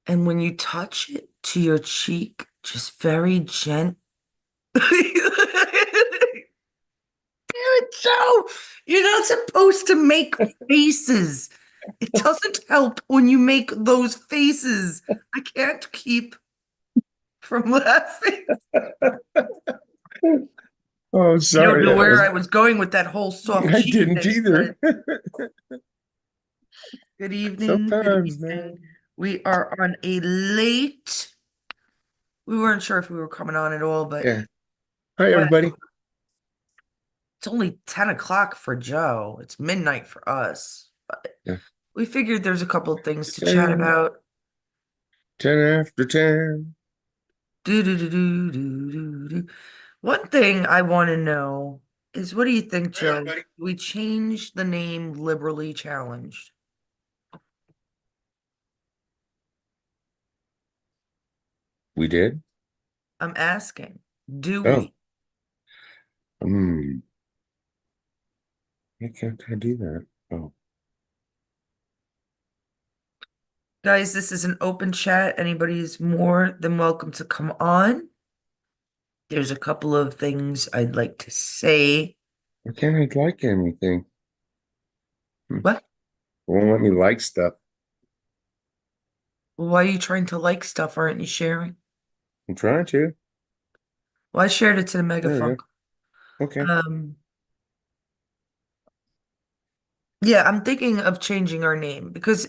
And when you touch it to your cheek, just very gent. Joe, you're not supposed to make faces. It doesn't help when you make those faces. I can't keep from laughing. Oh, I don't sorry. know That where was, I was going with that whole soft I cheek didn't thing, either. but good evening. Good Sometimes, evening. man. We are on a late. We weren't sure if we were coming on at all, Yeah. Hi, but everybody. it's only 10 o'clock for Joe. It's midnight for us. But Yeah. we figured there's a couple of things to chat 10, about. 10 after 10. Do do do do do do do. One thing I want to know is what do you think, Hi, Joe? everybody. We changed the name Liberally Challenged. We did? I'm asking, do Oh, we? hmm. Why can't I do that? Oh, Guys, this is an open chat. Anybody is more than welcome to come on. There's a couple of things I'd like to say. why can't I like anything? Hmm. What? Won't let me like stuff. Why are you trying to like stuff? Aren't you sharing? I'm trying to. Well, I shared it to the There we Megafunk. go. Okay. Um, yeah, I'm thinking of changing our name because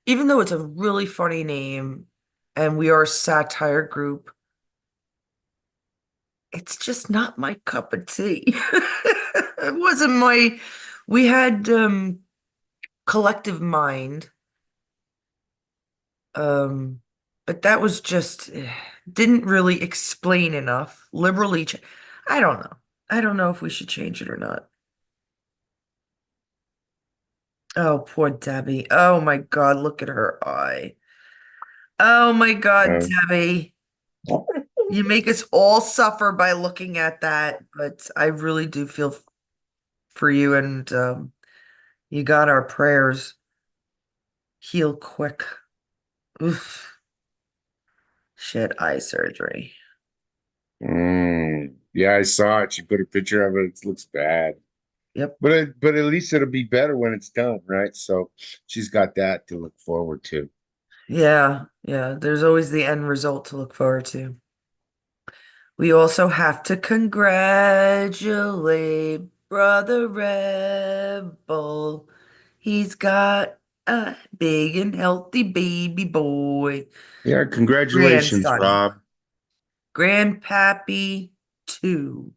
even though it's a really funny name and we are a satire group, it's just not my cup of tea. It wasn't my, we had collective mind, um, but that was just didn't really explain enough. I don't know. I don't know if we should change it or not. Oh, poor Debbie. Oh my God, look at her eye. Oh my God, Um, Debbie. You make us all suffer by looking at that, but I really do feel for you, and you got our prayers. Heal quick. Oof. Shit, eye surgery. yeah, I saw it. She put a picture of it. It looks bad. Yep. But at least it'll be better when it's done, right? So she's got that to look forward to. Yeah, yeah. There's always the end result to look forward to. We also have to congratulate Brother Rebel. He's got a big and healthy baby boy. Yeah, congratulations, Grandson. Rob. Grandpappy 2.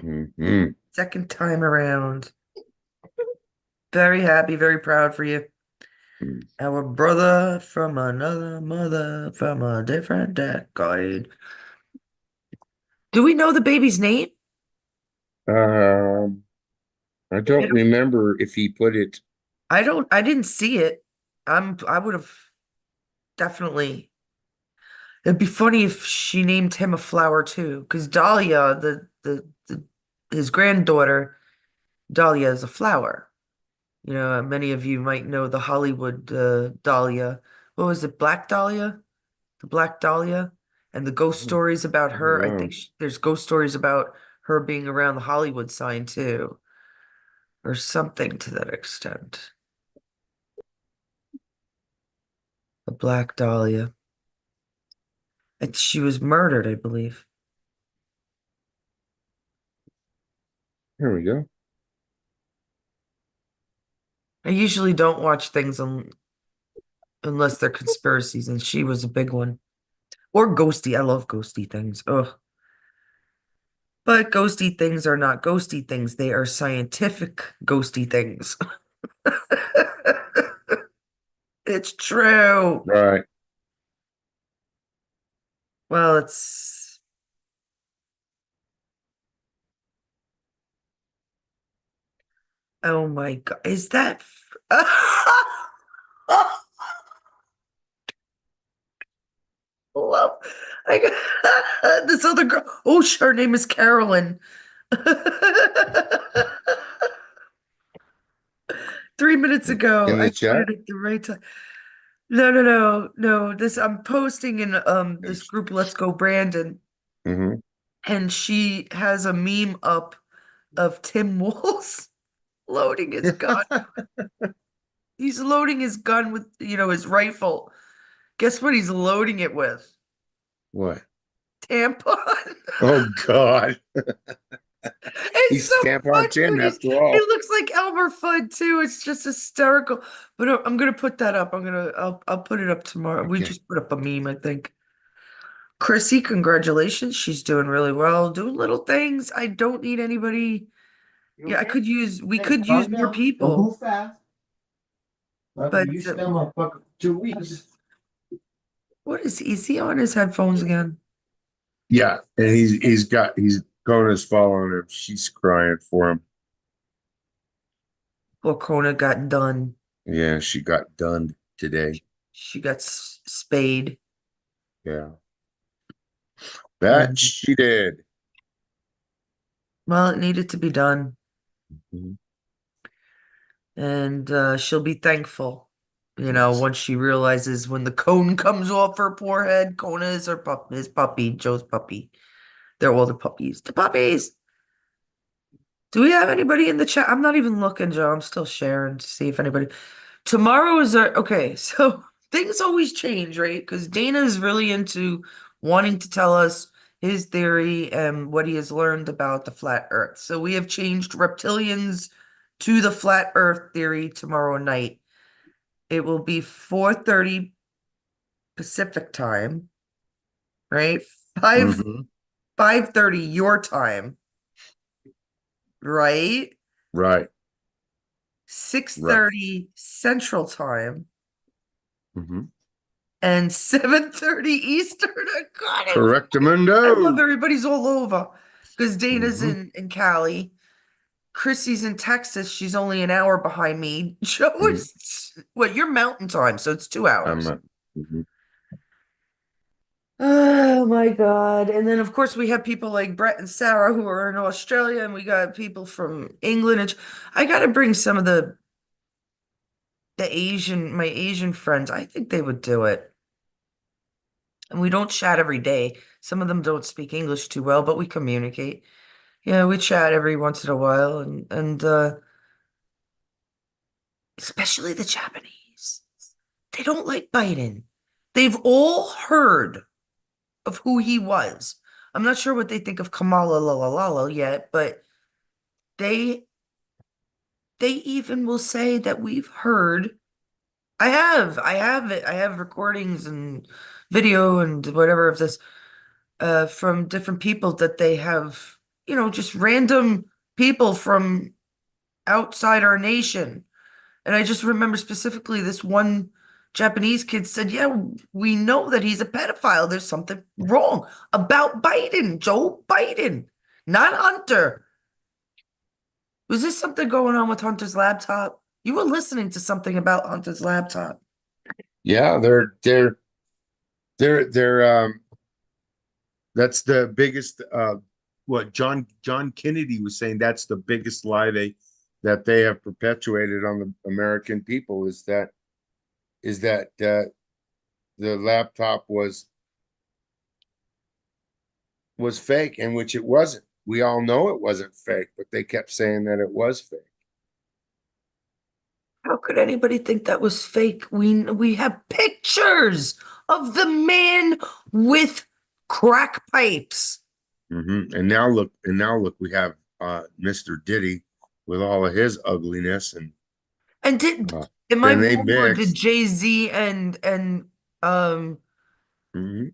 Hmm. Second time around. Very happy, very proud for you. Our brother from another mother from a different decade. Do we know the baby's name? Um, I I don't don't, remember if he put it. I didn't see it. I would have definitely. It'd be funny if she named him a flower too, because Dahlia, his granddaughter, Dahlia is a flower. You know, many of you might know the Hollywood Dahlia. What was it, Black Dahlia? The Black Dahlia? And the ghost Oh, stories about I don't her. I know. think there's ghost stories about her being around the Hollywood sign too, or something to that extent. The Black Dahlia. She was murdered, I believe. Here we go. I usually don't watch things unless they're conspiracies, and she was a big one. Or ghosty. I love ghosty things. Ugh. But ghosty things are not ghosty things. They are scientific ghosty things. It's true. Right. Well, it's, oh my God. Is that, love, I got this other girl. Oh, her name is Carolyn. 3 minutes ago, In I the put chat? it at the right time. No, no, no, no. This I'm posting in this group, Let's Go Brandon, Hmm. and she has a meme up of Tim Wolf loading his gun. He's loading his gun with, his rifle. Guess what he's loading it with? What? Tampon. Oh God. It's He's so tampon funny Tim when after he all. looks like Elmer Fudd too. It's just hysterical. But I'm gonna put that up. I'll put it up tomorrow. We Okay. just put up a meme, I think. Chrissy, congratulations. She's doing really well, doing little things. I don't need anybody. You Yeah, okay? we Hey, could use calm more down. Don't people, move fast. Look, but you still motherfucker for 2 weeks. what is he on his headphones again? Yeah, and he's Kona's following him. She's crying for him. Well, Kona got done. Yeah, she got done today. She got spayed. Yeah, that And she did. well, it needed to be done. Mhm. And she'll be thankful, Yes. once she realizes when the cone comes off her poor head. Kona is his puppy, Joe's puppy. They're all the puppies. The puppies. Do we have anybody in the chat? I'm not even looking, Joe. I'm still sharing to see if anybody. Tomorrow is our okay. So things always change, right? Because Dana is really into wanting to tell us his theory and what he has learned about the flat Earth. So we have changed reptilians to the flat Earth theory tomorrow night. It will be 4:30 Pacific time, right? 5 Hmm. 5:30 your time, right? Right. Right. 6:30 Central Time Hmm. and 7:30 Eastern. I got it. I love Correctamundo. everybody's all over because Dana's Hmm. in Cali. Chrissy's in Texas. She's only an hour behind me. Joe Hmm. is, what, you're mountain time, so it's two I'm hours. not. Mhm. Oh my God. And then, of course, we have people like Brett and Sarah who are in Australia, and we got people from England. And I got to bring some of my Asian friends. I think they would do it. And we don't chat every day. Some of them don't speak English too well, but we communicate. Yeah, we chat every once in a while, and especially the Japanese. They don't like Biden. They've all heard of who he was. I'm not sure what they think of Kamala Lalala yet, but they they even will say that we've heard. I have it. I have recordings and video and whatever of this from different people that they have, just random people from outside our nation. And I just remember specifically this one Japanese kid said, "Yeah, we know that he's a pedophile. There's something wrong about Biden, Joe Biden, not Hunter." Was this something going on with Hunter's laptop? You were listening to something about Hunter's laptop. Yeah, they're that's the biggest what John Kennedy was saying, that's the biggest lie they have perpetuated on the American people is that the laptop was fake, and which it wasn't. We all know it wasn't fake, but they kept saying that it was fake. How could anybody think that was fake? We have pictures of the man with crack pipes. And now look, we have Mr. Diddy with all of his ugliness, and And uh, am I then they wrong, or did mixed. Jay-Z and um Mhm.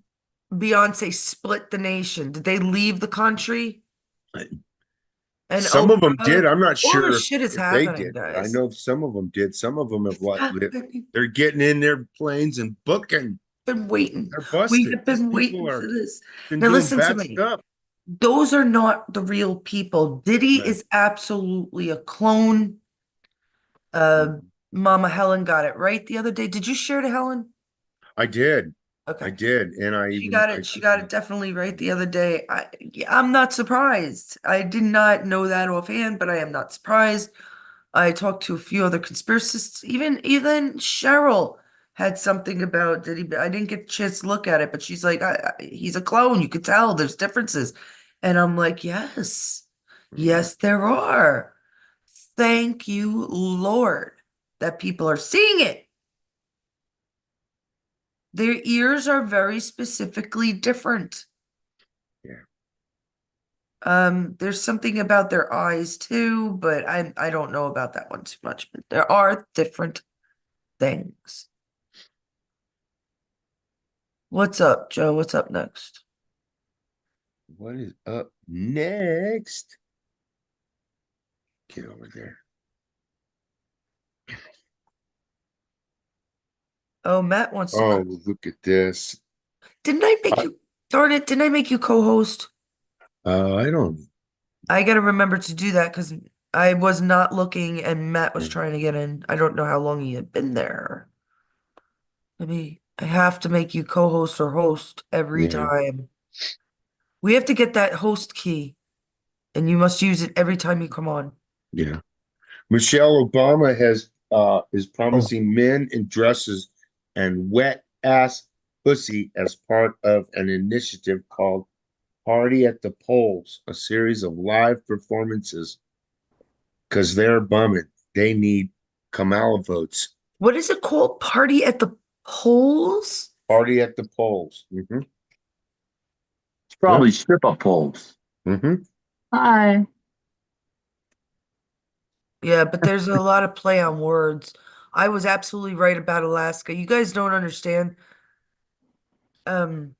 Beyonce split the nation? Did they leave the country? And Some of them did. I'm not all this sure shit is if they happening, did, but I guys. know some of them did. Some of them have It's let happening. they're getting in their planes and booking. Been waiting. They're We busted. have These been people waiting are for this. been Now doing listen to bad me. stuff. Those are not the real people. Diddy Right. is absolutely a clone. Uh, Mhm. Mama Helen got it right the other day. Did you share to Helen? I did. I Okay. did. And I She even got it. She got it definitely right the other day. Yeah, I'm not surprised. I did not know that offhand, but I am not surprised. I talked to a few other conspiracists. Even Cheryl had something about did he? I didn't get a chance to look at it, but she's like, he's a clone. You could tell there's differences, and I'm like, yes, Mhm. yes, there are. Thank you, Lord, that people are seeing it. Their ears are very specifically different. Yeah. There's something about their eyes too, but I don't know about that one too much. But there are different things. What's up, Joe? What's up next? What is up next? Get over there. Oh, Matt wants to. Oh, look at this. Didn't I make I, you? Darn it! Didn't I make you co-host? I don't. I gotta remember to do that because I was not looking and Matt was trying to get in. I don't know how long he had been there. Maybe I have to make you co-host or host every Yeah, time. We have to get that host key, and you must use it every time you come on. yeah. Michelle Obama has is Oh, promising men in dresses and wet ass pussy as part of an initiative called Party at the Polls, a series of live performances because they're bumming. They need Kamala votes. what is it called? Party at the polls? Party at the polls. It's Yep. probably stripper poles. hmm Hi. Yeah, but there's a lot of play on words. I was absolutely right about Alaska. You guys don't understand. Um,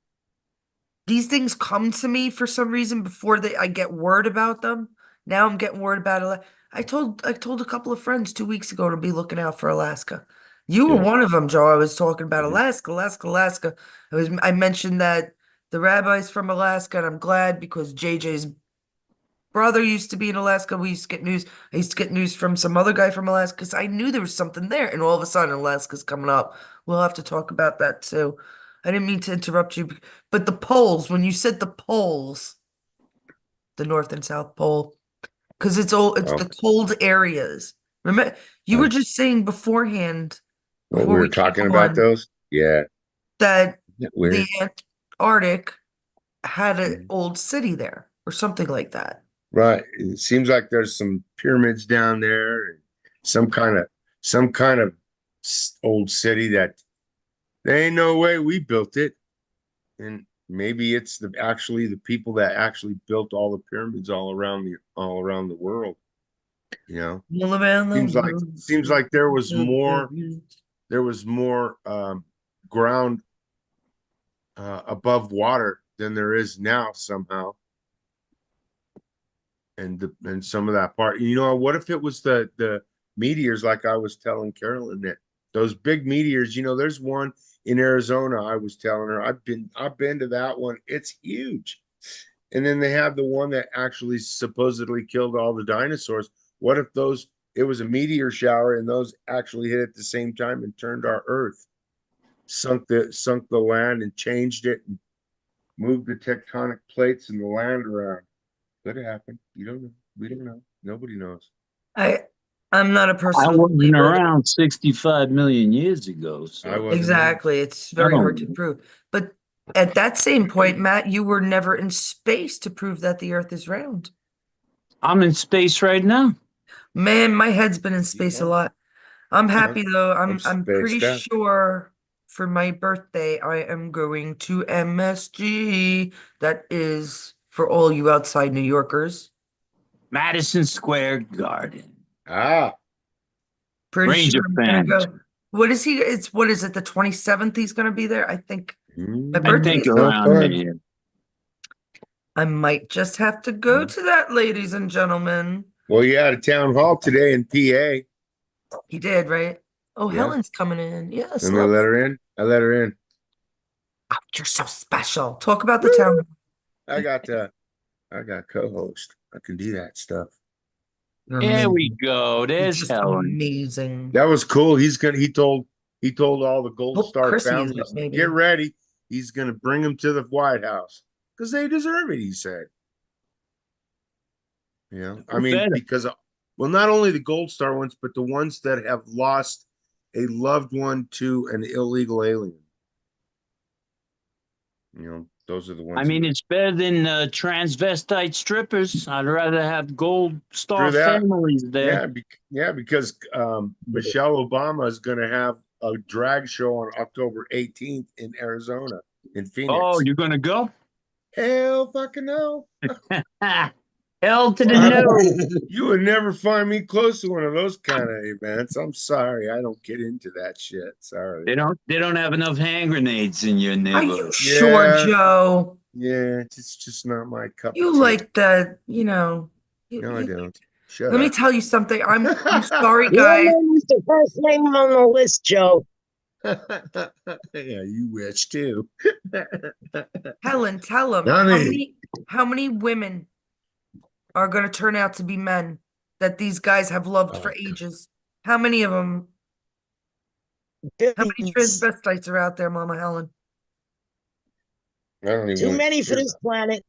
these things come to me for some reason before I get word about them. Now I'm getting word about it. I told a couple of friends 2 weeks ago to be looking out for Alaska. You were Yeah. one of them, Joe. I was talking about Mhm. Alaska, Alaska, Alaska. I mentioned that the rabbi's from Alaska, and I'm glad because JJ's brother used to be in Alaska. We used to get news. I used to get news from some other guy from Alaska because I knew there was something there, and all of a sudden Alaska's coming up. We'll have to talk about that too. I didn't mean to interrupt you, but the poles, when you said the poles, the North and South Pole, because it's Oh, the cold areas. Remember, you were I, just saying beforehand, what before we we were came talking about on, those? Yeah. that Isn't that the weird? Antarctic had an Mhm. old city there or something like that. Right. It seems like there's some pyramids down there and some kind of some kind of old city that there ain't no way we built it. And maybe it's the actually the people that actually built all the pyramids all around the world, you know. All around the Seems like there was more world. there was more ground above water than there is now somehow. And some of that part, what if it was the meteors, like I was telling Carolyn, that those big meteors, there's one in Arizona. I was telling her I've been to that one. It's huge. And then they have the one that actually supposedly killed all the dinosaurs. What if those it was a meteor shower and those actually hit at the same time and turned our earth, sunk the land and changed it and moved the tectonic plates and the land around? Could happen. You don't know. We don't know. Nobody knows. I I'm not a I personal wasn't believer. around 65 million years ago, I so wasn't either. Exactly. It's I very hard don't to know. prove. But at that same point, Matt, you were never in space to prove that the Earth is round. I'm in space right now. Man, my head's been in You space a are. lot. I'm I'm, happy though. I'm I'm pretty spaced out. sure for my birthday I am going to MSG. That is for all you outside New Yorkers. Madison Square Garden. Ah, Pretty sure Ranger I'm gonna fans. go. What is he? It's what is it? The 27th he's gonna be there. I think my I birthday think is so around fun. there. I might just have to go Mm. to that, ladies and gentlemen. Well, you had a town hall today in PA. He did, right? Oh, Yeah. Helen's coming in. Yes, Let me love. let her in. I let her in. Oh, you're so special. Talk about the Woo! town. I got I got co-host. I can do that stuff. You're There we amazing. go. You're There's just Helen. amazing. That was cool. He told all the Gold Hope Star Chrissy is up, families, get maybe. ready. He's gonna bring them to the White House because they deserve it, he said. I Who mean, better? because well, not only the Gold Star ones, but the ones that have lost a loved one to an illegal alien. You know, those are the I ones mean, that it's better than transvestite strippers. I'd rather have gold star through that. families there. Yeah, because Michelle Obama is going to have a drag show on October 18th in Arizona, in Oh, Phoenix. you're gonna go? Hell fucking no. Hell to the Fuck. no. You would never find me close to one of those kind of events. I'm sorry. I don't get into that shit. Sorry. They don't have enough hand grenades in your Are you neighborhood. sure, Yeah, Joe? yeah, it's just not my cup of You tea. like the, No, I don't. Shut let me up. tell you something. I'm sorry, guys. Woman was the first name on the list, Joe. Yeah, you wish too. Helen, tell them Not me. how many women are going to turn out to be men that these guys have loved for Oh, ages? How many of them? How many Billions. transvestites are out there, Mama Helen? I don't even Too want many to for hear this planet.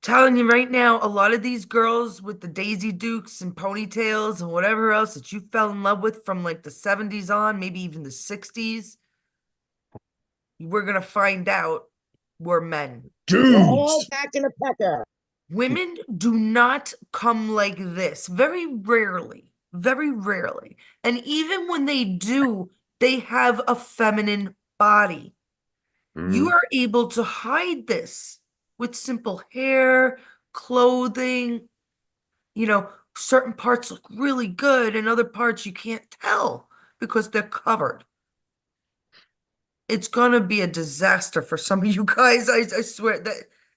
Telling you right now, a lot of these girls with the Daisy Dukes and ponytails and whatever else that you fell in love with from like the 70s on, maybe even the 60s, we're going to find out were men. They're all dudes. back in a pecker. Women do not come like this. Very rarely. Very rarely. And even when they do, they have a feminine body. You Mhm. are able to hide this with simple hair, clothing. Certain parts look really good and other parts you can't tell because they're covered. It's gonna be a disaster for some of you guys. I swear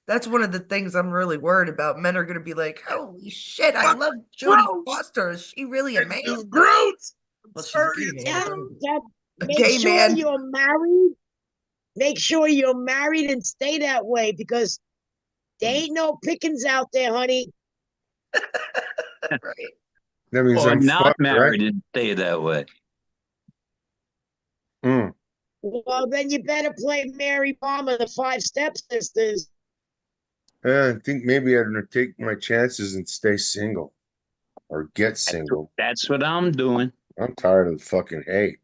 that's one of the things I'm really worried about. Men are gonna be like, holy shit, I Fuck, love Jodie gross. Foster. Is she really a It's man? just gross. I'm Well, she's a sorry, gay it's man, Tell gross. them that a make gay sure man. you're married. Make sure you're married and stay that way because there ain't no pickings out there, honey. Right. That means Or I'm not fucked, right? married and stay that way. Mm. Well, then you better play Mary Palmer, the Five Stepsisters. I think maybe I'm gonna take my chances and stay single or get single. That's what I'm doing. I'm tired of the fucking hate.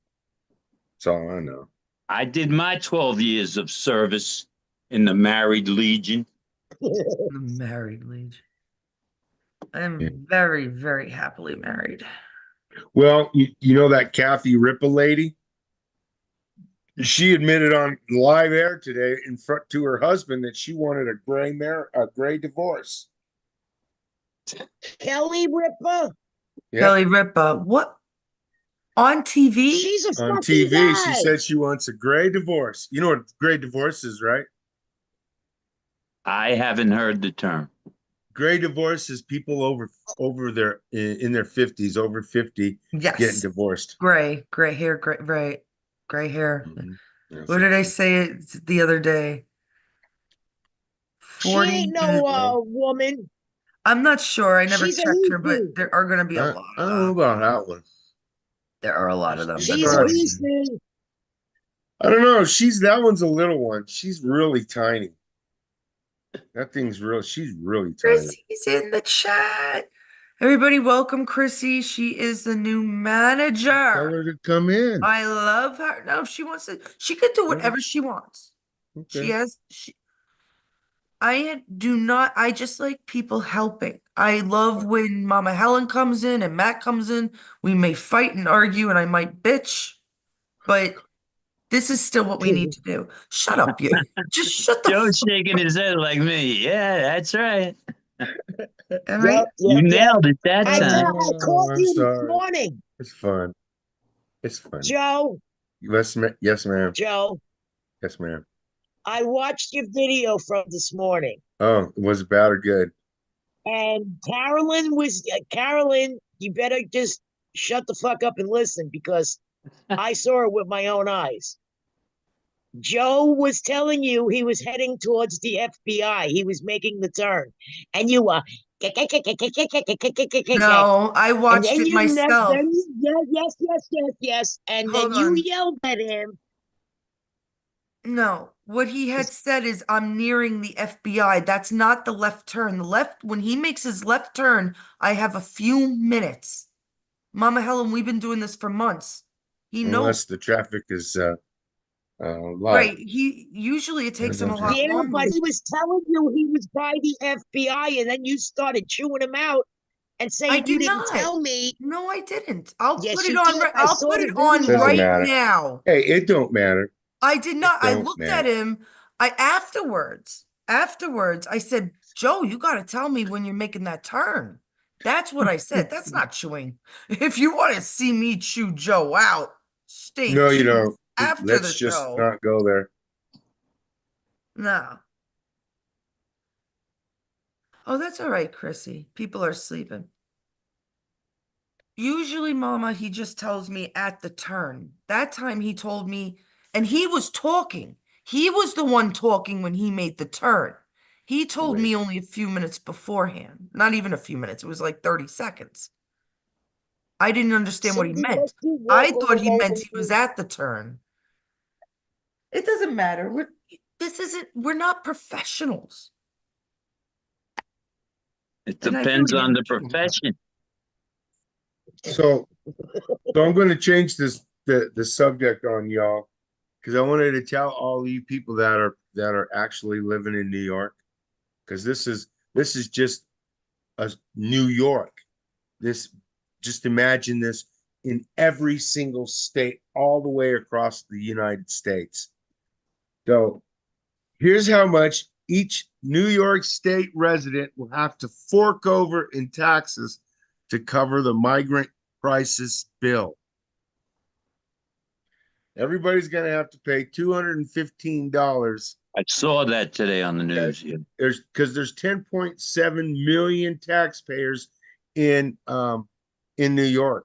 That's all I know. I did my 12 years of service in the married legion. I'm married, Legion. Yeah. I'm very, very happily married. Well, you know that Kathy Ripa lady? She admitted on live air today in front to her husband that she wanted a gray divorce. Kelly Ripa, Yeah, Kelly Ripa, what? On TV? she's a on fucking TV, she guy. said she wants a gray divorce. You know what gray divorce is, right? I haven't heard the term. Gray divorce is people over their in their 50s, over 50, getting Yes. divorced. Gray hair, right. Gray hair. Mhm. That's What what did I she- say it the other day? She 40. ain't no Well, woman. I'm not sure. I never She's a checked her, but he. there are going to be a lot I of don't know them. about that one. There are a lot of them. She's That's a all I he. know. I don't know. That one's a little one. She's really tiny. That thing's real. She's really tiny. Chrissy's in the chat. Everybody, welcome Chrissy. She is the new Tell manager. her to come in. I love her. No, if she wants to, she could do Okay. whatever she wants. She Okay. has. I just like people helping. I love when Mama Helen comes in and Matt comes in. We may fight and argue and I might bitch, but this is still what we need to do. Shut up, you. Just shut the Joe's fuck shaking his head like me. Yeah, that's right. up, all right? Yep, You yep, yep. nailed it that time. I called I'm you this sorry. morning, It's fun. It's fun. Joe. Yes, yes, ma'am. Joe, Yes, ma'am. I watched your video from this morning, Oh, it was bad or good? and Carolyn. You better just shut the fuck up and listen because I saw it with my own eyes. Joe was telling you he was heading towards the FBI. He was making the turn, and you were. No, I And watched then it you next, myself. yes, and then Hold you on. yelled at him. No, what he had said is, I'm nearing the FBI. That's not the left turn. The left, when he makes his left turn, I have a few minutes. Mama Helen, we've been doing this for months. He knows. unless the traffic is light. Right. Usually it takes Depends him on a lot traffic. Yeah, longer. but he was telling you he was by the FBI, and then you started chewing him out and I saying you did didn't not. tell me. No, I didn't. I'll Yes, put it you on. did. I I'll saw put the it on video. Doesn't right matter. now. Hey, it don't matter. I did It not. I don't looked at matter. him. Afterwards, I said, Joe, you got to tell me when you're making that turn. That's what I said. That's not chewing. If you want to see me chew Joe out, stay No, you tuned don't. after the Let's just show. not go there. No. Oh, that's all right, Chrissy. People are sleeping. Usually, Mama, he just tells me at the turn. That time he told me, and he was talking. He was the one talking when he made the turn. He told me Wait. only a few minutes beforehand. Not even a few minutes. It was like 30 seconds. I didn't understand what he Cindy, let meant. you I walk thought he all meant he was over. at the turn. It doesn't matter. We're not professionals. It And I depends really on didn't the chew him out. profession. So I'm going to change the subject on y'all because I wanted to tell all you people that are actually living in New York, because this is just a New York. This just imagine this in every single state all the way across the United States. So here's how much each New York State resident will have to fork over in taxes to cover the migrant crisis bill. Everybody's going to have to pay $215. I saw that today on the news. Yeah. There's 10.7 million taxpayers in New York.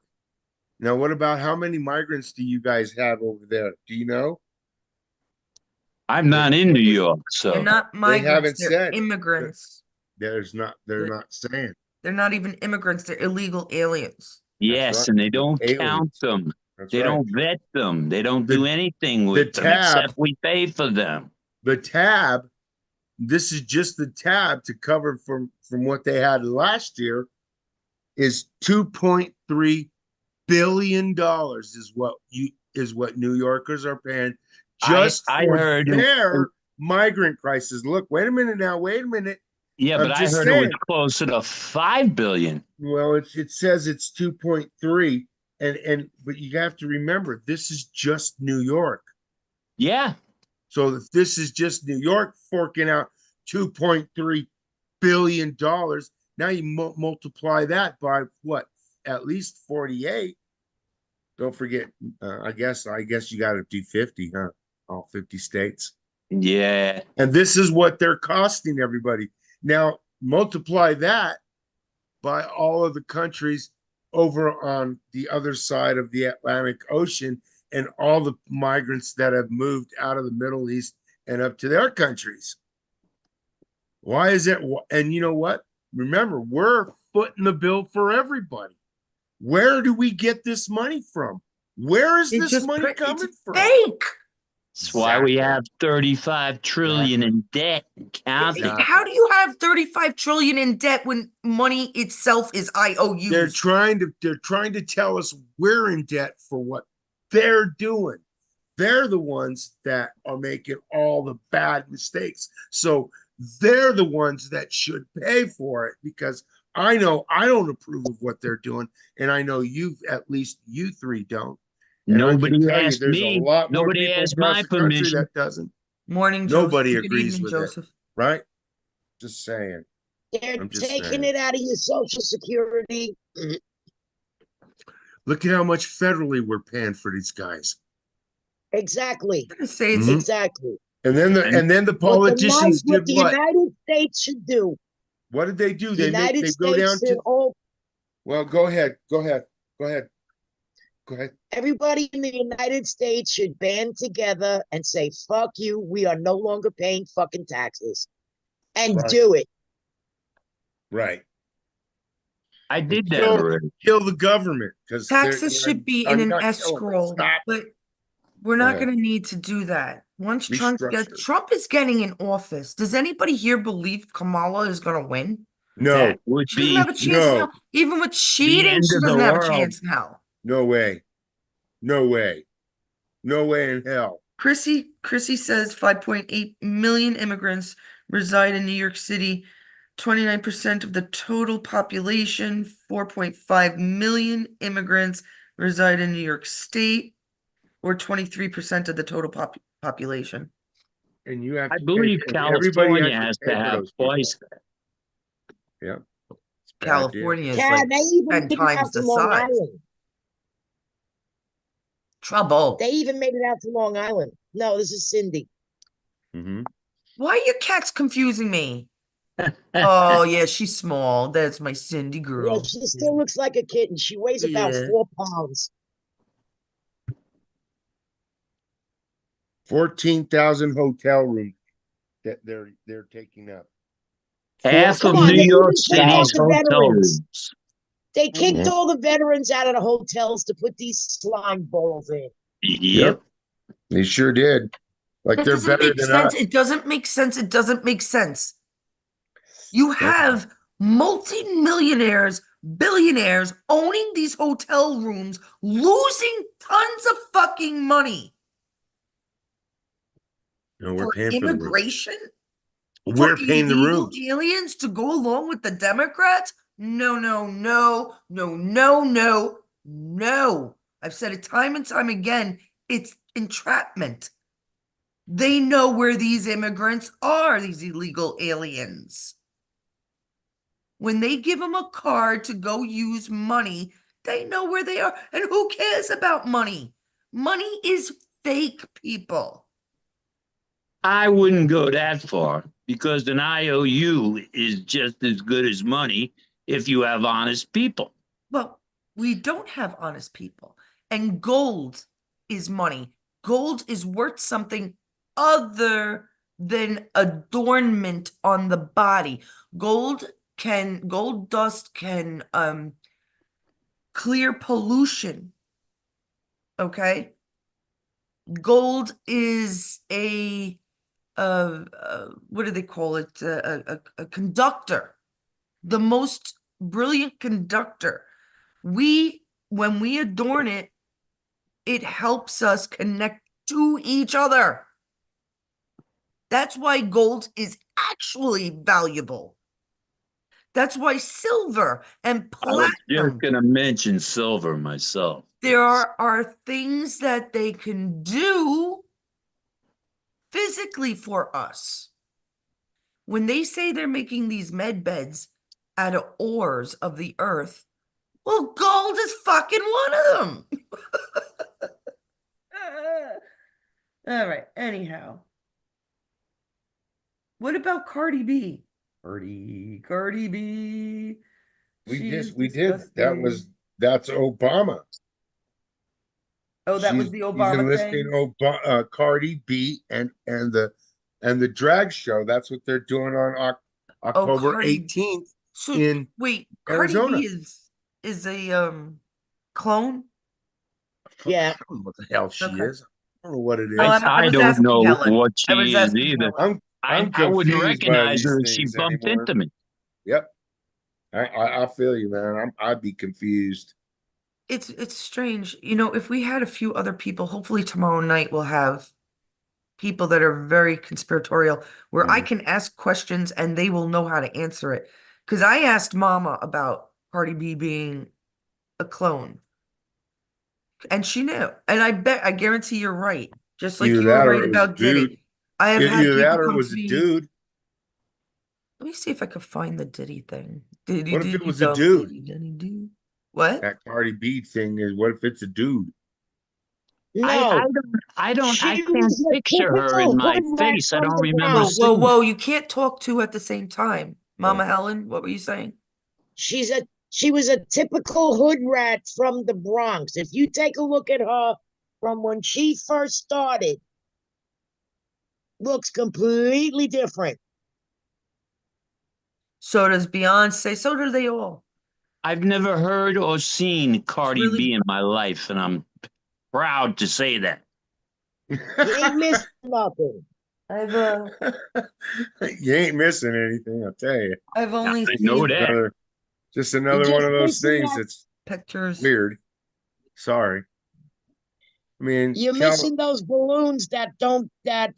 Now, what about how many migrants do you guys have over there? Do you know? I'm not in New York, They're so not They migrants, haven't they're said. immigrants. They're They're, not saying. they're not even immigrants, they're illegal aliens. That's yes, right. and they They're don't count aliens. them. That's They right. don't vet them. They don't The do anything the with them tab, except we pay for them. the tab, this is just the tab to cover from what they had last year is $2.3 billion is what New Yorkers are paying just I for heard their migrant crisis. Look, wait a minute now, wait a minute. yeah, but I'm I just heard it was saying. closer to 5 billion. Well, it says it's 2.3, and but you have to remember this is just New York. Yeah, So if this is just New York forking out $2.3 billion, now you multiply that by what? At least 48. Don't forget, I guess you got to do 50, huh? All 50 states. yeah. And this is what they're costing everybody. Now multiply that by all of the countries over on the other side of the Atlantic Ocean and all the migrants that have moved out of the Middle East and up to their countries. Why is it? And you know what? Remember, we're footing the bill for everybody. Where do we get this money from? Where is It this just money it's coming from? fake. That's why we Exactly. have 35 trillion in debt and counting. Exactly. How do you have 35 trillion in debt when money itself is IOUs? They're trying to tell us we're in debt for what they're doing. They're the ones that are making all the bad mistakes. So they're the ones that should pay for it, because I know I don't approve of what they're doing, and I know at least you three don't. And I can Nobody tell you asked there's a me. lot more Nobody people asked across my the country permission. that doesn't. Morning, Joseph. Nobody Good agrees evening, with Joseph. it, right? Just saying. They're I'm just taking saying. it out of your Social Security. Look at how much federally we're paying for these guys. Exactly. I'm gonna say it's Mhm. Exactly. And And then the politicians What did the what? United States should do. What did they do? The United They go down States and to, all well, go ahead. Go ahead. Go ahead. Go ahead. everybody in the United States should band together and say, fuck you, we are no longer paying fucking taxes. And Right. do it. Right. I And did that already. kill the government, because taxes should be in an not kill them, but escrow, stop. but we're not going to need to do that. Once Restructure. Trump is getting in office, does anybody here believe Kamala is going to win? No, That would She doesn't have be a chance in no, hell. Even with the cheating, end she of the doesn't have a world. chance in hell. no way. No way. No way in hell. Chrissy says 5.8 million immigrants reside in New York City, 29% of the total population, 4.5 million immigrants reside in New York State, or 23% of the total population. And you have I to pay, believe and everybody California has to has to pay for have those people. twice that. Yeah. It's a bad deal. California is Cat, like they even 10 made it times out to the Long size. Island. Trouble. They even made it out to Long Island. No, this is Cindy. Mm-hmm. Why are your cats confusing me? Oh, yeah, she's small. That's my Cindy Yeah, girl. she still looks like a kitten. She weighs about Yeah. 4 pounds. 14,000 hotel rooms that they're taking up. Half Come of on, New they 14,000. York even kicked out City's the hotel veterans. rooms. They kicked Mhm. all the veterans out of the hotels to put these slime balls in. Yep. They sure did. Like That they're doesn't better make than sense. us. It doesn't make sense. It doesn't make sense. You Don't have multi-millionaires, billionaires owning these hotel rooms, losing tons of fucking money know, we're for paying for the room. immigration, for We're paying the illegal rooms. aliens to go along with the Democrats. No, no, no, no, no, no, no. I've said it time and time again. It's entrapment. They know where these immigrants are, these illegal aliens. When they give them a card to go use money, they know where they are. And who cares about money? Money is fake, people. I wouldn't go that far because an IOU is just as good as money if you have honest people. Well, we don't have honest people. And gold is money. Gold is worth something other than adornment on the body. Gold dust can clear pollution. Okay? Gold is what do they call it? A conductor, the most brilliant conductor. When we adorn it, it helps us connect to each other. That's why gold is actually valuable. That's why silver and I was just platinum, going to mention silver myself. there are things that they can do physically for us. When they say they're making these med beds out of ores of the earth, well, gold is fucking one of them. All right. Anyhow, what about Cardi B? Cardi B. She's We did. disgusting. That's Obama. Oh, that was the She's Obama enlisting thing? Cardi B and the drag show. That's what they're doing on Oh, October 18th So in wait, Cardi B Arizona. is a clone? Yeah. I don't know what the hell she Okay. is. I don't know what it Oh, is. I I was don't asking know Helen. what I was she is asking either. Helen. I'm I wouldn't confused by recognize her these if she things bumped anymore. into me. Yep. I feel you, man. I'd be confused. It's strange. You know, if we had a few other people, hopefully tomorrow night we'll have people that are very conspiratorial where I Mhm. can ask questions and they will know how to answer it. Because I asked Mama about Cardi B being a clone, and she knew. And I guarantee you're right. Just like Either you were that or right it was a about dude. Diddy. I have had Either that people or it come was to a me. dude. Let me see if I could find the Diddy thing. Diddy, What if it Diddy, was a dumb, dude? Diddy, Diddy, do. What? That Cardi B thing is what if it's a dude? No. I She can't was a picture her in typical my hood rat face. I from don't the remember Whoa, whoa, seeing Bronx. whoa. her. You can't talk two at the same time. Oh. Mama Helen, what were you saying? She was a typical hood rat from the Bronx. If you take a look at her from when she first started, looks completely different. So does Beyonce. So do they all. I've never heard or seen It's Cardi really, B in my life, and I'm proud to say that. You ain't missing nothing. I've You ain't missing anything, I'll tell you. I've only I know seen that. Just You another one just of those missing things that. that's pictures. weird. Sorry. I mean, You're missing those balloons that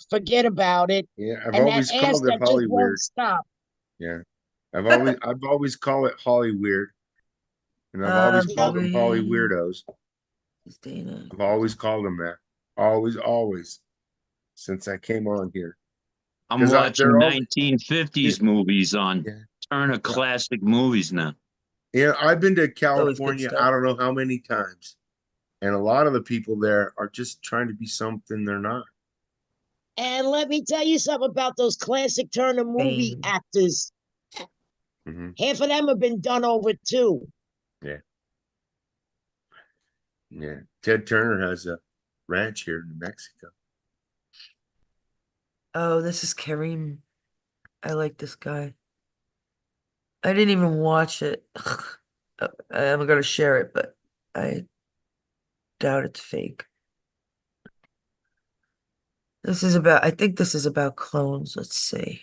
forget about it, yeah, I've and that always ass called it that just Holly won't weird. stop. Yeah, I've always called it Holly weird, and I've always called them Holly Believe weirdos. this Dana. I've always called them that. Always, since I came on here. I'm Because watching they're all, yeah, 1950s movies on yeah, Turner yeah. Classic Movies now. Yeah, I've been to Always good California, stuff. I don't know how many times. And a lot of the people there are just trying to be something they're not. And let me tell you something about those classic Turner movie Fame. actors. Hmm. Half of them have been done over too. Yeah. Yeah. Ted Turner has a ranch here in New Mexico. Oh, this is Kareem. I like this guy. I didn't even watch it. I'm gonna share it, but I doubt it's fake. I think this is about clones. Let's see.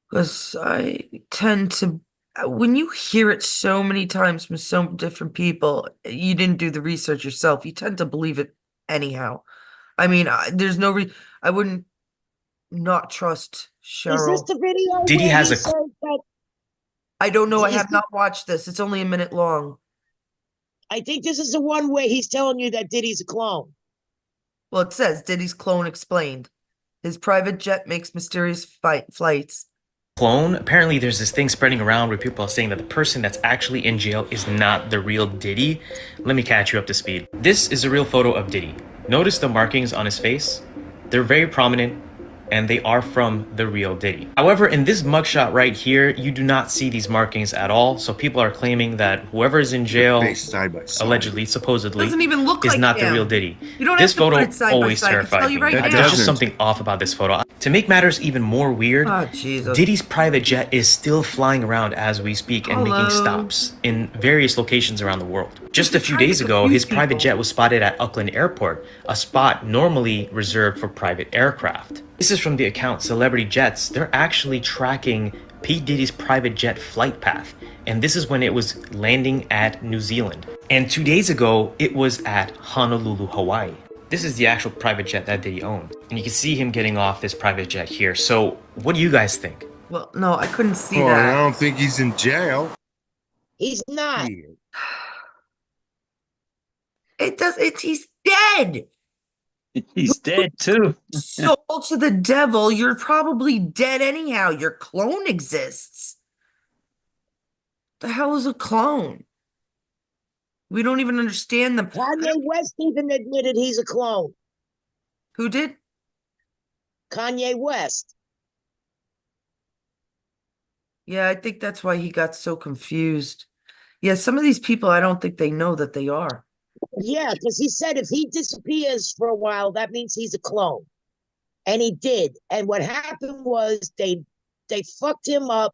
Because I tend to, when you hear it so many times from so different people, you didn't do the research yourself. You tend to believe it anyhow. I mean, there's no I wouldn't not trust Is this Cheryl. the video Diddy where has he a says that? I don't know. I Is have this, not watched this. It's only a minute long. I think this is the one where he's telling you that Diddy's a clone. Well, it says Diddy's clone explained. His private jet makes mysterious flights. clone. Apparently, there's this thing spreading around where people are saying that the person that's actually in jail is not the real Diddy. Let me catch you up to speed. This is a real photo of Diddy. Notice the markings on his face? They're very prominent, and they are from the real Diddy. However, in this mugshot right here, you do not see these markings at all, so people are claiming that whoever is in jail, Face side by side. allegedly, supposedly, Doesn't even look is like not the real him. Diddy. You don't This have to put photo it side by always side. I can tell terrified you me. right That now. There's just doesn't. something off about this photo. To make matters even more weird, Oh, Jesus. Diddy's private jet is still flying around as we speak and making Hello. stops in various locations around the world. Just a is few trying to days ago, confuse his private people. jet was spotted at Auckland Airport, a spot normally reserved for private aircraft. This is from the account Celebrity Jets. They're actually tracking P. Diddy's private jet flight path, and this is when it was landing at New Zealand. And 2 days ago, it was at Honolulu, Hawaii. This is the actual private jet that Diddy owned. And you can see him getting off this private jet here. So what do you guys think? Well, no, I couldn't see Oh, and I that. don't think he's in jail. He's not. Yeah. He's dead. He's dead too. Sold to the devil. You're probably dead anyhow. Your clone exists. The hell is a clone? We don't even understand them. Kanye West even admitted he's a clone. Who did? Kanye West. Yeah, I think that's why he got so confused. Yeah, some of these people, I don't think they know that they are. Yeah, because he said if he disappears for a while, that means he's a clone. And he did. And what happened was they fucked him up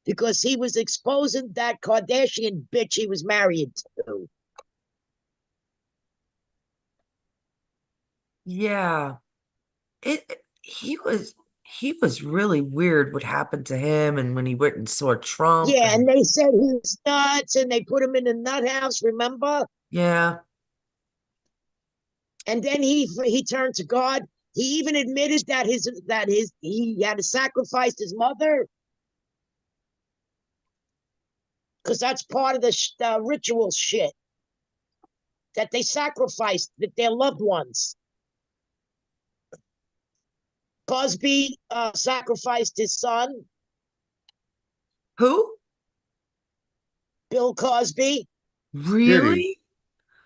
because he was exposing that Kardashian bitch he was married to. Yeah. He was really weird what happened to him and when he went and saw Trump Yeah, and and they said he was nuts and they put him in the nut house, remember? yeah. And then he turned to God. He even admitted that he had to sacrifice his mother because that's part of the ritual shit that they sacrificed with their loved ones. Cosby sacrificed his son, Who? Bill Cosby. Did he? Really?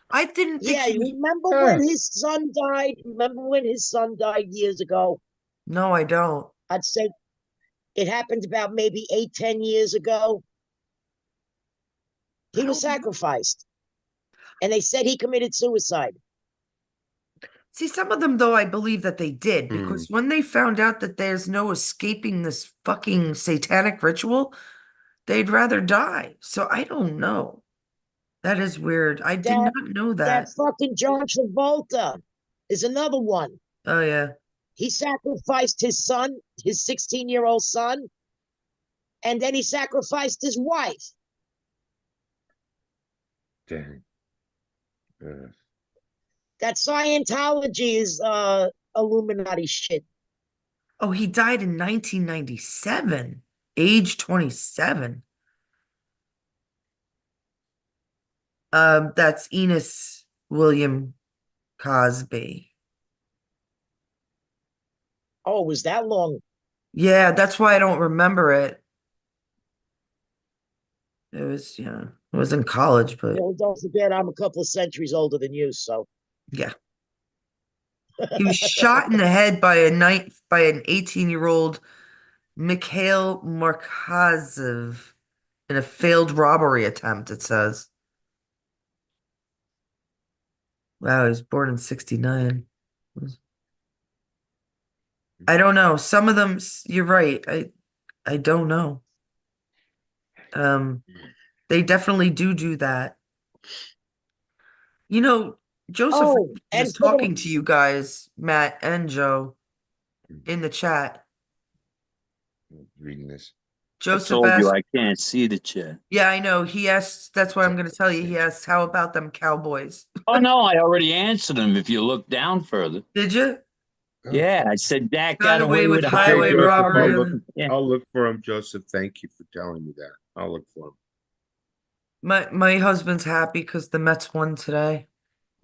I didn't think Yeah, he you was. remember Huh. when his son died? Remember when his son died years ago? No, I don't. I'd say it happened about maybe 8, 10 years ago. He was sacrificed. And they said he committed suicide. See, some of them, though, I believe that they did Hmm. because when they found out that there's no escaping this fucking satanic ritual, they'd rather die. So I don't know. That is weird. I did That not know that that. fucking John Travolta is another one. Oh, yeah. He sacrificed his son, his 16-year-old son, and then he sacrificed his wife. Dang. Yeah. That Scientology is Illuminati shit. Oh, he died in 1997, age 27. That's Enos William Cosby. Oh, was that long? Yeah, that's why I don't remember it. It was in college, but Well, don't forget, I'm a couple of centuries older than you, so. yeah. He was shot in the head by an 18-year-old Mikhail Markazev in a failed robbery attempt, it says. Wow, he was born in 69. I don't know. Some of them, you're right. I don't know. Um, they definitely do that. You know, Joseph Oh, was and for the talking to you guys, Matt and Joe, in the chat. Reading this. I Joseph told you asked, I can't see the chat. yeah, I know. He asked, that's what I'm going to tell you. He asked, how about them Cowboys? Oh no, I already answered him. If you look down further, Did you? Oh. yeah, I said Dak Got got away away with with Okay, highway highway Joseph, robbery. robbery. Yeah. I'll look for him, Joseph. Thank you for telling me that. I'll look for him. My husband's happy because the Mets won today.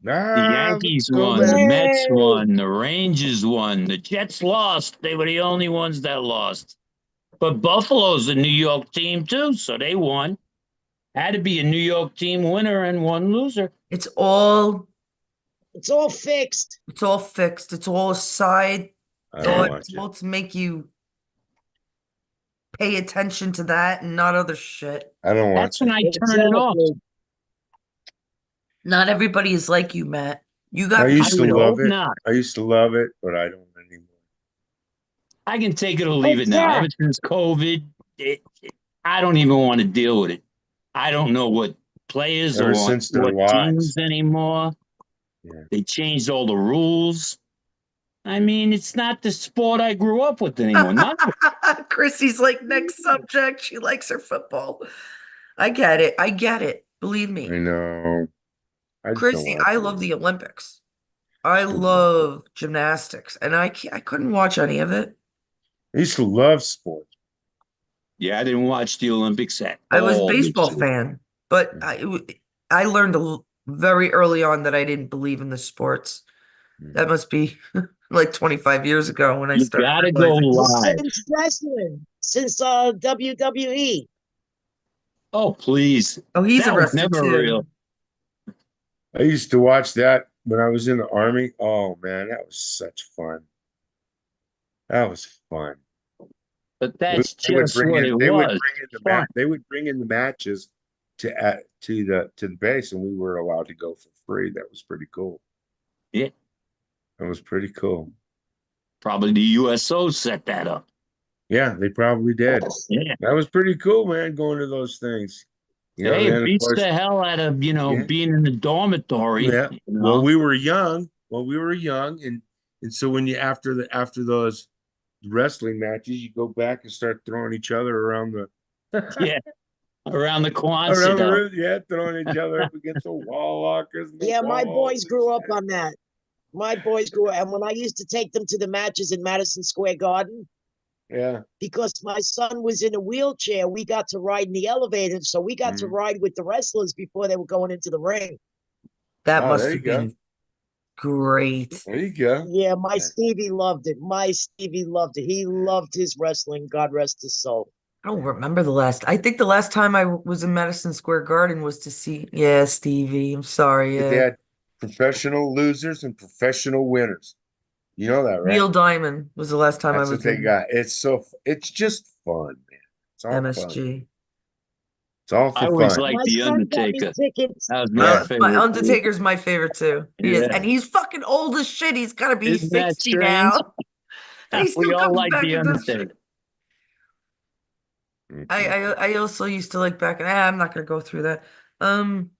The Ah, let's Yankees go, won, the man. Mets Yay! won, the Rangers won, the Jets lost. They were the only ones that lost. But Buffalo's a New York team too, so they won. Had to be a New York team winner and one loser. It's all It's all fixed. it's all fixed. It's all a side I don't thought. It's watch it. all to make you pay attention to that and not other shit. I don't That's watch when it. I turn it off. Exactly. Not everybody is like you, Matt. You I got I used to would people. hope love it. not. I used to love it, but I don't anymore. I can take it or Oh, leave it now. Jack. Ever since COVID, I don't even want to deal with it. I don't know what players Ever or since their what lives. teams anymore. Yeah. They changed all the rules. I mean, it's not the sport I grew up with anymore. None of it. Chrissy's like, next subject. She likes her football. I get it. I get it. Believe I me. know. I just don't Chrissy, watch I it love the anymore. Olympics. I Still love it. love gymnastics, and I couldn't watch any of it. I used to love sports. Yeah, I didn't watch the Olympics at I was a all baseball this year. fan, but I learned very early on that I didn't believe in the sports. That must be like 25 years ago when I You started got to go realizing. Well, live. since wrestling, since WWE. Oh, please. Oh, he's That was arrested never real. too. I used to watch that when I was in the army. Oh man, that was such fun. That was fun. But They that's they would just bring what in it they would was. bring in the Fun. they would bring in the matches to the base, and we were allowed to go for free. That was pretty cool. Yeah. That was pretty cool. Probably the USO set that up. Yeah, they probably did. Yeah. That was pretty cool, man, going to those things. Hey, it Then of beats course, the hell out of, yeah, being in the dormitory, yeah. Well, we were young, and so when you after those wrestling matches, you go back and start throwing each other around the Yeah. Around the around Quonset the hut. room, yeah, throwing each other up against the wall lockers and the Yeah, my walls boys and grew up shit. on that. My boys grew up, and when I used to take them to the matches in Madison Square Garden, Yeah. because my son was in a wheelchair, we got to ride in the elevator, so we got to Mhm. ride with the wrestlers before they were going into the ring. That Oh, must there you have go. been great. There you go. Yeah, my Yeah. Stevie loved it. My Stevie loved it. He loved his wrestling. God rest his soul. I don't remember the last. I think the last time I was in Madison Square Garden was to see, yeah, Stevie. I'm sorry, They yeah. had professional losers and professional winners. You know that, right? Neil Diamond was the last time I That's what was they in got. It's just fun, man. It's all fun. MSG. It's all I for always fun. liked My The son got me Undertaker. tickets. That was my Yeah. My favorite. Undertaker's my favorite too. He is, Yeah. and he's fucking old as shit. He's got to be Isn't that 60 strange? now. And he We still all comes like back The and does shit. Undertaker. I also used to like back. I'm not gonna go through that. Um,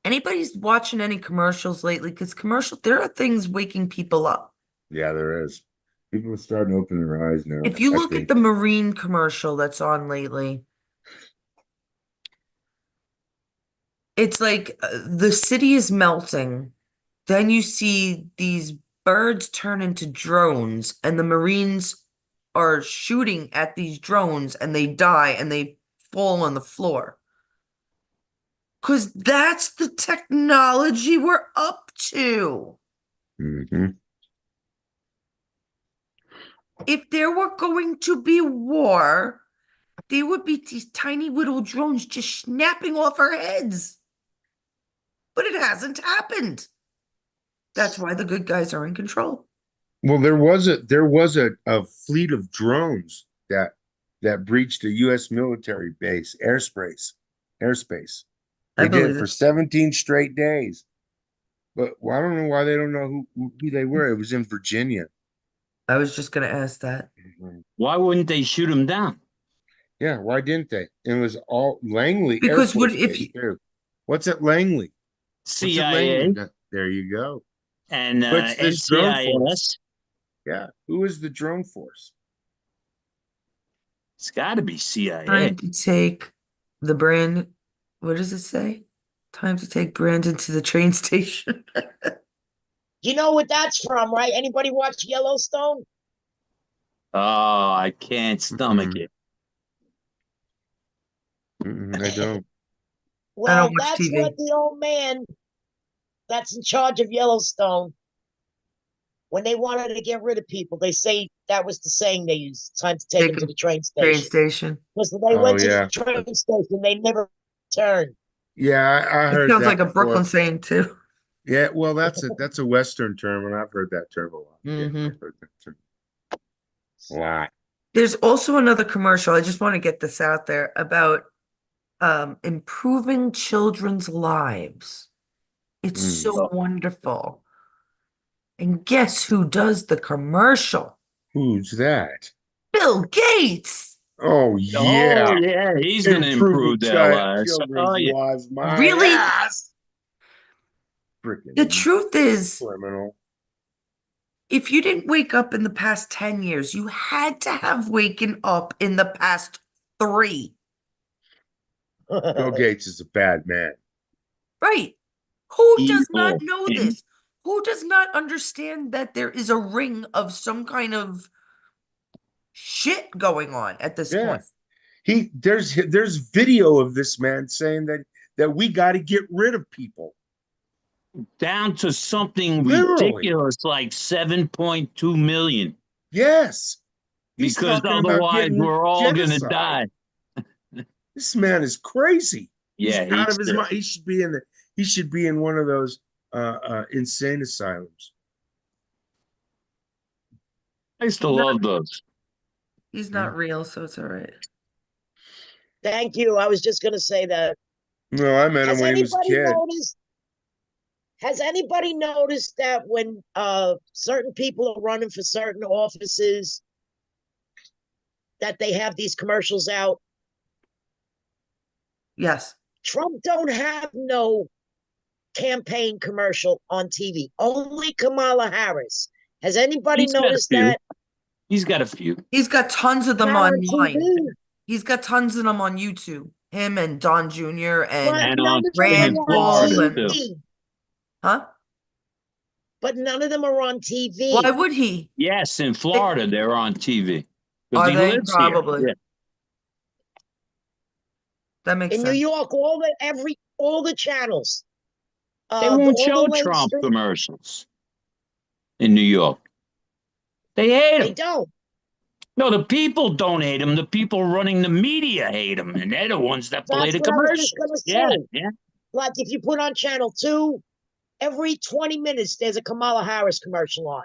anybody's watching any commercials lately? Because there are things waking people up. Yeah, there is. People are starting to open their eyes now, If you I look at think. the Marine commercial that's on lately, It's like the city is melting. Then you see these birds turn into drones, and the Marines are shooting at these drones, and they die and they fall on the floor. Because that's the technology we're up to. Mm-hmm. If there were going to be war, there would be these tiny little drones just snapping off our heads. But it hasn't happened. That's why the good guys are in control. Well, there was a fleet of drones that breached a U.S. military base, airspace. I They did it believe for it. 17 straight days. But I don't know why they don't know who they were. It was in Virginia. I was just going to ask that. Why wouldn't they shoot him down? Yeah, why didn't they? It was all Langley Air Because what Force if Base you, too. What's at Langley? What's at Langley? CIA There you go. and But it's this drone force. NCIS. Yeah. Who is the drone force? It's got to be CIA. time to take the brand, what does it say? Time to take Brandon to the train station. You know what that's from, right? Anybody watch Yellowstone? Oh, I can't stomach Mm-mm. it. I don't. I don't Well, watch that's TV. what the old man that's in charge of Yellowstone, when they wanted to get rid of people, they say that was the saying they used. Time to take Take them to a the train train station. station. Because when they Oh went to the yeah. train station, they never returned. Yeah, I It heard sounds like that a Brooklyn before. saying too. Yeah, well, that's a Western term, and I've heard that term a lot. Yeah, Hmm. I've heard that term a lot. There's also another commercial. I just want to get this out there about improving children's lives. It's Mm. so wonderful. And guess who does the commercial? Who's that? Bill Gates. Oh Oh, yeah, yeah, he's going to improving improve their lives. children's Oh, yeah. lives. My Really? ass. The Freaking truth is, criminal. if you didn't wake up in the past 10 years, you had to have waken up in the past 3. Bill Gates is a bad man. Right. Who does not Evil. know And this? Who does not understand that there is a ring of some kind of shit going on at this Yeah, point? there's video of this man saying that we got to get rid of people. down to something Literally. ridiculous like 7.2 million, Yes. He's because talking about otherwise getting we're all going to genocide. die. This man is crazy. He's Yeah, out he's of his mind. He should be in one of those insane asylums. I used to He's not, love those. he's Yeah. not real, so it's all right. Thank you. I was just going to say that. No, I met him Has when he was a anybody kid. noticed? Has anybody noticed that when certain people are running for certain offices, that they have these commercials out? Yes. Trump don't have no campaign commercial on TV. Only Kamala Harris. Has anybody He's got a noticed few. that? He's got a few. He's got tons of them Not on online. TV, He's got tons of them on YouTube. Him and Don Jr. but and And none on of them in Rand are on Paul Florida and too. TV. huh? But none of them are on Why TV. would he? Yes, in Florida they're on TV because Are he they? lives here. Probably. Yeah. That makes In New sense. York, all the channels, They won't all show the Trump mainstream, commercials in New York. They hate they him. don't. No, the people don't hate him. The people running the media hate him, and they're the ones that play That's the what I was just commercials. gonna Yeah, say. yeah, Like if you put on channel 2, every 20 minutes there's a Kamala Harris commercial on.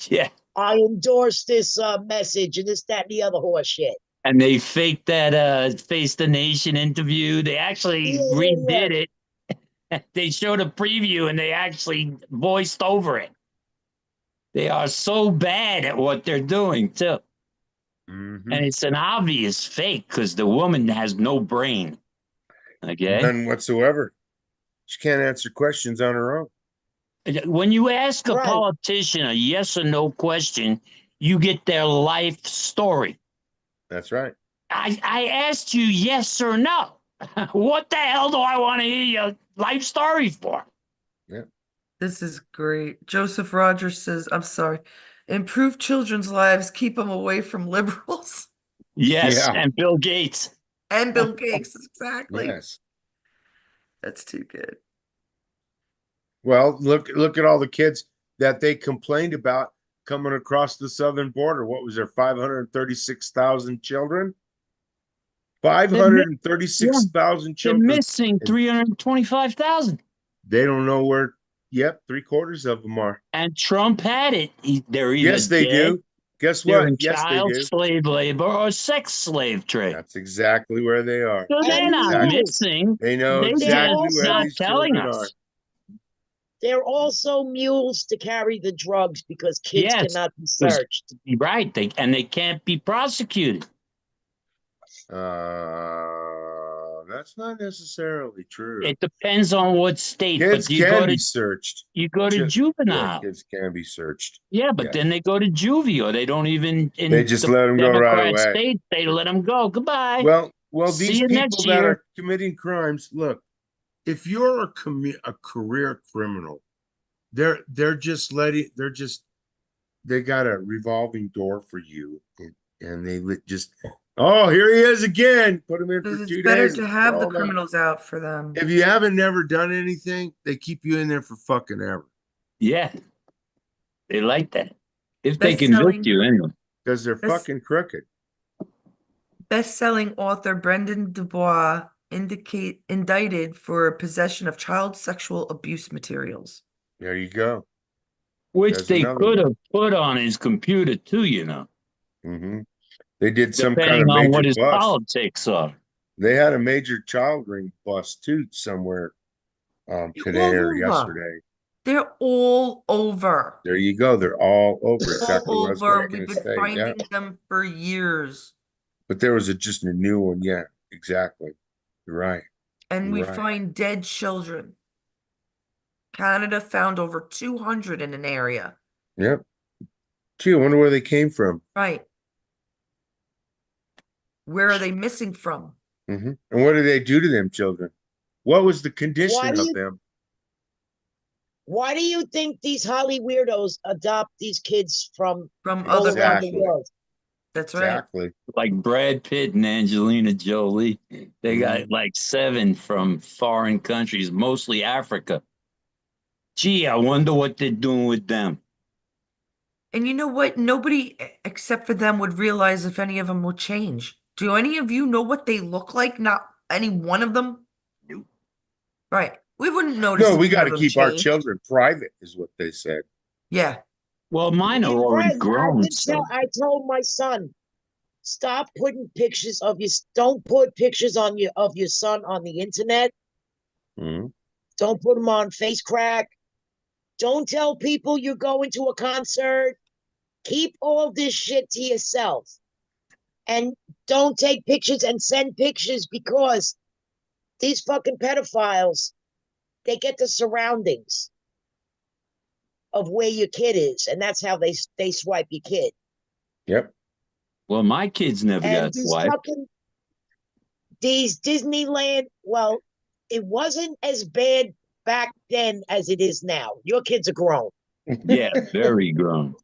yeah. I endorse this message and this, that, and the other horse shit. And they faked that Face the Nation interview. They actually Yeah. redid it. They showed a preview and they actually voiced over it. They are so bad at what they're doing too. Mhm. And it's an obvious fake because the woman has no brain. Okay. None whatsoever. She can't answer questions on her own. When you ask a Right. politician a yes or no question, you get their life story. That's right. I asked you yes or no. What the hell do I want to hear your life story for? This is great. Joseph Rogers says, I'm sorry, improve children's lives, keep them away from liberals. Yes, Yeah. and Bill Gates. And Bill Gates, exactly. Yes. That's too good. Well, look at all the kids that they complained about coming across the southern border. What was there, 536,000 children? They're, mi- yeah, 536,000 they're children. missing And 325,000. they don't know where, yep, 3/4 of them are. And Trump had it. They're either Yes, they dead, do. Guess they're what? in Yes, they child do. slave labor or sex slave trade. That's exactly where they are. So That's they're And not exactly. mules. missing. They know They They're exactly just where also not these telling children are. us. they're also mules to carry the drugs because kids Yes, cannot be was searched. right. They can't be prosecuted. That's not necessarily true. It depends on what state. Kids But you can go be to searched. Yeah, juvenile. kids can be searched. Yeah, but Yes. then they go to juvie, or they don't even They in just the let them go right Democrat away. state. They let them go. Goodbye. Well, See these you people next that year. are committing crimes, look, if you're a career criminal, they're just letting they got a revolving door for you, and just, oh, here he is again. Put him in for Because it's 2 better days to and have the throw him out. criminals out for them. If you haven't never done anything, they keep you in there for fucking ever Yeah, they like that. If they convict Best-selling, you anyway. because they're best, fucking crooked. best-selling author Brendan Dubois indicted for possession of child sexual abuse materials. There you go. Which There's they another could one. have put on his computer too, Hmm. They did some kind depending of on what major his bust. politics are. They had a major child ring bust too somewhere today All or over. yesterday. They're all over. There you go. They're all over. All Exactly what I was over. going We've to been say. Yeah. finding them for years. But there was just a new one. Yeah, exactly. You're right. And You're we right. find dead children. Canada found over 200 in an area. Yep. Gee, I wonder where they came from. Right. Where are they missing from? And what did they do to them children? What was the condition of them? Why do you think these Holly weirdos adopt these kids from From all other around the Exactly. world? That's right. Exactly. Like Brad Pitt and Angelina Jolie. They got like 7 from foreign countries, mostly Africa. Gee, I wonder what they're doing with them. And you know what? Nobody except for them would realize if any of them will change. Do any of you know what they look like? Not any one of them? Nope. Right. We wouldn't notice No, if we one got of to them keep our changed. children private, is what they said. Yeah. Well, mine are And already Brett, grown, so I told my son, stop putting pictures of your. Don't put pictures on your of your son on the internet. Mhm. Don't put them on Face Crack. Don't tell people you're going to a concert. Keep all this shit to yourself. And don't take pictures and send pictures because these fucking pedophiles, they get the surroundings of where your kid is, and that's how they swipe your kid. Yep. well, my kids never And got these swiped. fucking these Disneyland, well, it wasn't as bad back then as it is now. Your kids are grown. Yeah, very grown.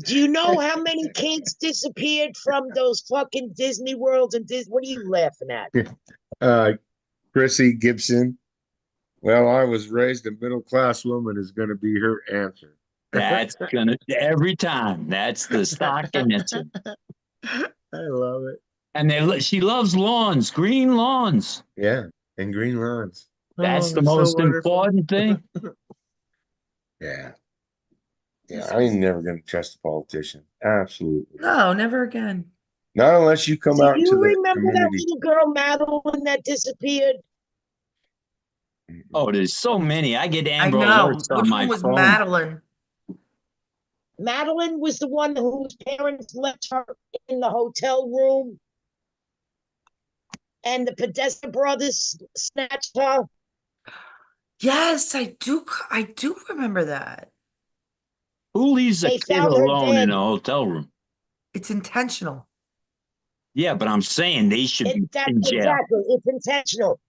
Do you know how many kids disappeared from those fucking Disney worlds and Disney? What are you laughing at? Chrissy Gibson. Well, I was raised a middle class woman is going to be her answer. That's gonna every time. That's the stock answer. I love it. And she loves lawns, green lawns. Yeah, and green lawns. That's the they're so most wonderful. important thing. Yeah. Yeah, I ain't never going to trust a politician. Absolutely. No, never again. Not unless you come Do out you into the remember that community. little girl Madeline that disappeared? Oh, there's so many. I get I Amber know. Alerts Which on one my was phone. Madeline? Madeline was the one whose parents left her in the hotel room, and the Podesta brothers snatched her. Yes, I do remember that. Who leaves a They kid found her alone in dead. a hotel room? It's intentional. Yeah, but I'm saying they should be in jail. Exactly. It's intentional.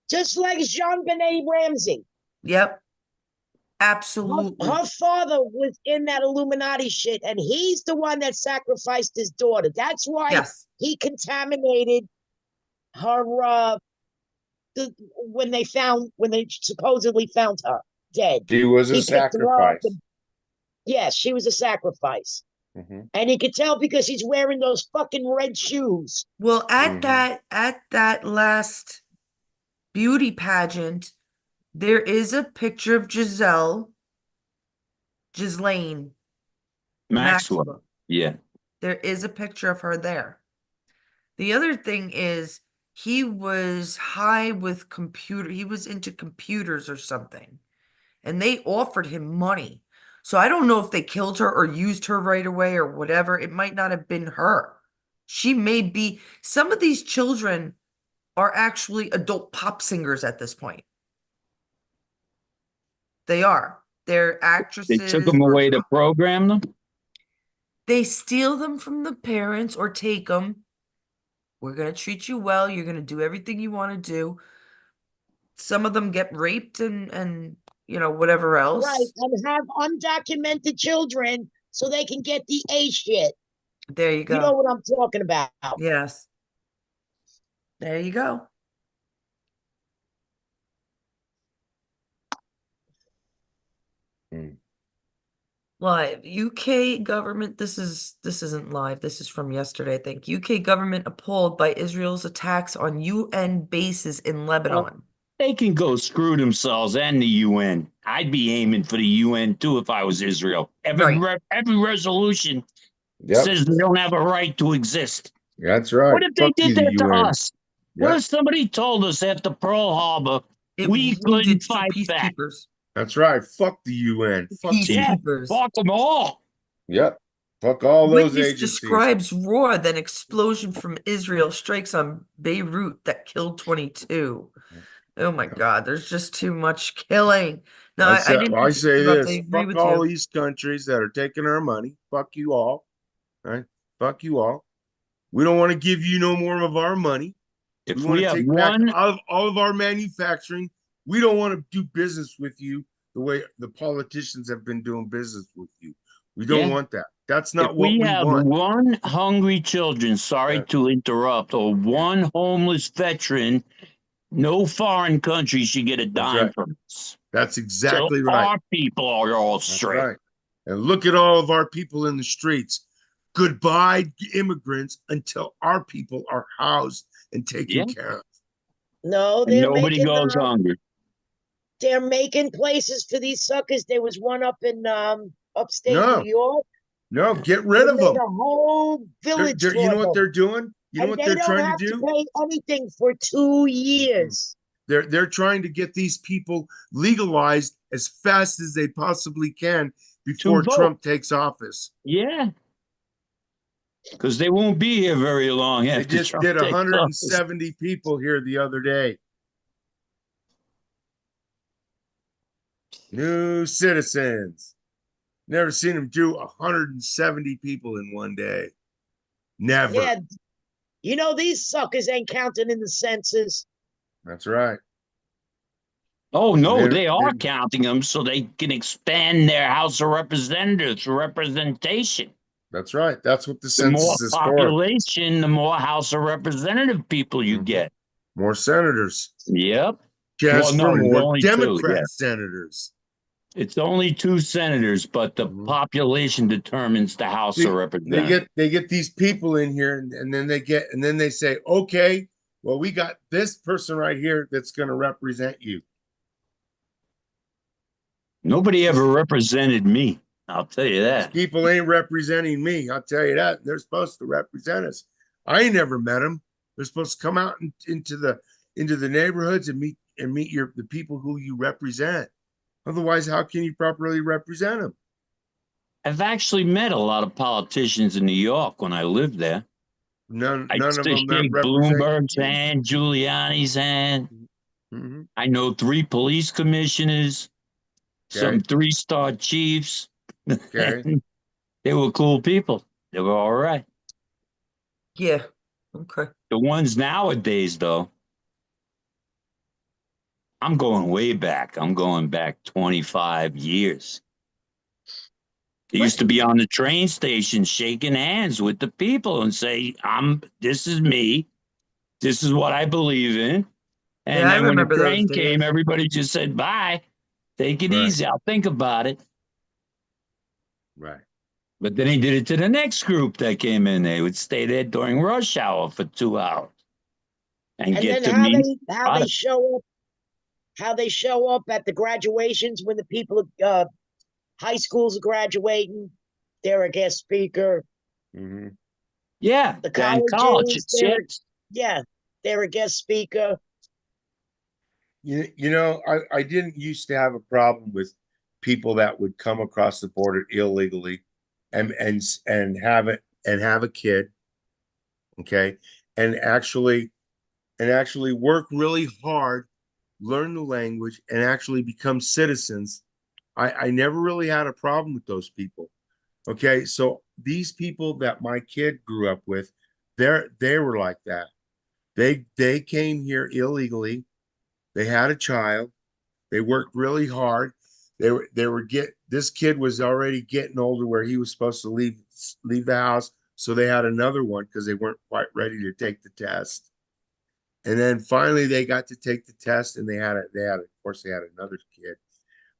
Just like Jean Benet Ramsey. Yep. Her, Absolutely. her father was in that Illuminati shit, and he's the one that sacrificed his daughter. That's why Yes. he contaminated her when they supposedly found her dead. She was a He picked her up sacrifice. and yes, she was a sacrifice. Hmm. And you could tell because he's wearing those fucking red shoes. Well, Hmm. at that last beauty pageant, there is a picture of Ghislaine Maxwell. Maxwell. Yeah. There is a picture of her there. The other thing is he was high with he was into computers or something, and they offered him money. So I don't know if they killed her or used her right away or whatever. It might not have been her. She may be, some of these children are actually adult pop singers at this point. They are. They're They took actresses them or away to program them. they steal them from the parents or take them. We're going to treat you well. You're going to do everything you want to do. Some of them get raped and whatever Right. else. And have undocumented children so they can get the A shit. There you You know go. what I'm talking about. Yes. There you go. Mm. Live. UK government, this isn't live. This is from yesterday, I think. UK government appalled by Israel's attacks on UN bases in Lebanon. They can go screw themselves and the UN. I'd be aiming for the UN too if I was Israel. Right. Every resolution Yep, says they don't have a right to exist. that's right. What if they Fuck did you, the that to UN. us? What Yep, if somebody told us after Pearl Harbor It we couldn't wounded two fight back? peacekeepers. that's right. Fuck the UN. Fuck you. Yeah, Peacekeepers. fuck them all. Yep. Fuck all those Witness agencies. describes roar, then explosion from Israel strikes on Beirut that killed 22. Oh my Yep. God, there's just too much killing. No, I I say didn't mean I to say interrupt. I this. agree Fuck with all you. these countries that are taking our money. Fuck you all. Right? Fuck you all. We don't want to give you no more of our money. We If want we to have take back one, all of our manufacturing. We don't want to do business with you the way the politicians have been doing business with you. We don't yeah, want that. That's if not what we we have want. one hungry children, sorry Yeah, to interrupt, or yeah, one homeless veteran, no foreign country should get a that's dime right. from us. That's So exactly right. our people are all That's straight. right. And look at all of our people in the streets. Goodbye, immigrants, until our people are housed and taken Yeah, care of. No, and nobody goes hungry. they're making places for these suckers. There was one up in upstate New No, York. no, get They rid of made them. a whole village You for know what them. they're doing? You know And what they they're don't trying to have to do? pay anything for 2 years. They're trying to get these people legalized as fast as they possibly can To before vote. Trump takes office. Yeah, because they won't be here very long They after just Trump did takes office. 170 people here the other day. New citizens. Never seen them do 170 people in one day. Never. Yeah, you know, these suckers ain't counting in the census. That's right. Oh And no, then, they are counting them so they can expand their House of Representatives representation. that's right. That's what the The more census is for. population, the more House of Representative people you Mhm. get. More senators. Yep. Well, Just for no, there's more only two. Yeah, Democrat senators. it's only two senators, but the Mhm. population determines the House of See, Representatives. they get these people in here and then they say, okay, well, we got this person right here that's going to represent you. Nobody ever These, represented me. I'll tell you these that. people ain't representing me. I'll tell you that. They're supposed to represent us. I ain't never met them. They're supposed to come out into the neighborhoods and meet the people who you represent. Otherwise, how can you properly represent them? I've actually met a lot of politicians in New York when I lived there. I None used of to them that shake represent Bloomberg's you. hand, Giuliani's hand. Mhm. I know 3 police commissioners, some Okay. 3-star chiefs. Okay. They were cool people. They were all right. Yeah. Okay. The ones nowadays, though, I'm going way back. I'm going back 25 years. They What? used to be on the train station shaking hands with the people and say, this is me. This is what I believe in. Yeah, And I then when the remember those train came, days. everybody just said, bye. Take it Right. easy. I'll think about it. Right. But then he did it to the next group that came in. They would stay there during rush hour for 2 hours and And get then to meet how they product. show up, how they show up at the graduations when the people high schools are graduating, they're a guest speaker. Hmm. Yeah, The then college. colleges, It's it. yeah, they're a guest speaker. I didn't used to have a problem with people that would come across the border illegally and have a kid, okay, and actually work really hard, learn the language, and actually become citizens. I never really had a problem with those people. Okay, so these people that my kid grew up with, they were like that. They came here illegally. They had a child. They worked really hard. They were this kid was already getting older where he was supposed to leave the house. So they had another one because they weren't quite ready to take the test. And then finally they got to take the test and of course they had another kid.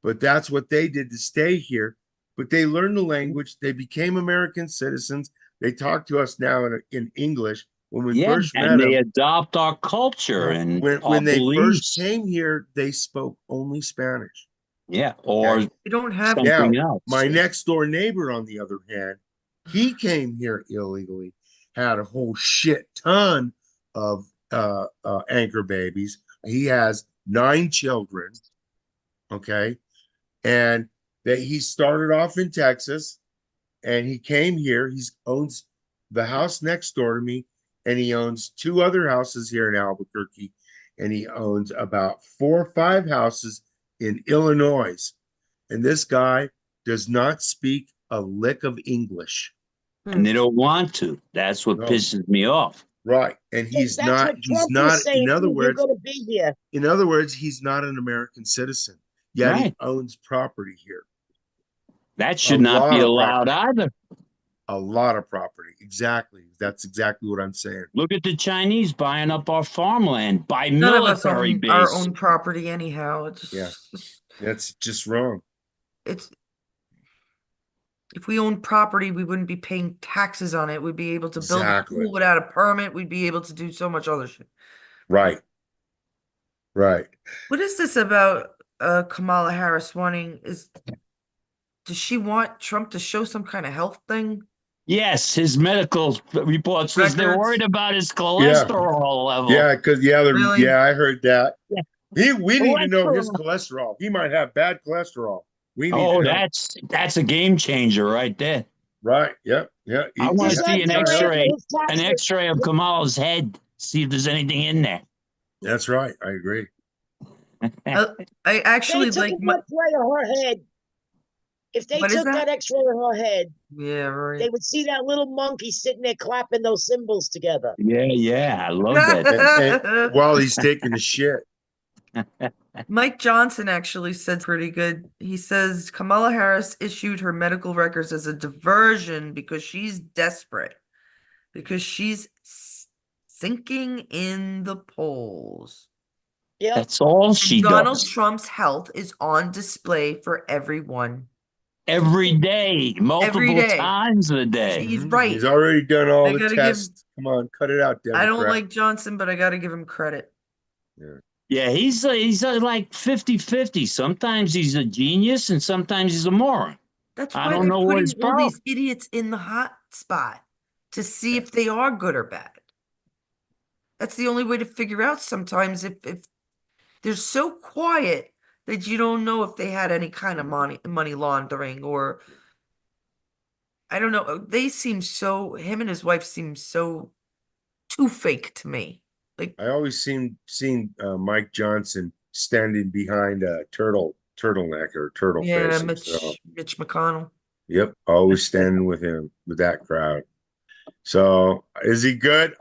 But that's what they did to stay here. But they learned the language. They became American citizens. They talk to us now in English. When we Yeah, first met and they them, adopt our culture and our when they first beliefs. came here, they spoke only Spanish. Yeah, or Okay. We don't have something Now, else. my next door neighbor, on the other hand, he came here illegally, had a whole shit ton of anchor babies. He has 9 children. Okay. And that he started off in Texas and he came here. He owns the house next door to me, and he owns 2 other houses here in Albuquerque, and he owns about 4 or 5 houses in Illinois. And this guy does not speak a lick of English. And Hmm. they don't want to. That's what No, pisses me off. right. And That's what he's Trump not, was saying too. You're going to be here. in other words, he's not an American citizen, yet he Right. owns property here. That A should not lot be of allowed property. either. A lot of property. Exactly. That's exactly what I'm saying. Look at the Chinese buying up our farmland by None of us military own our base. own property anyhow. Yeah. That's just wrong. It's if we owned property, we wouldn't be paying taxes on it. We'd be able to build a Exactly. pool without a permit. We'd be able to do so much other shit. Right. Right. What is this about Kamala Harris wanting does she want Trump to show some kind of health thing? Yes, his medical report says they're Records? worried about his Yeah. cholesterol level. Yeah. Because Really? I heard that. Yeah. We need to know his Cholesterol. cholesterol. He might have bad cholesterol. We need to Oh, know. that's a game changer right there. Right. Yep. Yeah. I want to Just Yeah. see like an they ran X-ray, for his tax. an X-ray of Kamala's head. See if there's anything in there. That's right. I agree. I They actually took like an X-ray of her head. If they what is took that that? X-ray of her head, Yeah, right. they would see that little monkey sitting there clapping those cymbals together. Yeah, I love that. And while he's taking a shit. Mike Johnson actually said pretty good. He says Kamala Harris issued her medical records as a diversion because she's desperate, because she's sinking in the polls. Yep. That's all And she Donald does. Trump's health is on display for everyone Every day, every multiple day. times a day. He's Mhm. right. He's already done all I the gotta give. tests. Come on, cut it out, I don't Democrat. like Johnson, but I gotta give him credit. Yeah, he's like 50-50. Sometimes he's a genius and sometimes he's a moron. That's I why don't they're know what his putting all problem. these idiots in the hot spot to see if they are good or bad. That's the only way to figure out sometimes if they're so quiet that you don't know if they had any kind of money laundering or I don't know. They seem so him and his wife seem so too fake to me. Like I always seen Mike Johnson standing behind a turtleneck or turtle yeah, facing. So Mitch McConnell. yep, always standing with him with that crowd. So is he good?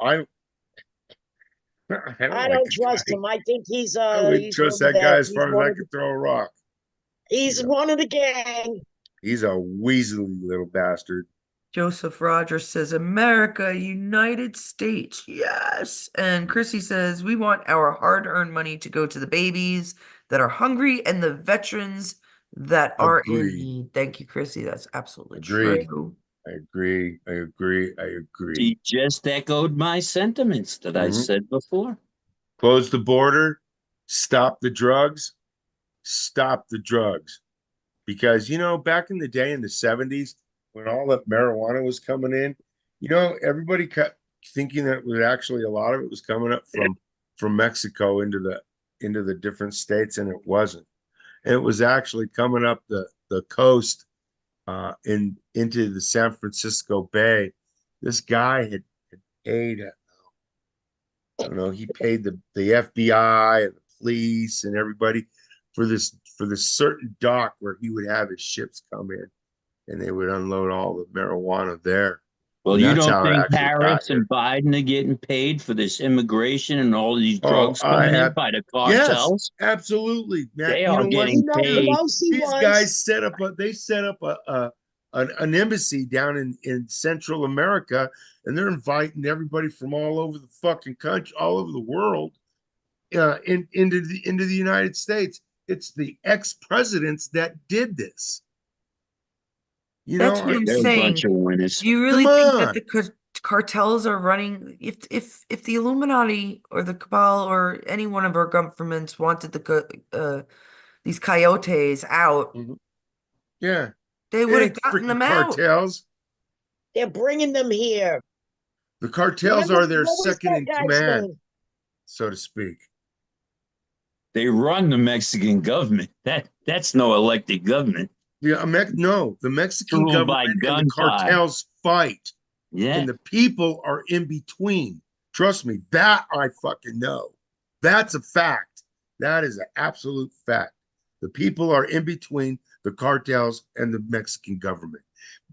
I don't I like don't the trust guy. him. I think he's I wouldn't he's trust one of that guy the as he's far as one I of the could throw a rock. he's He's a one of the gang. he's a weaselly little bastard. Joseph Rogers says, America, United States, yes. And Chrissy says, we want our hard-earned money to go to the babies that are hungry and the veterans that are in Agreed. need. Thank you, Chrissy. That's absolutely Agreed. true. I agree. I agree. I agree. She just echoed my sentiments that I Mhm. said before. Close the border, stop the drugs, stop the drugs. Because, back in the day in the 70s, when all that marijuana was coming in, everybody kept thinking that it was actually a lot of it was coming up from Mexico into the different states, and it wasn't. And it was actually coming up the coast into the San Francisco Bay. This guy had paid, I don't know, he paid the FBI and the police and everybody for this certain dock where he would have his ships come in and they would unload all the marijuana there. Well, And you that's don't how it think actually got Harris here. and Biden are getting paid for this immigration and all these Oh, drugs I coming in have, by the yes, cartels? absolutely, Matt. They You are know what? getting paid. Pelosi These was. guys set up an embassy down in Central America, and they're inviting everybody from all over the fucking country, all over the world, into the United States. It's the ex-presidents that did this. That's what I'm They're a bunch saying. of Do winners. you really Come think that on. the cartels are running? If the Illuminati or the cabal or any one of our governments wanted these coyotes out, Mhm. Yeah, they it would have ain't gotten freaking them out. cartels. They're bringing them here. The cartels Remember are their what was second that in guy's command, name? so to speak. They run the Mexican government. That's no elected government. No, the It's Mexican ruled by government and the gunfire. cartels fight, Yeah. and the people are in between. Trust me, that I fucking know. That's a fact. That is an absolute fact. The people are in between the cartels and the Mexican government.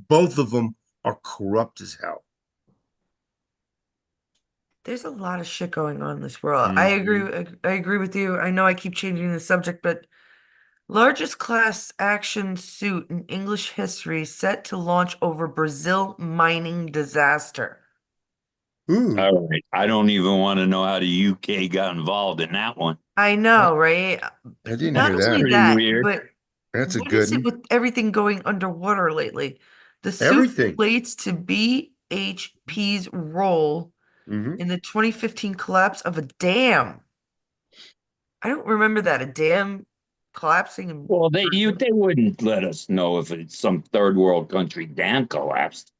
Both of them are corrupt as hell. There's a lot of shit going on in this world. I agree. Mhm. I agree with you. I know I keep changing the subject, but largest class action suit in English history set to launch over Brazil mining disaster. Ooh, All right. I don't even want to know how the UK got involved in that one. I know, right? I didn't Not hear That's only that. pretty that, weird. but That's a what good is it one. with everything going underwater lately? The suit Everything. relates to BHP's role Hmm. in the 2015 collapse of a dam. I don't remember that, a dam collapsing in Well, Brazil. they wouldn't let us know if it's some third world country dam collapsed.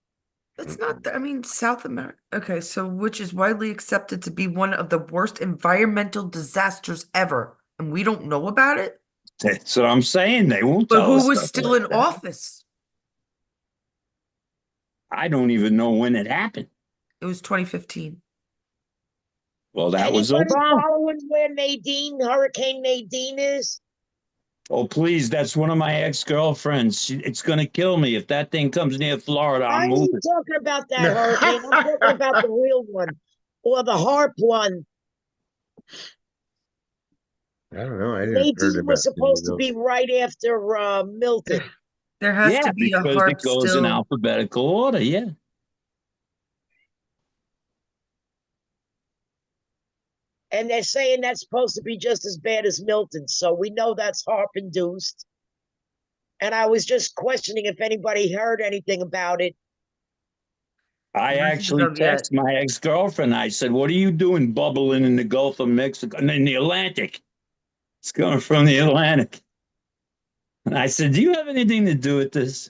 It's not, I mean, South America. Okay, so which is widely accepted to be one of the worst environmental disasters ever, and we don't know about it? That's what I'm saying. They won't But tell who us was stuff still like in that. office? I don't even know when it happened. It was 2015. Well, that was Anybody Obama. following where Hurricane Nadine is? Oh, please, that's one of my ex-girlfriends. It's going to kill me. If that thing comes near Florida, I I'm ain't moving. talking about that hurricane. I'm talking about the real one or the HARP one. I don't know. I didn't heard Nadine was about any of supposed to be those. right after Milton. There has Yeah, to be a because it harp goes in still. alphabetical order. Yeah. And they're saying that's supposed to be just as bad as Milton. So we know that's HARP induced. And I was just questioning if anybody heard anything about it. I As actually of yet. texted my ex-girlfriend. I said, "What are you doing bubbling in the Gulf of Mexico and in the Atlantic? It's coming from the Atlantic." And I said, "Do you have anything to do with this?"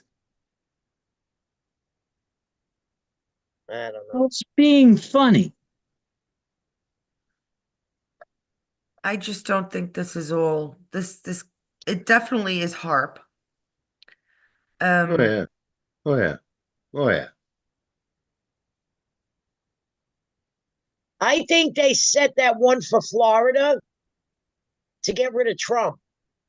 I don't Well, know. it's being funny. I just don't think this is all this it definitely is harp. Oh Um yeah. Oh yeah. Oh yeah. I think they set that one for Florida to get rid of Trump.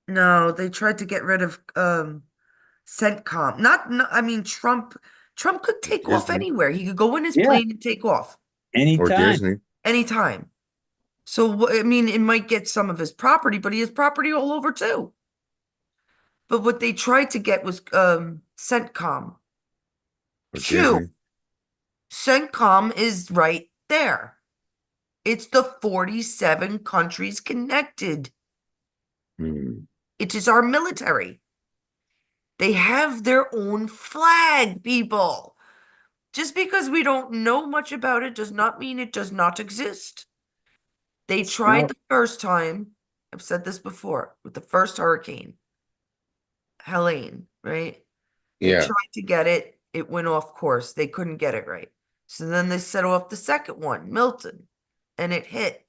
no, they tried to get rid of CENTCOM. Not no, I mean Trump could take off Disney anywhere. He could go in his Yeah, plane and take off or anytime. Disney. anytime. So, I mean, it might get some of his property, but he has property all over too. But what they tried to get was CENTCOM. Forgive Phew, me. CENTCOM is right there. It's the 47 countries connected. Hmm. It is our military. They have their own flag, people. Just because we don't know much about it does not mean it does not exist. They tried Now, the first time, I've said this before, with the first hurricane, Helene, right? They yeah, tried to get it, it went off course. They couldn't get it right. So then they set off the second one, Milton, and it hit.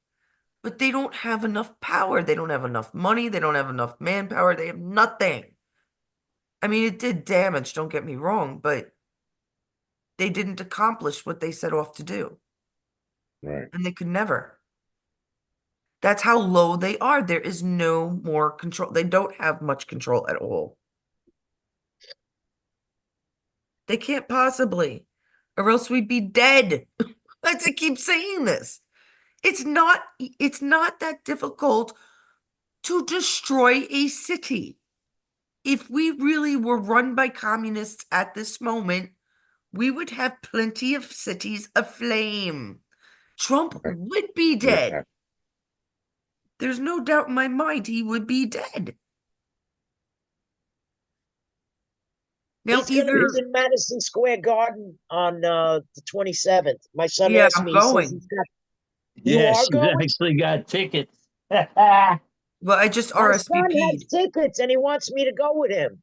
But they don't have enough power. They don't have enough money. They don't have enough manpower. They have nothing. I mean, it did damage, don't get me wrong, but they didn't accomplish what they set off to do. right. And they could never. That's how low they are. There is no more control. They don't have much control at all. They can't possibly, or else we'd be dead. I keep saying this. It's not that difficult to destroy a city. If we really were run by communists at this moment, we would have plenty of cities aflame. Trump Right. would be Yeah. dead. There's no doubt in my mind he would be dead. Now, He's gonna be either, in Madison Square Garden on the 27th. My son yeah, asked I'm me, he says going. he's got you Yeah, are she's going? actually got tickets. Well, I just My son has RSVP'd. tickets and he wants me to go with him.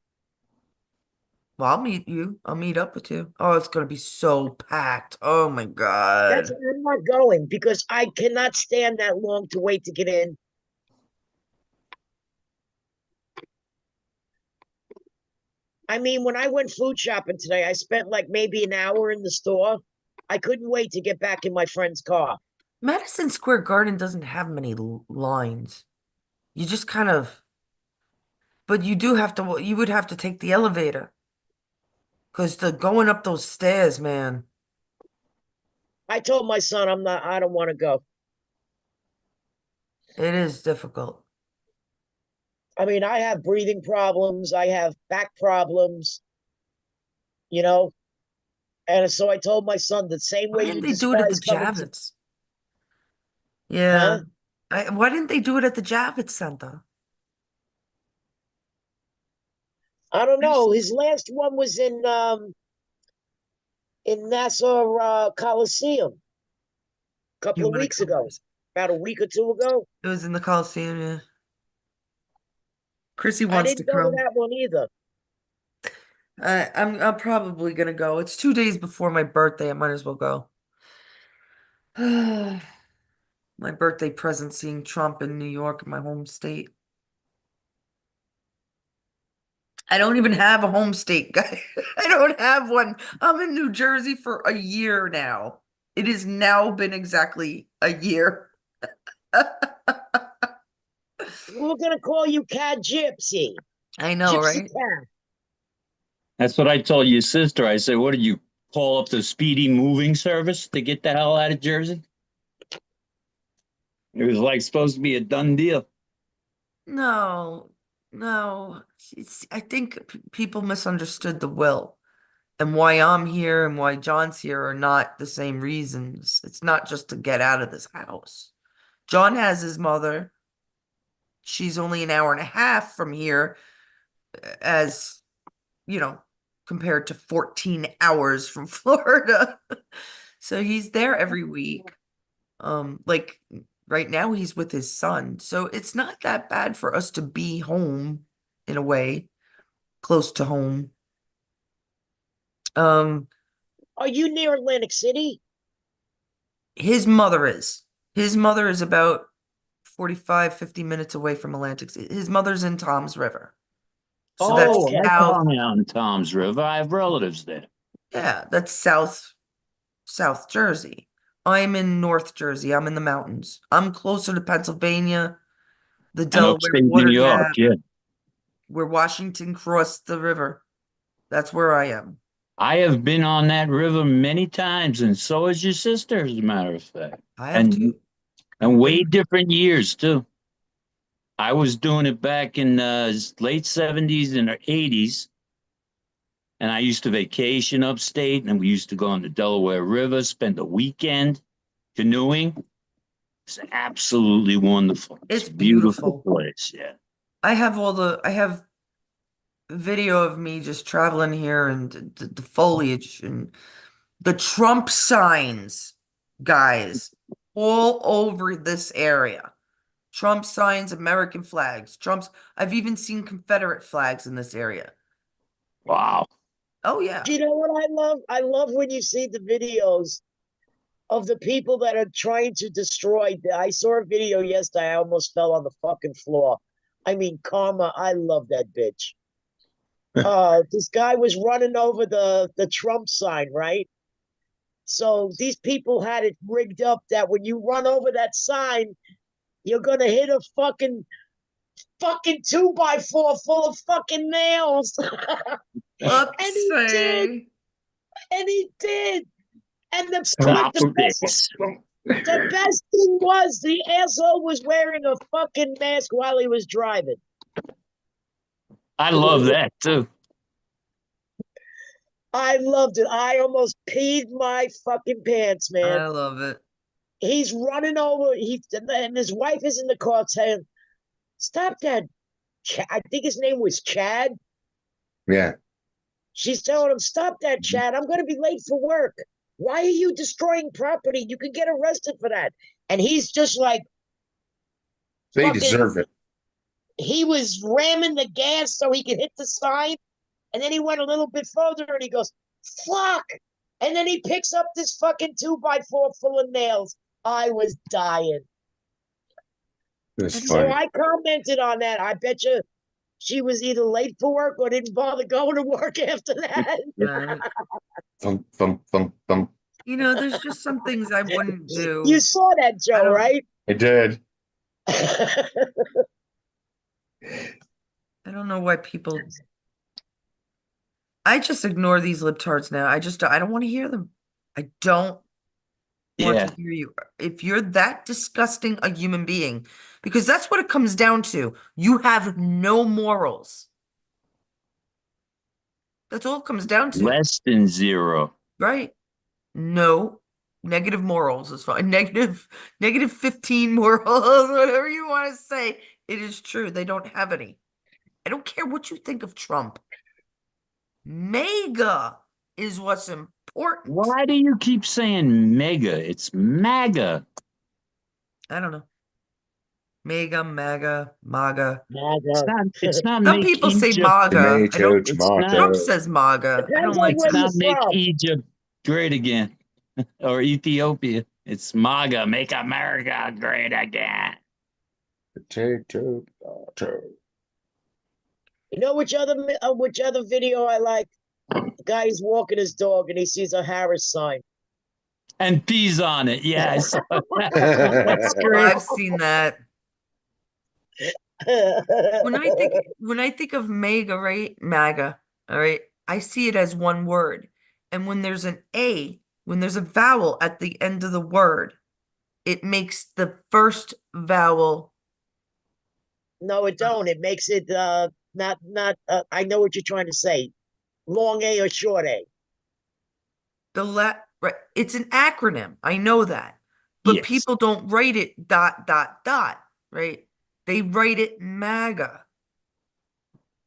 Well, I'll meet you. I'll meet up with you. Oh, it's gonna be so packed. Oh my That's God. I'm not going because I cannot stand that long to wait to get in. I mean, when I went food shopping today, I spent like maybe an hour in the store. I couldn't wait to get back in my friend's car. Madison Square Garden doesn't have many lines. You just kind of, but you do have to, you would have to take the elevator because the going up those stairs, man, I told my son I don't want to go. it is difficult. I mean, I have breathing problems, I have back problems, you know. And so I told my son the same Why way didn't you they do it at the despise coming to, Javits? Yeah. huh? Why didn't they do it at the Javits Center? I don't I know. just- His last one was in Nassau Coliseum a couple You of want to weeks go? ago, about a week or two ago. It was in the Coliseum, yeah. Chrissy I wants to didn't go to come. that one either. I'm probably gonna go. It's 2 days before my birthday. I might as well go. My birthday present, seeing Trump in New York, my home state. I don't even have a home state, guy. I don't have one. I'm in New Jersey for a year now. It has now been exactly a year. We're gonna call you Cat Gypsy, I know, Gypsy right? Cat. That's what I told your sister. I said, what did you call up the speedy moving service to get the hell out of Jersey? It was like supposed to be a done deal. No, no. I think people misunderstood the will and why I'm here and why John's here are not the same reasons. It's not just to get out of this house. John has his mother. She's only an hour and a half from here, as you know, compared to 14 hours from Florida. So he's there every week. Like right now he's with his son. So it's not that bad for us to be home in a way, close to home. Um, Are you near Atlantic City? his mother is. His mother is about 45, 50 minutes away from Atlantic City. His mother's in Tom's River. So that's Oh, Okay. I south. found out in Tom's River. I have relatives there. Yeah, that's South Jersey. I'm in North Jersey. I'm in the mountains. I'm closer to Pennsylvania, the And Delaware upstate New Water York, Gap, yeah. where Washington crossed the river. That's where I am. I have been on that river many times, and so has your sister, as a matter of fact. I have And too. And way different years too. I was doing it back in late 70s and 80s. And I used to vacation upstate, and we used to go on the Delaware River, spend a weekend canoeing. It's absolutely wonderful. It's It's a beautiful beautiful. place. Yeah. I have video of me just traveling here and the foliage and the Trump signs, guys, all over this area. Trump signs, American flags, I've even seen Confederate flags in this area. Wow. Oh yeah. Do you know what I love? I love when you see the videos of the people that are trying to destroy. I saw a video yesterday. I almost fell on the fucking floor. I mean, Karma, I love that bitch. This guy was running over the Trump sign, right? So these people had it rigged up that when you run over that sign, you're gonna hit a fucking 2x4 full of fucking nails. And he did, Upsay. and he did. And Stop the best this. the best thing was the asshole was wearing a fucking mask while he was driving. I love that too. I loved it. I almost peed my fucking pants, man. I love it. He's running over. And his wife is in the car saying, "Stop that." I think his name was Chad. Yeah. She's telling him, "Stop that, Chad. I'm going to be late for work. Why are you destroying property? You could get arrested for that." And he's just like, They fucking, deserve it. he was ramming the gas so he could hit the sign. And then he went a little bit further and he goes, "Fuck." And then he picks up this fucking 2x4 full of nails. I was dying. It's So funny. I commented on that. I bet you she was either late for work or didn't bother going to work after that. Right. Thump, thump, thump, thump. You know, there's just some things I wouldn't do. You saw that, I Joe, don't- right? I did. I don't know why people. I just ignore these libtards now. I don't want to hear them. I don't want Yeah. to hear you. If you're that disgusting a human being, because that's what it comes down to. You have no morals. That's all it comes down to, Less than zero. right? No negative morals is fine. Negative 15 morals, whatever you want to say. It is true. They don't have any. I don't care what you think of Trump. Mega is what's important. Why do you keep saying mega? It's MAGA. I don't know. Mega, MAGA, MAGA. It's not Some make people say Egypt. MAGA. I don't. It's not- Trump says MAGA. I Depends don't on like where It's that. not you're make from. Egypt great again or Ethiopia. It's MAGA, make America great again. Potato, potato. You know which other video I like? The guy's walking his dog and he sees a Harris sign. And peas on it. Yeah, I saw that. That's Oh, great. I've seen that. When I think of MAGA, right? MAGA, all right, I see it as one word. And when there's an A, when there's a vowel at the end of the word, it makes the first vowel. No, it don't. It makes it not I know what you're trying to say. Long A or short A. Right, it's an acronym. I know that. But Yes. people don't write it dot dot dot, right? They write it MAGA.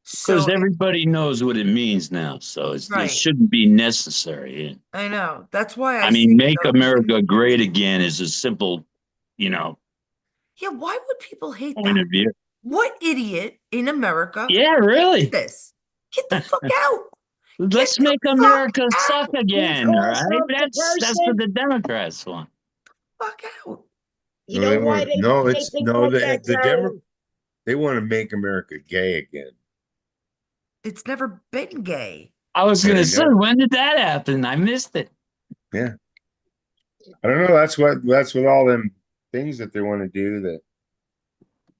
Because So everybody knows what it means now. So it Right. shouldn't be necessary. I know. That's why I I mean, say make those things. America great again is a simple, you know, Yeah, why would people hate point that? of view. What idiot in America Yeah, hates really. this? Get the fuck out. Let's the make fuck America out. suck again, Because right? of the That's person. what the Democrats want. Fuck out. You know why they think like that, Carolyn? They want to make America gay again. It's never been gay. I was There gonna you say, go. when did that happen? I missed it. Yeah. I don't know. That's what all them things that they want to do that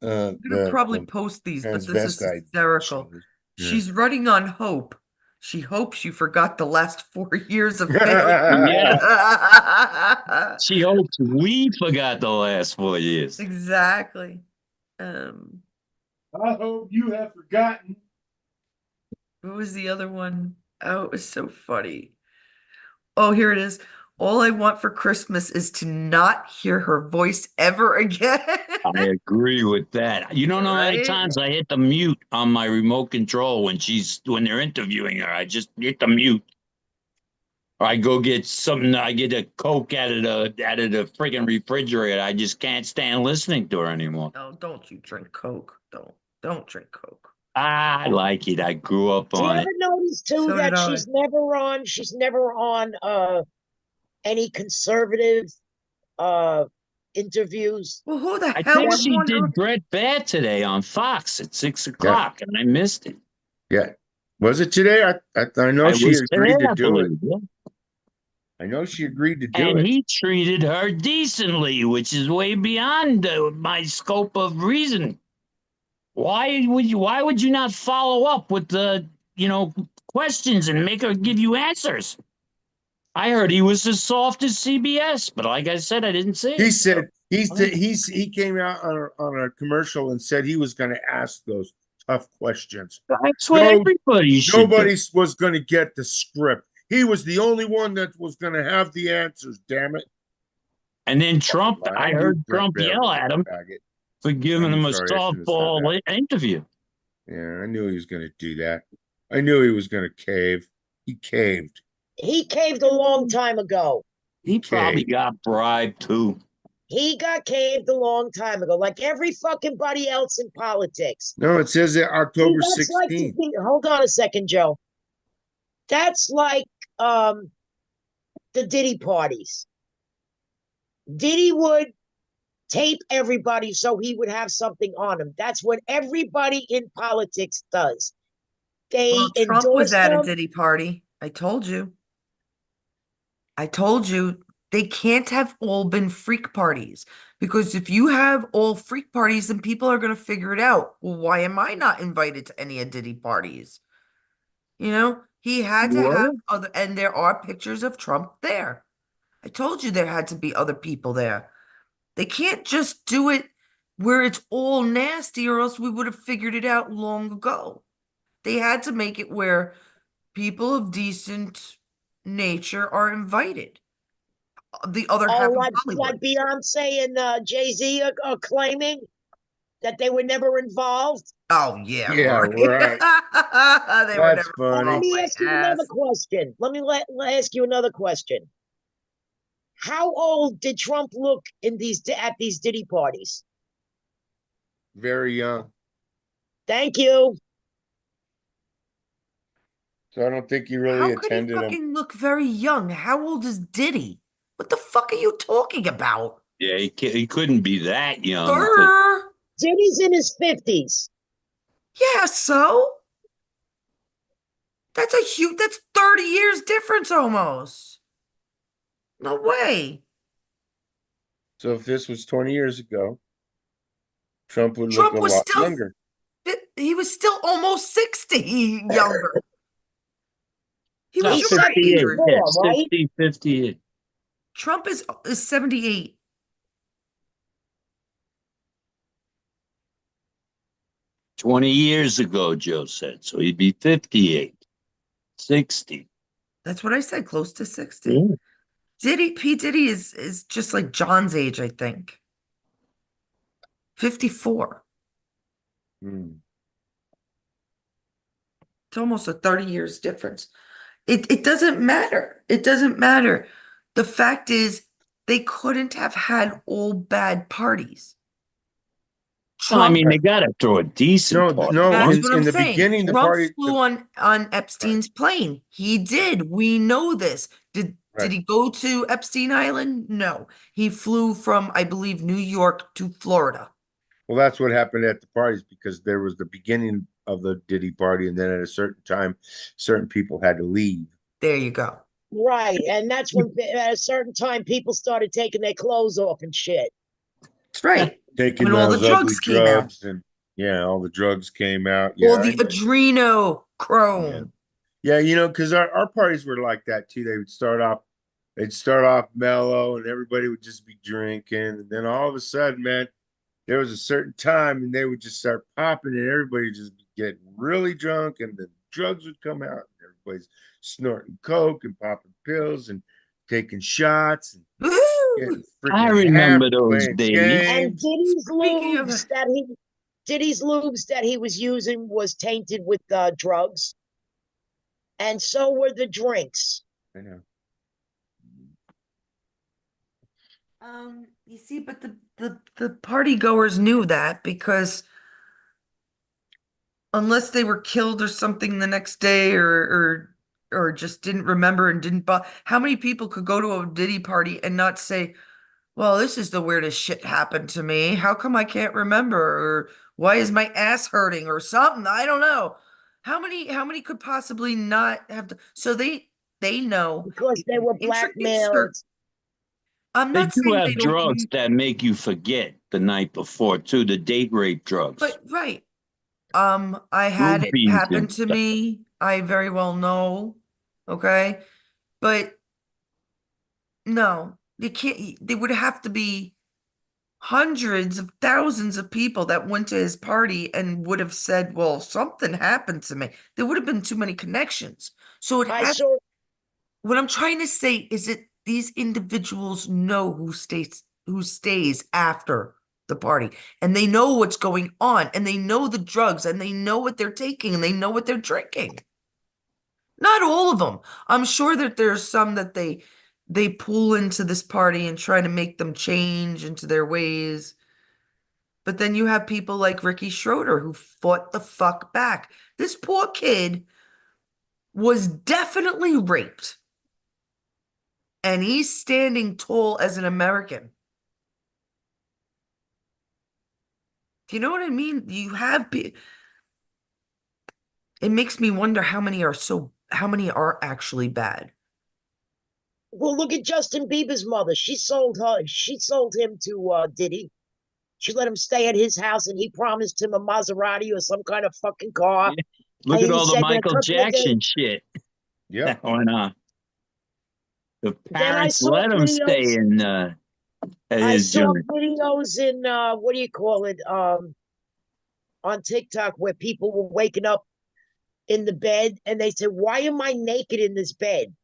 I'm gonna probably post these, but this is transvestite hysterical. shows. Yeah. She's running on hope, She hopes you forgot the last 4 years of failure. Yeah. She hopes we forgot the last 4 years. Exactly. Um, I hope you have forgotten. what was the other one? Oh, it was so funny. Oh, here it is. All I want for Christmas is to not hear her voice ever again. I agree with that. You don't know how many Right? times I hit the mute on my remote control when they're interviewing her. I just hit the mute. Or I go get something. I get a Coke out of the friggin' refrigerator. I just can't stand listening to her anymore. No, don't you drink Coke. Don't drink Coke. I like it. I grew up Do you on ever it. notice too So did that I. she's never on any conservative interviews? Well, who the I hell think would she want her? did Brett Baer today on Fox at 6 Yeah, o'clock, and I missed it. yeah. Was it today? I know I she was today, agreed to I do it. believe. Yeah. I know she agreed to do And it. he treated her decently, which is way beyond my scope of reason. Why would you not follow up with the questions and make her give you answers? I heard he was as soft as CBS, but like I said, I didn't see He it. said he came out on a commercial and said he was going to ask those tough questions. That's what No, everybody should do. nobody was going to get the script. He was the only one that was going to have the answers. Damn it! And then Trump, I I knew heard Brett Trump Baer yell was at him a faggot. for giving I'm him a sorry, I shouldn't have said that. softball interview. Yeah, I knew he was going to do that. I knew he was going to cave. He caved. He caved a long time ago. He probably Caved. got bribed too. He got caved a long time ago, like every fucking body else in politics. No, it says it See, October that's like 16th. hold on a second, Joe. That's like the Diddy parties. Diddy would tape everybody so he would have something on him. That's what everybody in politics does. They Well, Trump was endorse at a them. Diddy party. I told you. I told you they can't have all been freak parties because if you have all freak parties, then people are going to figure it out. Well, why am I not invited to any of Diddy parties? He had You to have were? other, and there are pictures of Trump there. I told you there had to be other people there. They can't just do it where it's all nasty, or else we would have figured it out long ago. They had to make it where people of decent nature are invited. The other Oh, half of like Hollywood. Beyonce and Jay-Z are claiming that they were never involved. Oh yeah, Yeah, right. right. They were That's never Well, let funny. involved me my ask you another ass. question. Let ask you another question. How old did Trump look at these Diddy parties? Very young. Thank you. So I don't think he really How could he attended them. fucking look very young? How old is Diddy? What the fuck are you talking about? Yeah, he couldn't be that young. Sir? Diddy's in his 50s. Yeah, so that's 30 years difference almost. No way. So if this was 20 years ago, Trump would look Trump a was lot still younger. he was still almost 60 younger. He was No, He your age, 58. Rick. Yeah, 74, right? 60, 58. Trump is 78. 20 years ago, Joe said. So he'd be 58, 60. That's what I said, close to 60. Yeah. P. Diddy is just like John's age, I think. 54. Hmm. It's almost a 30 years difference. It doesn't matter. It doesn't matter. The fact is, they couldn't have had all bad parties. Well, I Trump, mean, they got to throw a decent party. No. that's once. what I'm In the saying. beginning, the Trump party. flew on Epstein's plane. He did. We know this. Did Right. he go to Epstein Island? No. He flew from, I believe, New York to Florida. Well, that's what happened at the parties because there was the beginning of the Diddy party, and then at a certain time, certain people had to leave. There you go. Right. And that's when at a certain time people started taking their clothes off and shit. That's right. Taking When all the those ugly drugs came out. drugs, and yeah, all the drugs came out. All Yeah, the I know. adrenochrome. Yeah, because our parties were like that too. They'd start off mellow and everybody would just be drinking. And then all of a sudden, man, there was a certain time and they would just start popping and everybody would just be getting really drunk and the drugs would come out and everybody's snorting coke and popping pills and taking shots and getting Woo! I freaking remember hammered those playing days. And games. Speaking of, Diddy's lubes that he was using was tainted with drugs, and so were the drinks. I know. you see, but the party goers knew that because unless they were killed or something the next day or just didn't remember and didn't how many people could go to a Diddy party and not say, well, this is the weirdest shit happened to me. How come I can't remember? Or why is my ass hurting or something? I don't know. How many could possibly not have to, so they know Because they were intricate blackmailed. I'm They not do saying they have don't, drugs that make you forget the night before too. The date rape drugs, but right. I had it groupies happen and to stuff. me. I very well know. Okay. But no, they can't, they would have to be hundreds of thousands of people that went to his party and would have said, well, something happened to me. There would have been too many connections. So it I has, saw what I'm trying to say is that these individuals know who stays after the party and they know what's going on and they know the drugs and they know what they're taking and they know what they're drinking. Not all of them. I'm sure that there's some that they pull into this party and try to make them change into their ways. But then you have people like Ricky Schroeder who fought the fuck back. This poor kid was definitely raped. And he's standing tall as an American. Do you know what I mean? It makes me wonder how many are actually bad. well, look at Justin Bieber's mother. She sold him to Diddy. She let him stay at his house, and he promised him a Maserati or some kind of fucking car. Yeah. And Look at he all the said in a Michael couple of days. Jackson shit Yep. that went on. The Then I parents saw let him stay videos. in at I his saw joint. videos in what do you call it? On TikTok where people were waking up in the bed and they said, "Why am I naked in this bed?"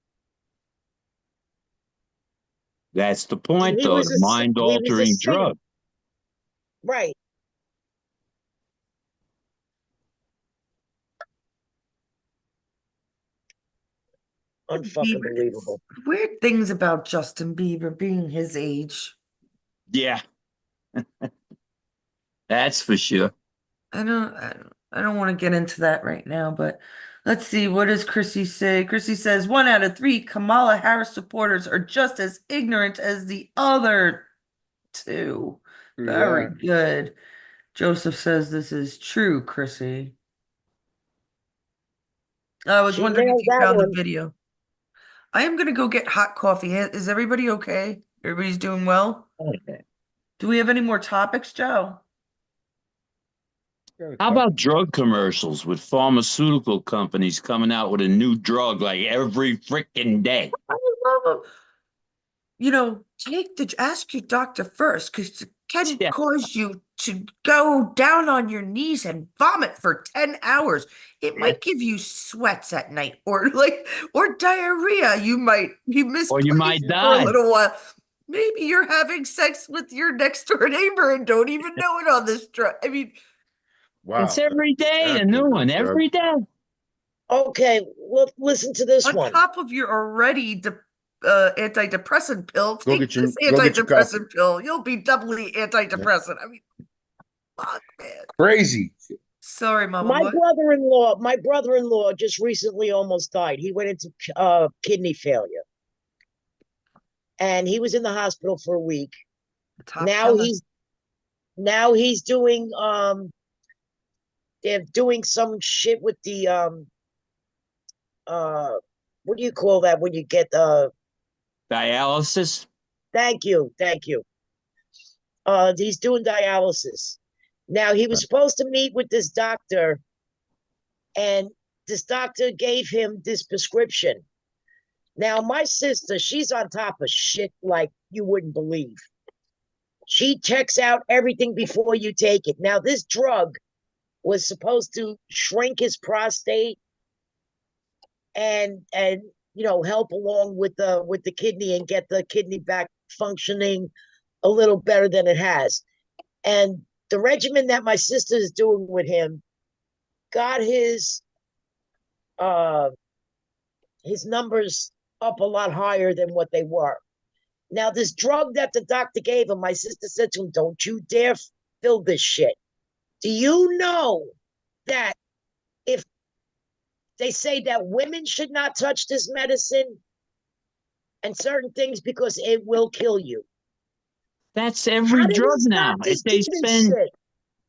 That's the And point, though. The mind he was a altering singer, drug. right? Unfucking Bieber, it's believable. weird things about Justin Bieber being his age. Yeah, that's for sure. I don't want to get into that right now, but let's see. What does Chrissy say? Chrissy says 1 out of 3 Kamala Harris supporters are just as ignorant as the other two. True Very that. good. Joseph says this is true, Chrissy. I was She wondering if nailed you that found the one. video. I am gonna go get hot coffee. Is everybody okay? Everybody's doing well? Okay. Do we have any more topics, Joe? Got a How couple. about drug commercials with pharmaceutical companies coming out with a new drug like every freaking day? I love them. Ask your doctor first because it can Yeah. cause you to go down on your knees and vomit for 10 hours. It Yeah. might give you sweats at night or diarrhea. You might be Or you might misplaced for a die. little while. Maybe you're having sex with your next door neighbor and don't even know it on this drug. I mean, It's Wow. every day a That's a new new one. drug. Every day. Okay, well, listen to this on one. top of your already antidepressant pill, take this Go get your coffee. antidepressant pill. You'll be doubly antidepressant. I mean, fuck, man. Crazy. Sorry, Mama. What? My brother-in-law just recently almost died. He went into kidney failure, and he was in the hospital for a week. Top Now killer. he's doing they're doing some shit with the uh what do you call that when you get Dialysis. thank you. He's doing dialysis. Now he was Okay. supposed to meet with this doctor, and this doctor gave him this prescription. Now, my sister, she's on top of shit like you wouldn't believe. She checks out everything before you take it. Now, this drug was supposed to shrink his prostate and help along with the kidney and get the kidney back functioning a little better than it has. And the regimen that my sister is doing with him got his numbers up a lot higher than what they were. Now, this drug that the doctor gave him, my sister said to him, "Don't you dare fill this shit." Do you know that if they say that women should not touch this medicine and certain things because it will kill you? That's How every do drug these now. doctors do this shit?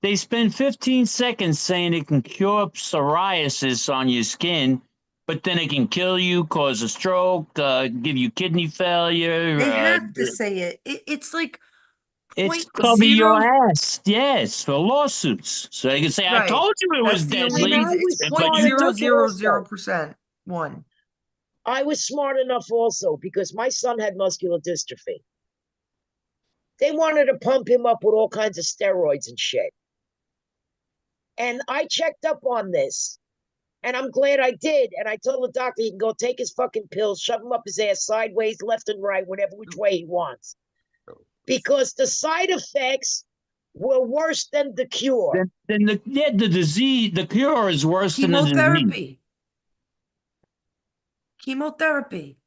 They spend 15 seconds saying it can cure psoriasis on your skin, but then it can kill you, cause a stroke, give you kidney failure. They have to say it. It's like It's point cover your zero. ass. Yes, for lawsuits. So they can say, I Right. told you it was That's the only And deadly, I reason. It's was but point smart you zero took enough it. zero zero also. percent one. I was smart enough also because my son had muscular dystrophy. They wanted to pump him up with all kinds of steroids and shit. And I checked up on this. And I'm glad I did. And I told the doctor he can go take his fucking pills, shove them up his ass sideways, left and right, whatever which way he wants. Because the side effects were worse than the cure. Then the disease, the cure is worse than the disease. Chemotherapy.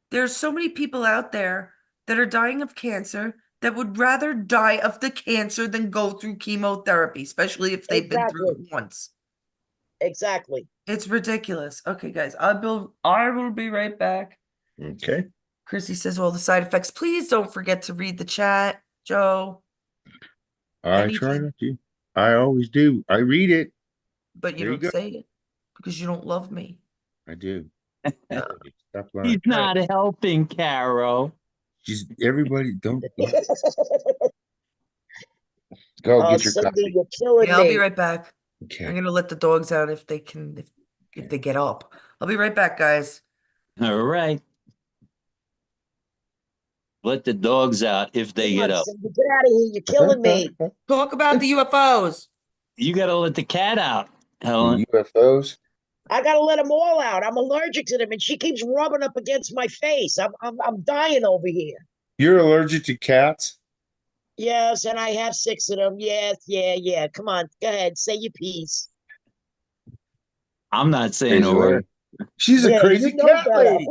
There's so many people out there that are dying of cancer that would rather die of the cancer than go through chemotherapy, especially if they've been through Exactly. it once. Exactly. It's ridiculous. Okay, guys, I will be right back. Okay. Chrissy says all the side effects. Please don't forget to read the chat, Joe. I try Anything, not to. I always do. I read it. but you There you don't go. say it because you don't love me. I do. Stop He's lying. All right. not helping, Caro. Just everybody don't go Oh, get your Cindy, coffee. you're killing Yeah, I'll be me. right back. I'm Okay. gonna let the dogs out if they can, if they get up. I'll be right back, guys. All right. Let the dogs out if they Come get on, up. Cindy, get out of here. You're killing me. Talk about the UFOs. You got to let the cat out, Helen. UFOs. I gotta let them all out. I'm allergic to them, and she keeps rubbing up against my face. I'm dying over here. You're allergic to cats? Yes, and I have 6 of them. Yes, yeah. Come on, go ahead, say your piece. I'm not saying Crazy a word. lady. She's a Yeah, crazy you know cat better. lady.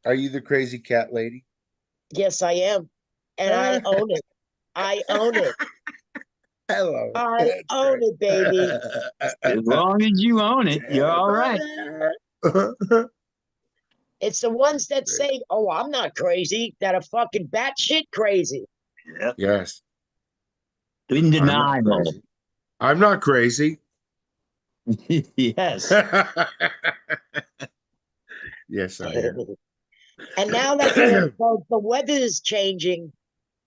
Are you the crazy cat lady? Yes, I am, and I own it. I own it. Hello. I own it, baby. As long as you own it, you're all right. It's the ones that say, "Oh, I'm not crazy," that are fucking batshit crazy. Yep. Yes. In I'm not denial. crazy. I'm not crazy. Yes. Yes, I am. And now that the weather is changing,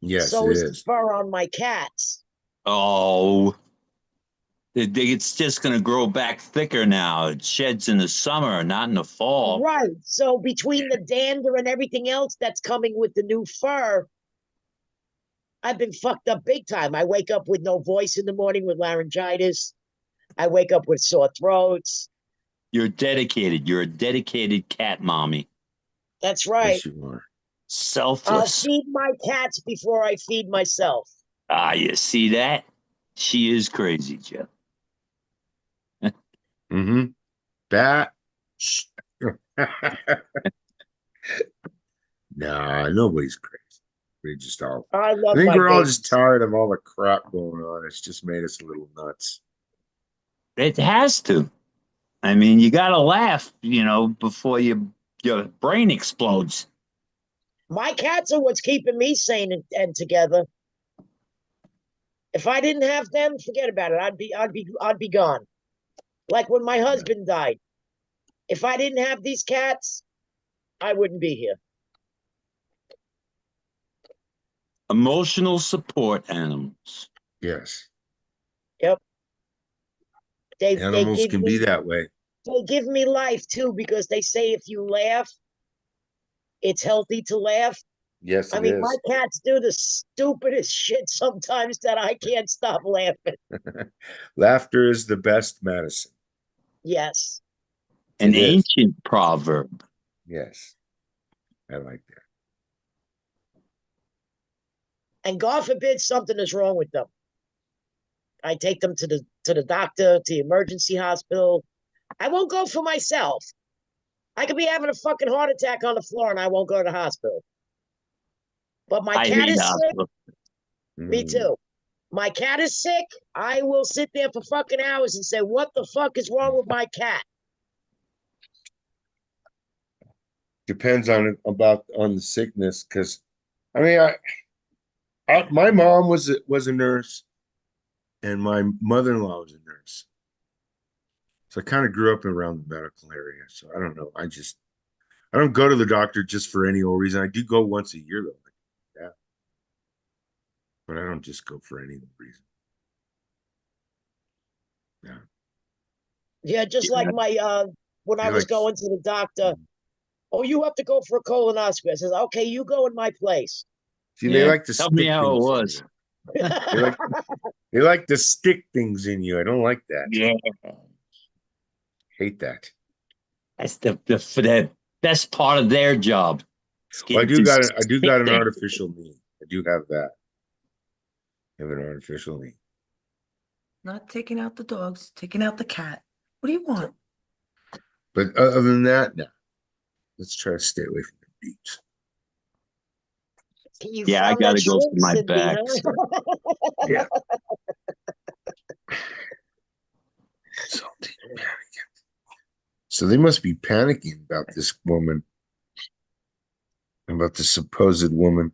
Yes, so it is the is. fur on my cats. Oh, it's just going to grow back thicker now. It sheds in the summer, not in the fall. Right. So between the dander and everything else that's coming with the new fur, I've been fucked up big time. I wake up with no voice in the morning with laryngitis. I wake up with sore throats. You're dedicated. You're a dedicated cat mommy. That's right. Yes, you are. I'll Selfless. feed my cats before I feed myself. Ah, you see that? She is crazy, Jeff. Mm-hmm. That. Nah, nobody's crazy. We just all. I I love think my we're all just babies. tired of all the crap going on. It's just made us a little nuts. It has to. I mean, you got to laugh, before your brain explodes. My cats are what's keeping me sane and together. If I didn't have them, forget about it. I'd be gone. Like when my husband died. If I didn't have these cats, I wouldn't be here. Emotional support animals. Yes. Yep. They Animals give can be me that way. they give me life too because they say if you laugh, it's healthy to laugh. Yes, I it mean, my is. cats do the stupidest shit sometimes that I can't stop laughing. Laughter is the best medicine. Yes. An It is. ancient proverb. Yes, I like that. And God forbid something is wrong with them. I take them to the doctor, to the emergency hospital. I won't go for myself. I could be having a fucking heart attack on the floor and I won't go to the hospital. But my I cat hate is sick. hospital. Me Mm. too. My cat is sick. I will sit there for fucking hours and say, what the fuck is wrong with my cat? Depends on the sickness, because I mean, my mom was a nurse, and my mother-in-law was a nurse, so I kind of grew up around the medical area. So I don't know. I don't go to the doctor just for any old reason. I do go once a year though, yeah, but I don't just go for any old reason. Yeah, Yeah, just like Yeah. my when I they was like. going to the doctor, oh, you have to go for a colonoscopy. I says, okay, you go in my place. See, they Yeah. like to Tell me stick how it things in was. you. They like they like to stick things in you. I don't like that. Yeah. Hate that. That's the best part of their job. It's Well, getting to I do stick got an things. artificial knee. I do have that. I have an artificial knee. Not taking out the dogs, taking out the cat. What do you want? But other than that, no. Let's try to stay away from the beach. You Yeah, I found that gotta go for shrink, my Cindy, back. huh? So. Yeah. Salty panicking. So they must be panicking about this woman, about the supposed woman,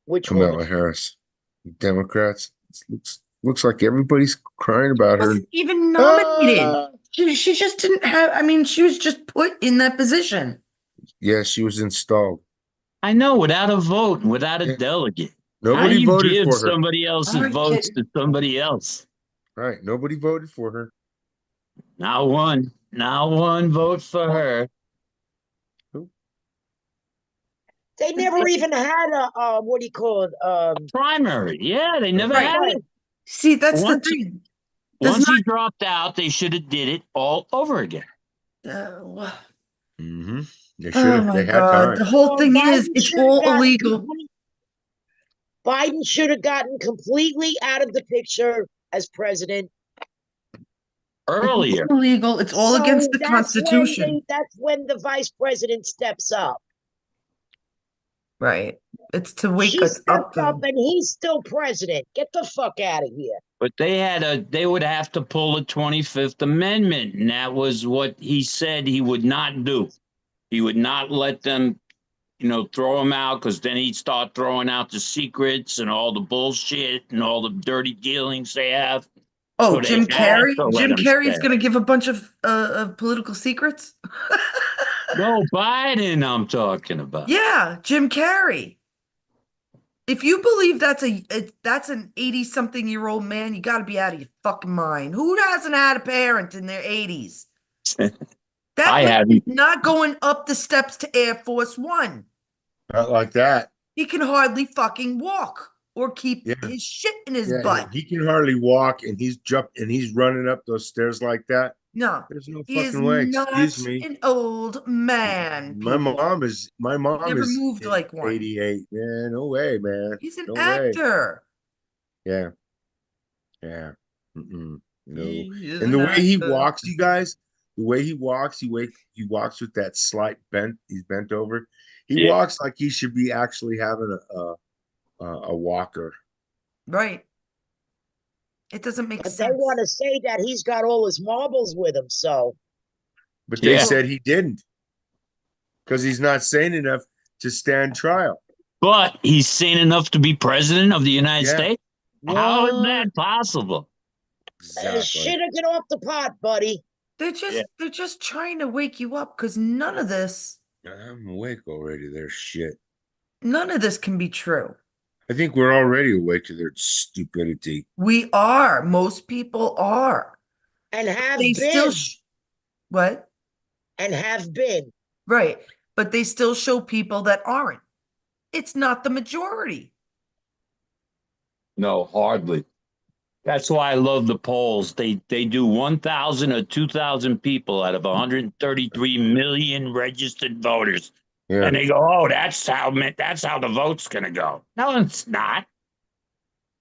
Which Kamala woman? Harris. Democrats. Looks like everybody's crying about her. Wasn't even nominated. Ah! She just didn't have, I mean, she was just put in that position. Yeah, she was installed. I know, without a vote, without a Yeah. delegate. How do Nobody you voted give for her. somebody else's Are you votes to kidding? somebody else? Right. Nobody voted for her. Not one. Not one vote for her. They never even had a what do you call it? Primary. Yeah, they never Right. had Right. it. See, that's the Once thing. Does once not, he dropped out, they should have did it all over again. uh, Mm-hmm. They should oh have. my They had God. The time. whole Or thing is, Biden it's should have all gotten illegal. Biden should have gotten completely out of the picture as president. It's Earlier. all illegal. It's all against So the Constitution. that's when the vice president steps up. Right. It's to wake She us up, stepped up though. and he's still president. Get the fuck out of here. But they would have to pull the 25th Amendment, and that was what he said he would not do. He would not let them, throw him out, because then he'd start throwing out the secrets and all the bullshit and all the dirty dealings they have. Oh, So they Jim had Carrey? to let Jim him Carrey stay. is going to give a bunch of political secrets? No, Biden, I'm talking about. Yeah, Jim Carrey. If you believe that's an 80-something-year-old man, you got to be out of your fucking mind. Who hasn't had a parent in their 80s? That I man is haven't. not going up the steps to Air Force One. Not like that. He can hardly fucking walk or keep Yeah. his shit in his Yeah. butt. He can hardly walk, and he's running up those stairs like that. No, There's no he is fucking way. Excuse not me. an old man, people. My He mom never is moved like one. 88. Yeah, no way, man. He's an No way. actor. Yeah. Yeah. No. He is And an the way he actor. walks, you guys, the way he walks, he walks with that slight bent. He's bent over. He Yeah. walks like he should be actually having a walker. Right. It doesn't make But they sense. want to say that he's got all his marbles with him. So But they Yeah. said he didn't, because he's not sane enough to stand trial. But he's sane enough to be president of the United Yeah. States. How is What? that possible? Exactly. shit, get off the pot, buddy. Yeah. They're just trying to wake you up because none of this I'm awake already. Their shit. can be true. I think we're already awake to their stupidity. We are. Most people are. and have They still, been, what? and have been. Right. But they still show people that aren't. It's not the majority. No, hardly. That's why I love the polls. They do 1,000 or 2,000 people out of 133 million registered voters, Yeah. and they go, "Oh, that's how the vote's gonna go." No, it's not.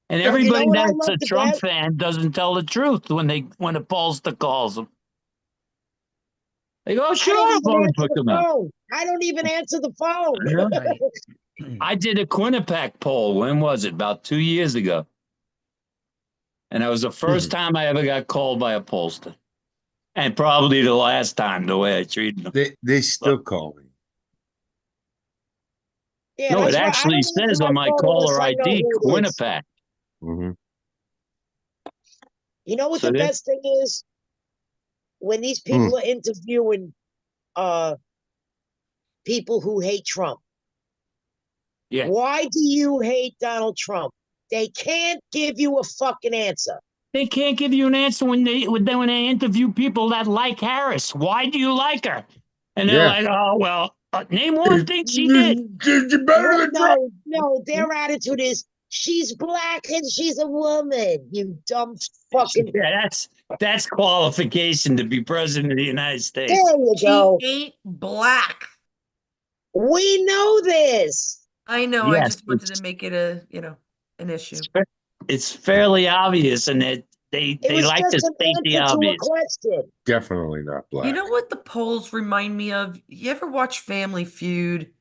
And Yeah, You know everybody what I that's love a the Trump best? fan doesn't tell the truth when the pollster calls them. They go, I don't "Sure, I even voted answer for the Kamala." phone. I don't even answer the phone. Yeah. right. I did a Quinnipiac poll. When was it? About 2 years ago. And that was the first time I ever got called by a pollster. And probably the last time, the way I treated them. They still call me. Yeah, No, it that's why I actually don't answer says my on my phone caller unless I know ID, who it is. Quinnipiac. Hmm. You know what So the they, best thing is? When these Mm. people are interviewing people who hate Trump. yeah, Why do you hate Donald Trump? They can't give you a fucking answer. they can't give you an answer when they interview people that like Harris. Why do you like her? And they're Yeah. like, oh well, name one thing she did. You're better What? than Trump. No, their attitude is she's black and she's a woman. You dumb fucking. Yeah, that's qualification to be president of the United There States. you She go. ain't black. We know this. I know. I Yes, just wanted to make it an issue. it's it's fairly obvious, and It they was like to just an state the answer to a obvious. question. Definitely not You black. know what the polls remind me of? You ever watch Family Feud?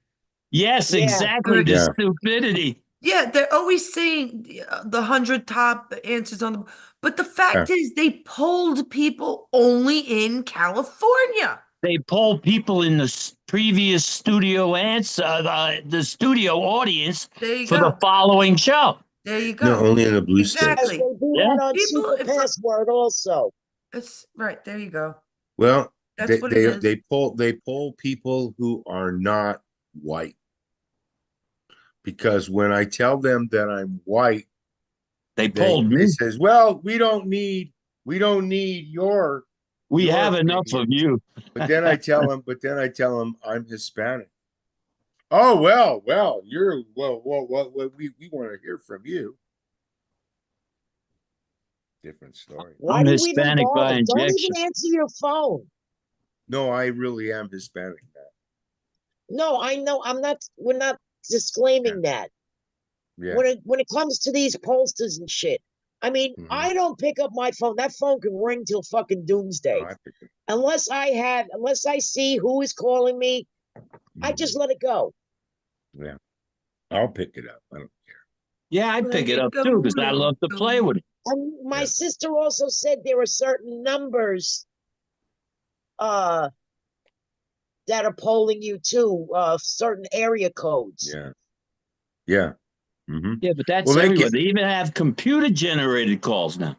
Yes, Yeah. exactly. The Yeah. stupidity. Yeah, they're always saying the 100 top answers on the, but the Yeah. fact is they polled people only in California. They poll people in the previous studio the studio audience There you for the go. following show. There you No, go. only in the blue states. Yes, Exactly. they do Yeah. that on People, Super it's Password also. right. There you go. Well, That's what it is. they poll people who are not white, because when I tell them that I'm white, They polled they me. says, "Well, we don't need We your have enough of opinion." you. But then I tell them I'm Hispanic. Oh, you're well, we want to hear from you. Different story. Why I'm do you even Hispanic by bother? Don't injection. even answer your phone. No, I really am Hispanic now. No, I know. I'm not. We're not disclaiming that. Yeah. When it comes to these pollsters and shit, I mean, Mhm. I don't pick up my phone. That phone can ring till fucking No, doomsday. I picked it. Unless I see who is calling me, I Mhm. just let it go. Yeah. I'll pick it up. I don't care. Yeah, I'd Let pick it it up go, too because I let it love to play go. with it. And my Yeah. sister also said there are certain numbers uh that are polling you too, certain area codes. Yeah. Yeah. Mm-hmm. Yeah, but that's Well, they everywhere. can. They even have computer generated calls now.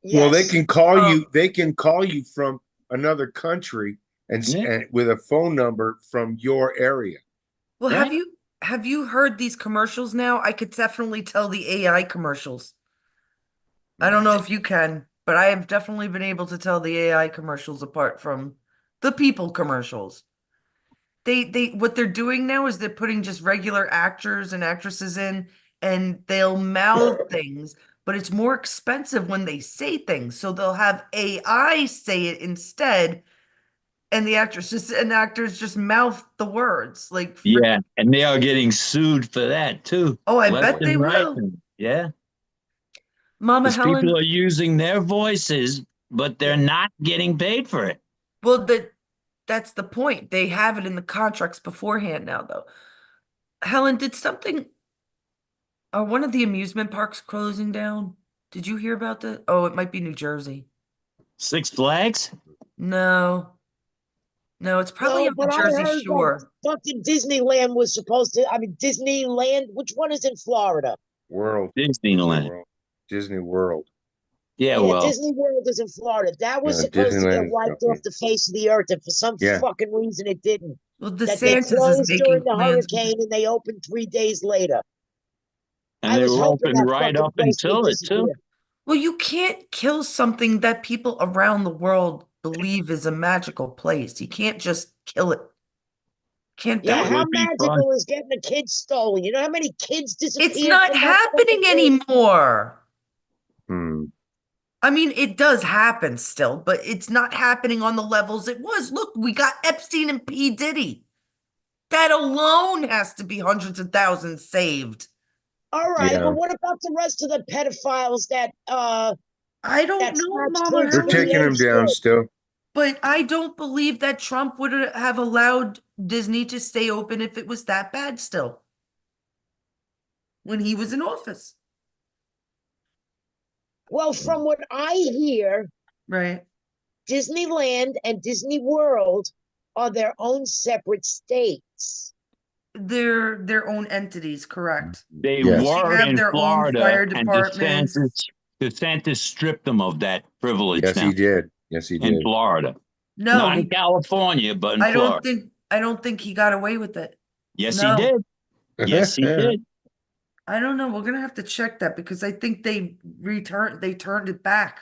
Well, they Yes. can call Um, you. They can call you from another country Yeah. and with a phone number from your area. well, Yeah. have you heard these commercials now? I could definitely tell the AI commercials. I don't know if you can, but I have definitely been able to tell the AI commercials apart from the people commercials. They what they're doing now is they're putting just regular actors and actresses in and they'll mouth things, but it's more expensive when they say things. So they'll have AI say it instead, and the actresses and actors just mouth the words like Yeah, freaking. and they are getting sued for that too, Oh, I left bet they and right. will. Yeah, Mama because people Helen, are using their voices, but they're yeah. not getting paid for it. Well, that's the point. They have it in the contracts beforehand now, though. Helen, did something, are one of the amusement parks closing down? Did you hear about that? Oh, it might be New Jersey. Six Flags? No, no, it's probably No, on the but I Jersey heard that Shore. fucking Disneyland was supposed to. I mean, Disneyland. Which one is in Florida? World. Disneyland. Disney World. Yeah, Yeah, well, Disney World is in Florida. That was Yeah, supposed to get Disneyland is wiped off definitely. the face of the earth, and for some Yeah. fucking reason it didn't. Well, That they DeSantis is closed during making the plans. hurricane and they opened 3 days later. and I they was were hoping open that right fucking up place would until it too. disappear. Well, you can't kill something that people around the world believe is a magical place. You can't just kill it. Can't do Yeah, That it. how would be fun. magical is getting a kid stolen? You know how many kids It's disappeared not from that fucking happening thing? anymore. Hmm. I mean, it does happen still, but it's not happening on the levels it was. Look, we got Epstein and P. Diddy. That alone has to be hundreds of thousands saved. All right, Yeah. but what about the rest of the pedophiles I don't that know, snatch Mama kids They're for the Helen, taking him age down thing? still. but I don't believe that Trump would have allowed Disney to stay open if it was that bad still when he was in office. Well, from what I hear, Right. Disneyland and Disney World are their own separate states. They're their own entities, correct. They Yes. They were have in their own Florida, fire and departments. DeSantis stripped them of that privilege Yes, he now did. Yes, he in did. Florida. No, Not in he California, but in I don't Florida. think I don't think he got away with it. Yes, he No. did. Yes, he did. I don't know. We're gonna have to check that because I think they turned it back.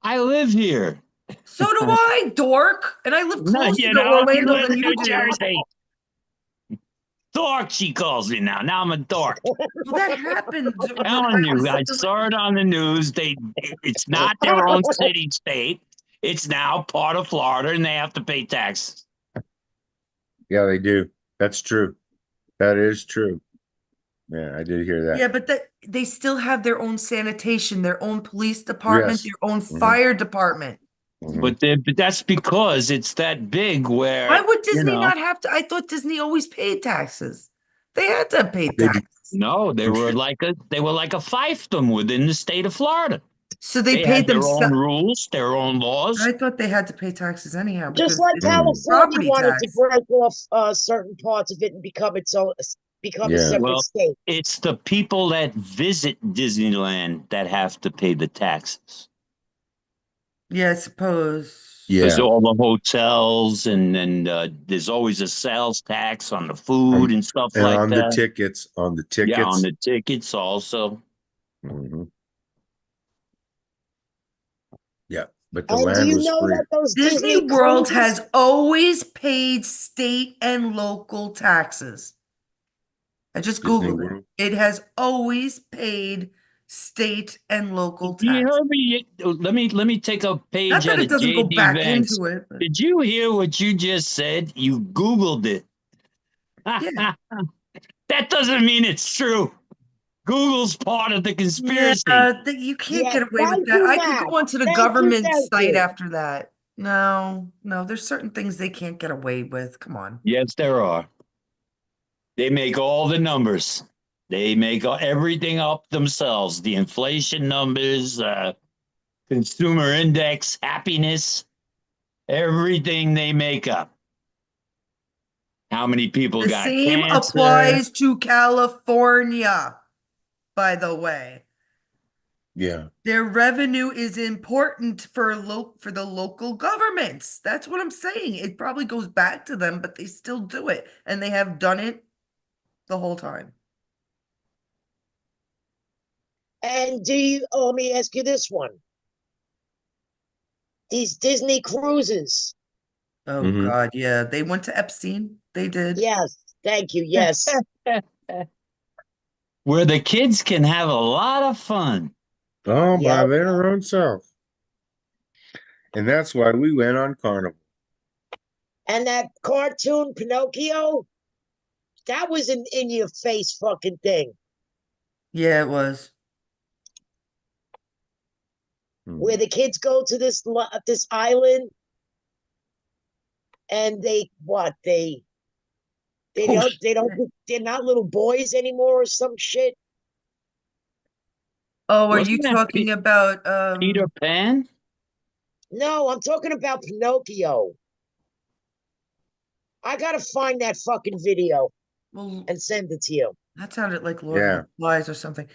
I live here. So do I, dork. And I live No, closer you to know, you Orlando live than in you New do. Jersey. Dork, she calls me now. Now I'm a dork. Well, that happened Telling you, I recently. saw it on the news. It's not their own city state. It's now part of Florida, and they have to pay taxes. Yeah, they do. That's true. That is true. Yeah, I did hear that. Yeah, but they still have their own sanitation, their own police department, Yes. their own Mhm, fire department. mhm. But that's because it's that big Why where, would you Disney know, not have to? I thought Disney always paid taxes. They had to pay They do. taxes. no, I'm sure. they were like a fiefdom within the state of Florida. So they They had paid their own themselves. rules, their own laws. I thought they had to pay taxes anyhow Just because like it's Mm, California property wanted to tax. break off certain parts of it and become a yeah. separate Well, state. it's the people that visit Disneyland that have to pay the taxes. Yeah, I suppose. Because Yeah. all the hotels and there's always a sales tax on the food Um, and stuff and like on the that. tickets, Yeah, on the tickets also. Mhm. Yeah. But the And do land you was know free. that those Disney Disney World cruises? has always paid state and local taxes. I just Disney Googled it. World. It has always paid state and local You tax. heard me. Let me take a Not page that out it of doesn't go JD back Vance. into it, but Did you hear what you just said? You Googled it. yeah. That doesn't mean it's true. Google's part of the Yeah, conspiracy. you can't Yeah, get away with thank that. you, I could Matt. go onto the Thank you, government thank site you. after that. No, no, there's certain things they can't get away with. Come on. Yes, there are. They make all the numbers. They make everything up themselves. The inflation numbers, consumer index, happiness, everything they make up. How many people The got same cancer? applies to California, by the way. Yeah. Their revenue is important for the local governments. That's what I'm saying. It probably goes back to them, but they still do it, and they have done it the whole time. And let me ask you this one. These Disney cruises. Oh Hmm. God, yeah. They went to Epstein. They did. Yes, thank you. Yes. Where the kids can have a lot of fun. Oh, by Yep. their own self. And that's why we went on Carnival. And that cartoon Pinocchio, that was an in your face fucking thing. Yeah, it was. Hmm. Where the kids go to this island and they Oh, don't they're not little boys anymore or some shit. oh, are you Wasn't that talking about Peter Pan? No, I'm talking about Pinocchio. I gotta find that fucking video well, and send it to you. that sounded like Lord of Yeah. the Flies or something.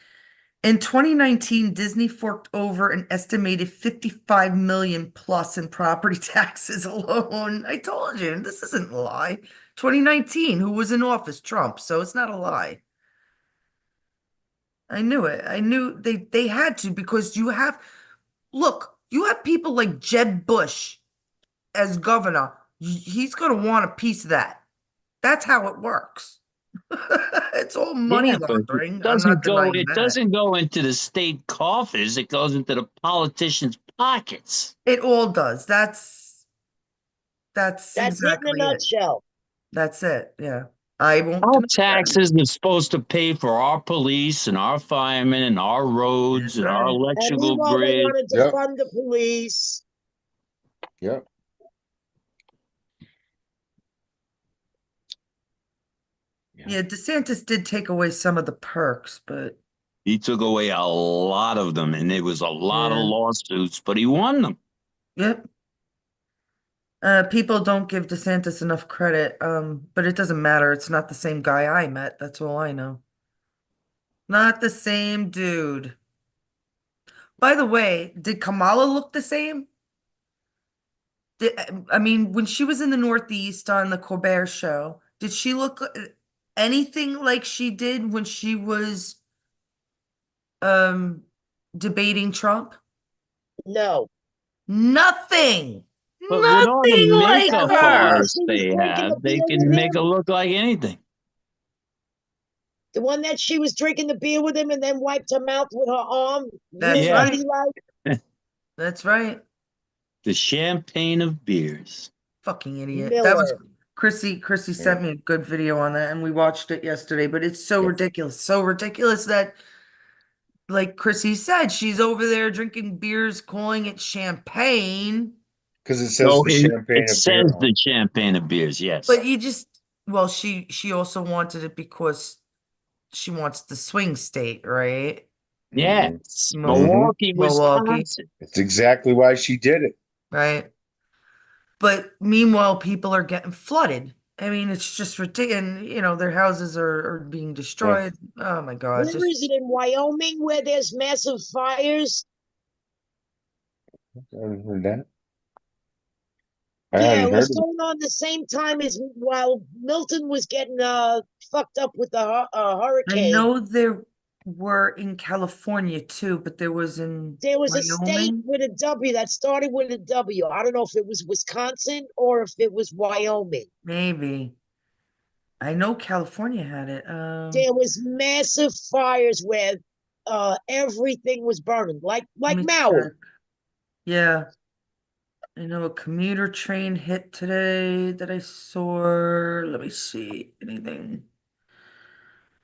In 2019, Disney forked over an estimated 55 million plus in property taxes alone. I told you, this isn't a lie. 2019, who was in office? Trump, so it's not a lie. I knew it. I knew they had to because look, you have people like Jeb Bush as governor. He's going to want a piece of that. That's how it works. It's all money Yeah, but laundering. I'm not denying it that. doesn't go into the state coffers. It goes into the politicians' pockets. It all does. That's That's it in a exactly it. nutshell. That's it. Yeah. I won't Our deny that. taxes are supposed to pay for our police and our firemen and our roads That's and our right. And electrical meanwhile, they grid. want to Yep. defund the police. Yep. Yeah, DeSantis did take away some of the perks, but He took away a lot of them, and there was a lot of yeah. lawsuits, but he won them. Yep. People don't give DeSantis enough credit, but it doesn't matter. It's not the same guy I met. That's all I know. Not the same dude. By the way, did Kamala look the same? I mean, when she was in the Northeast on the Colbert Show, did she look anything like she did when she was um debating Trump? No. Nothing. But with all the Nothing like That makeup one where her. artists she was they drinking the have, they beer with can make it him. look like anything. The one that she was drinking the beer with him and then wiped her mouth with her arm. That's Real Yeah, right. ladylike. That's right. the champagne of beers. Fucking idiot. That was Miller. Chrissy Yeah. sent me a good video on that and we watched it yesterday, but it's so Yeah. ridiculous. So ridiculous that like Chrissy said, she's over there drinking beers, calling it champagne. Because it says No, the it champagne of beer says on the it. champagne of beers. Yes. But you just well, she also wanted it because she wants the swing state, right? Mhm. Yes. Mil- Mhm. Milwaukee, Milwaukee, Wisconsin. It's exactly why she did it. right? But meanwhile, people are getting flooded. I mean, it's just ridiculous. And, their houses are being Yeah. destroyed. Oh my God. Where is it in Wyoming where there's massive fires? I haven't heard that. I Yeah, hadn't it heard was of it. going on the same time as while Milton was getting fucked up with the I hurricane. know there were in California too, but there was in There was a state Wyoming, with a W that started with a W. I don't know if it was Wisconsin or if it was Wyoming. maybe. I know California had it. There was massive fires where everything was burning, Let like me Maui. check. Yeah, I know a commuter train hit today that I saw. Let me see. Anything?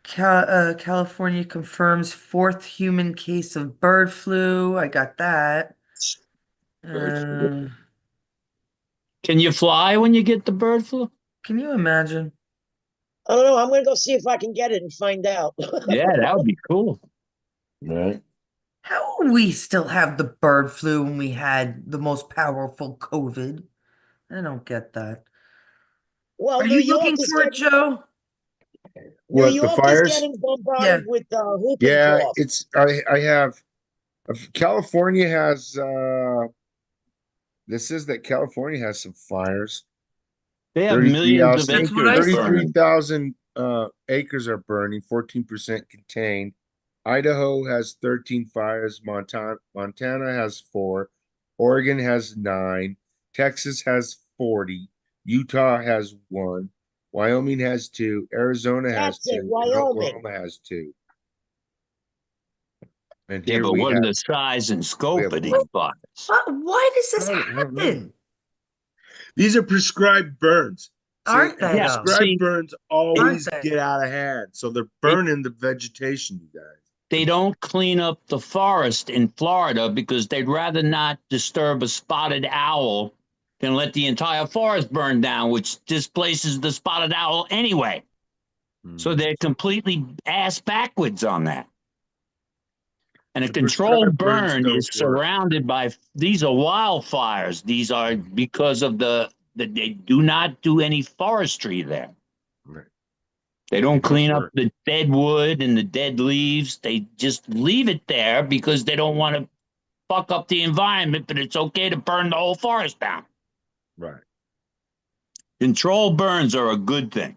California confirms fourth human case of bird flu. I got that. Uh, Can you fly when you get the bird flu? can you imagine? I don't know. I'm gonna go see if I can get it and find out. Yeah, that would be cool. Right. How would we still have the bird flu when we had the most powerful COVID? I don't get that. Well, Are you looking for it, Joe? New What, the York is fires? getting bombarded Yeah. with whooping Yeah, cough. I have California has this is that California has some fires. They have 33 millions of hours, That's what acres I said. burning. 33,000 acres are burning, 14% contained. Idaho has 13 fires, Montana has 4, Oregon has 9, Texas has 40, Utah has 1, Wyoming has 2, Arizona has That's it, 2, and Wyoming. Oklahoma has 2. And Yeah, here but we what are have the size and we scope have of these one. fires? Why does I this don't know. happen? These are prescribed burns. See, Aren't and they Yeah, though? prescribed see, burns Aren't always they? get out of hand. So they're they burning the vegetation, you guys. they don't clean up the forest in Florida because they'd rather not disturb a spotted owl than let the entire forest burn down, which displaces the spotted owl anyway. So they're completely ass backwards on that. And a The controlled prescribed burns burn is don't work. surrounded by these are wildfires. These are because of they do not do any forestry there. Right. They They don't don't clean up work. the dead wood and the dead leaves. They just leave it there because they don't want to fuck up the environment, but it's okay to burn the whole forest down. Right. Controlled burns are a good thing.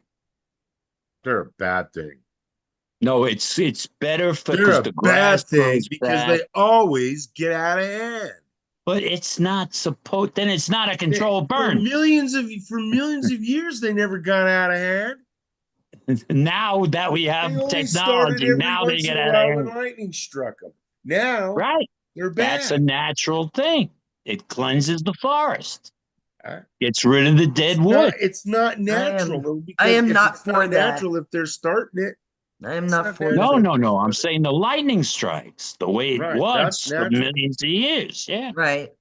They're a bad thing. No, it's better They're because a the grass bad thing grows because back, they always get out of hand. but it's not supposed. Then it's not a They, controlled for burn. millions of years, they never got out of hand. Now that we They have only started technology, every now they once get in a out of while when hand. lightning struck them. Now Right. they're That's a bad. natural thing. It cleanses the forest, Uh, gets rid of the dead wood. It's not natural though, I because am if not it's for not that. natural, if they're starting it, I am it's not not for No, natural that. if no, they're no. I'm starting saying the lightning strikes the way it. it Right. That's was for natural. millions of years. Yeah. Right.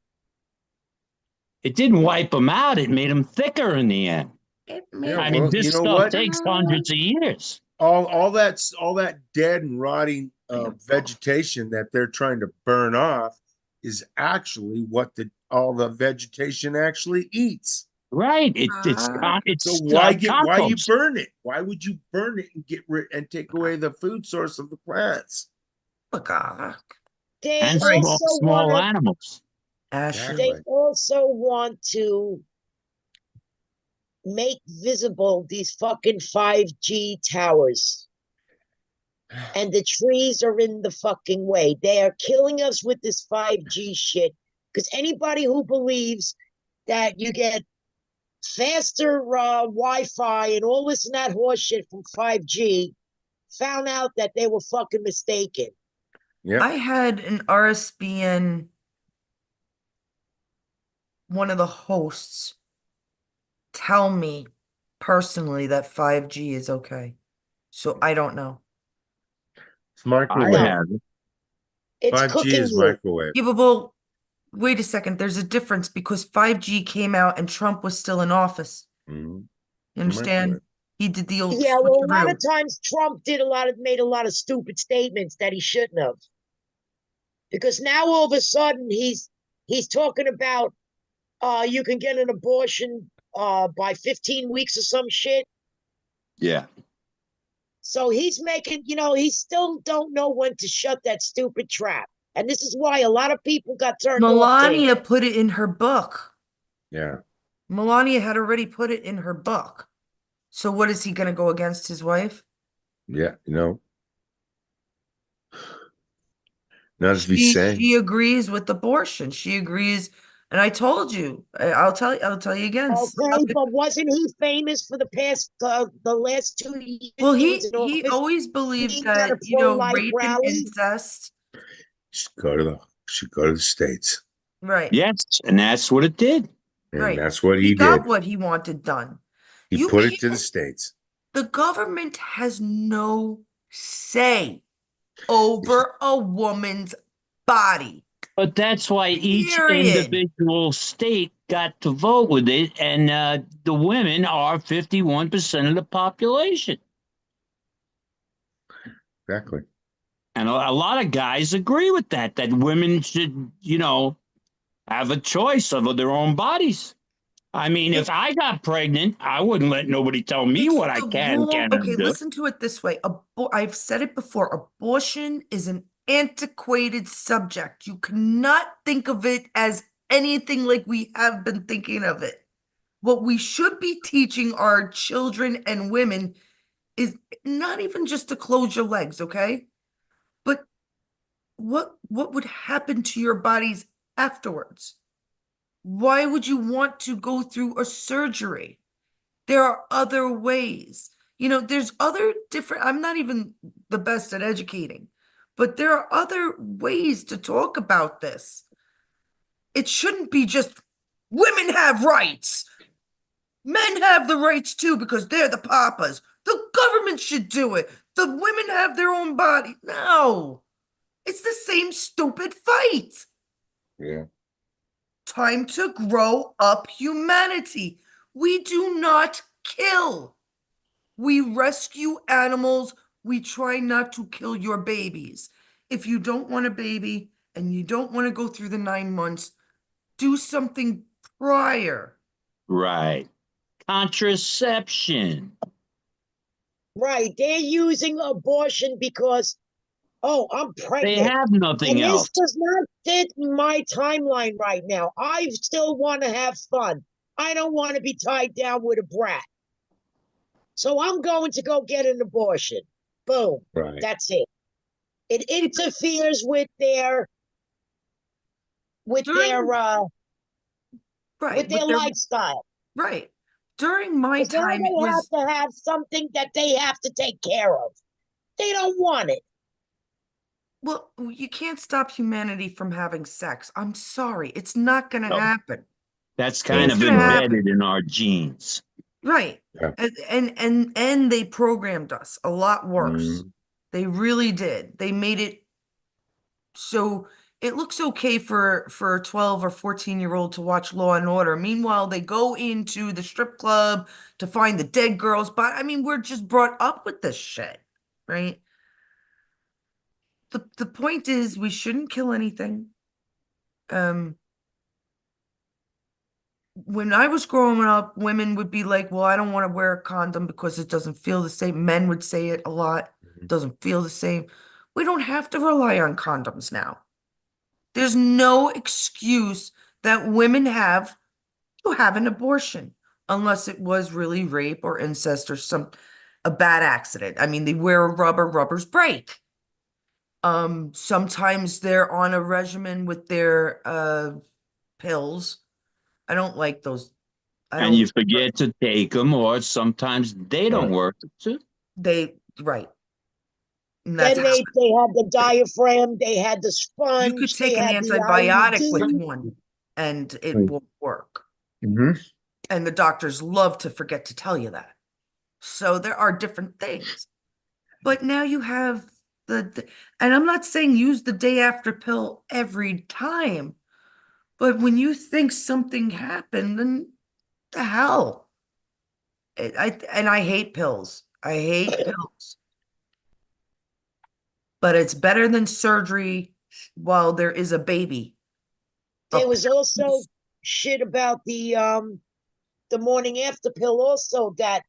It didn't wipe them out. It made them thicker in the end. It Yeah, made I mean, well, you this know stuff what? takes hundreds of years. All that dead and rotting I am off. vegetation that they're trying to burn off is actually what all the vegetation actually eats. Right. Ah, So It's why you compost. burn it? Why would you burn it and get rid and take away the food source of the plants? look, They And Right. also want small to. animals. Ashley. They Exactly. also want to make visible these fucking 5G towers. And the trees are in the fucking way. They are killing us with this 5G shit. Because anybody who believes that you get faster Wi-Fi and all this and that horse shit from 5G found out that they were fucking mistaken. Yep. I had an RSBN, one of the hosts, tell me personally that 5G is okay. So I don't know. It's I microwave. No, have. it's 5G cooking is you. microwave. Yeah, but well, wait a second. There's a difference because 5G came out and Trump was still in office. Mhm. You It's a microwave. understand? He did the old Yeah, well, a lot of switcheroo. times Trump made a lot of stupid statements that he shouldn't have. Because now all of a sudden he's talking about you can get an abortion by 15 weeks or some shit. Yeah. So he's making, he still don't know when to shut that stupid trap. And this is why a lot of people got turned off to him. Melania put it in her book. Yeah. Melania had already put it in her book. So what is he going to go against his wife? Yeah. Not as we say. She agrees with abortion. She agrees, and I told you. I'll tell you again. Okay, but wasn't he famous for the last 2 years Well, he was in he office always believed being at a that, pro-life rape and rally? incest. Should go to the States. Right, Yes. And that's what it did. And right. that's what He he got did. what he wanted done. He You put it to the can't, States. the government has no say over a woman's body. But that's why each Period. individual state got to vote with it. And the women are 51% of the population. Exactly. And a lot of guys agree with that women should, have a choice of their own bodies. I mean, if It- I got pregnant, I wouldn't let nobody tell me It's what I the can, wrong. Okay, cannot do. listen to it this way. I've said it before. Abortion is an antiquated subject. You cannot think of it as anything like we have been thinking of it. What we should be teaching our children and women is not even just to close your legs, okay? But what would happen to your bodies afterwards? Why would you want to go through a surgery? There are other ways. There's other different, I'm not even the best at educating, but there are other ways to talk about this. It shouldn't be just women have rights. Men have the rights too because they're the papas. The government should do it. The women have their own body. No, it's the same stupid fight. Yeah. Time to grow up, humanity. We do not kill. We rescue animals. We try not to kill your babies. If you don't want a baby and you don't want to go through the 9 months, do something prior. Right. Contraception. Right. They're using abortion because, oh, I'm They pregnant. have nothing And this else. does not fit my timeline right now. I still want to have fun. I don't want to be tied down with a brat. So I'm going to go get an abortion. Boom. Right. That's it. It interferes with their with their During, uh with right, their with their, lifestyle. right. During my Because now time, it they have was, to have something that they have to take care of. They don't want it. well, you can't stop humanity from having sex. I'm sorry. It's not going to No, happen. that's No, kind It's of it's going to not. happen. embedded in our genes. Right. Yeah. And they programmed us a lot worse. Mm. They really did. They made it so it looks okay for a 12 or 14-year-old to watch Law and Order. Meanwhile, they go into the strip club to find the dead girls. But I mean, we're just brought up with this shit, right? The point is we shouldn't kill anything. Um, when I was growing up, women would be like, well, I don't want to wear a condom because it doesn't feel the same. Men would say it a lot. Mhm. Doesn't feel the same. We don't have to rely on condoms now. There's no excuse that women have to have an abortion unless it was really rape or incest or a bad accident. I mean, they wear a rubber, rubbers break. Sometimes they're on a regimen with their pills. I don't like those. I And don't you forget to take them, or sometimes they don't Right. work too. they right. And that's Then how they had the diaphragm, they had the you could sponge, they take an had the antibiotic with IUD. one and it Right. won't work. Mhm. And the doctors love to forget to tell you that. So there are different things. But now you have and I'm not saying use the day after pill every time, but when you think something happened, then the hell. And I hate pills. I hate pills. But it's better than surgery while there is a baby. A There was also pill- shit about the morning after pill also that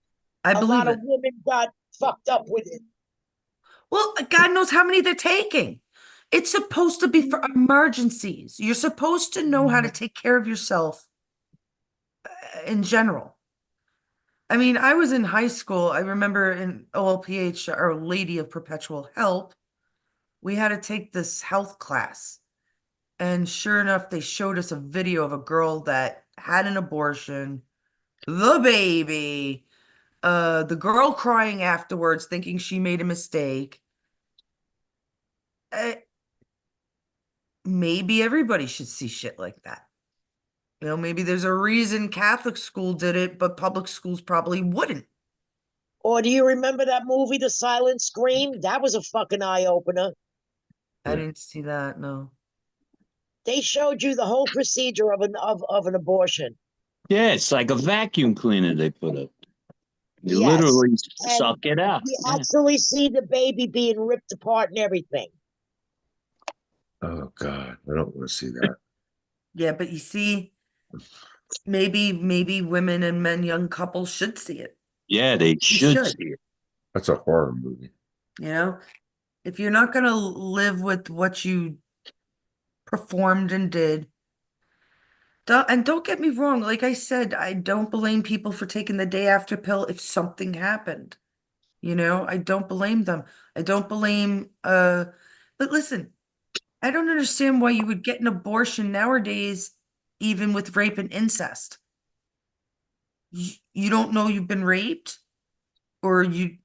I a believe lot of it. women got fucked up with it. Well, God knows how many they're taking. It's supposed to be for emergencies. You're supposed to know how to take care of yourself in general. I mean, I was in high school. I remember in OLPH, Our Lady of Perpetual Help, we had to take this health class. And sure enough, they showed us a video of a girl that had an abortion, the baby, the girl crying afterwards, thinking she made a mistake. Uh, Maybe everybody should see shit like that. You know, maybe there's a reason Catholic school did it, but public schools probably wouldn't. Or do you remember that movie, The Silent Scream? That was a fucking eye opener. I didn't see that, no. They showed you the whole procedure of an abortion. Yeah, it's like a vacuum cleaner they put up. You Yes. literally And suck it out. you Yeah. actually see the baby being ripped apart and everything. Oh God, I don't want to see that. Yeah, but you see, maybe women and men, young couples should see it. Yeah, they You should should, see it. That's a horror movie. you know? If you're not gonna live with what you performed and did, and don't get me wrong, like I said, I don't blame people for taking the day after pill if something happened. You know, I don't blame them. I don't blame but listen, I don't understand why you would get an abortion nowadays, even with rape and incest. You don't know you've been raped, or you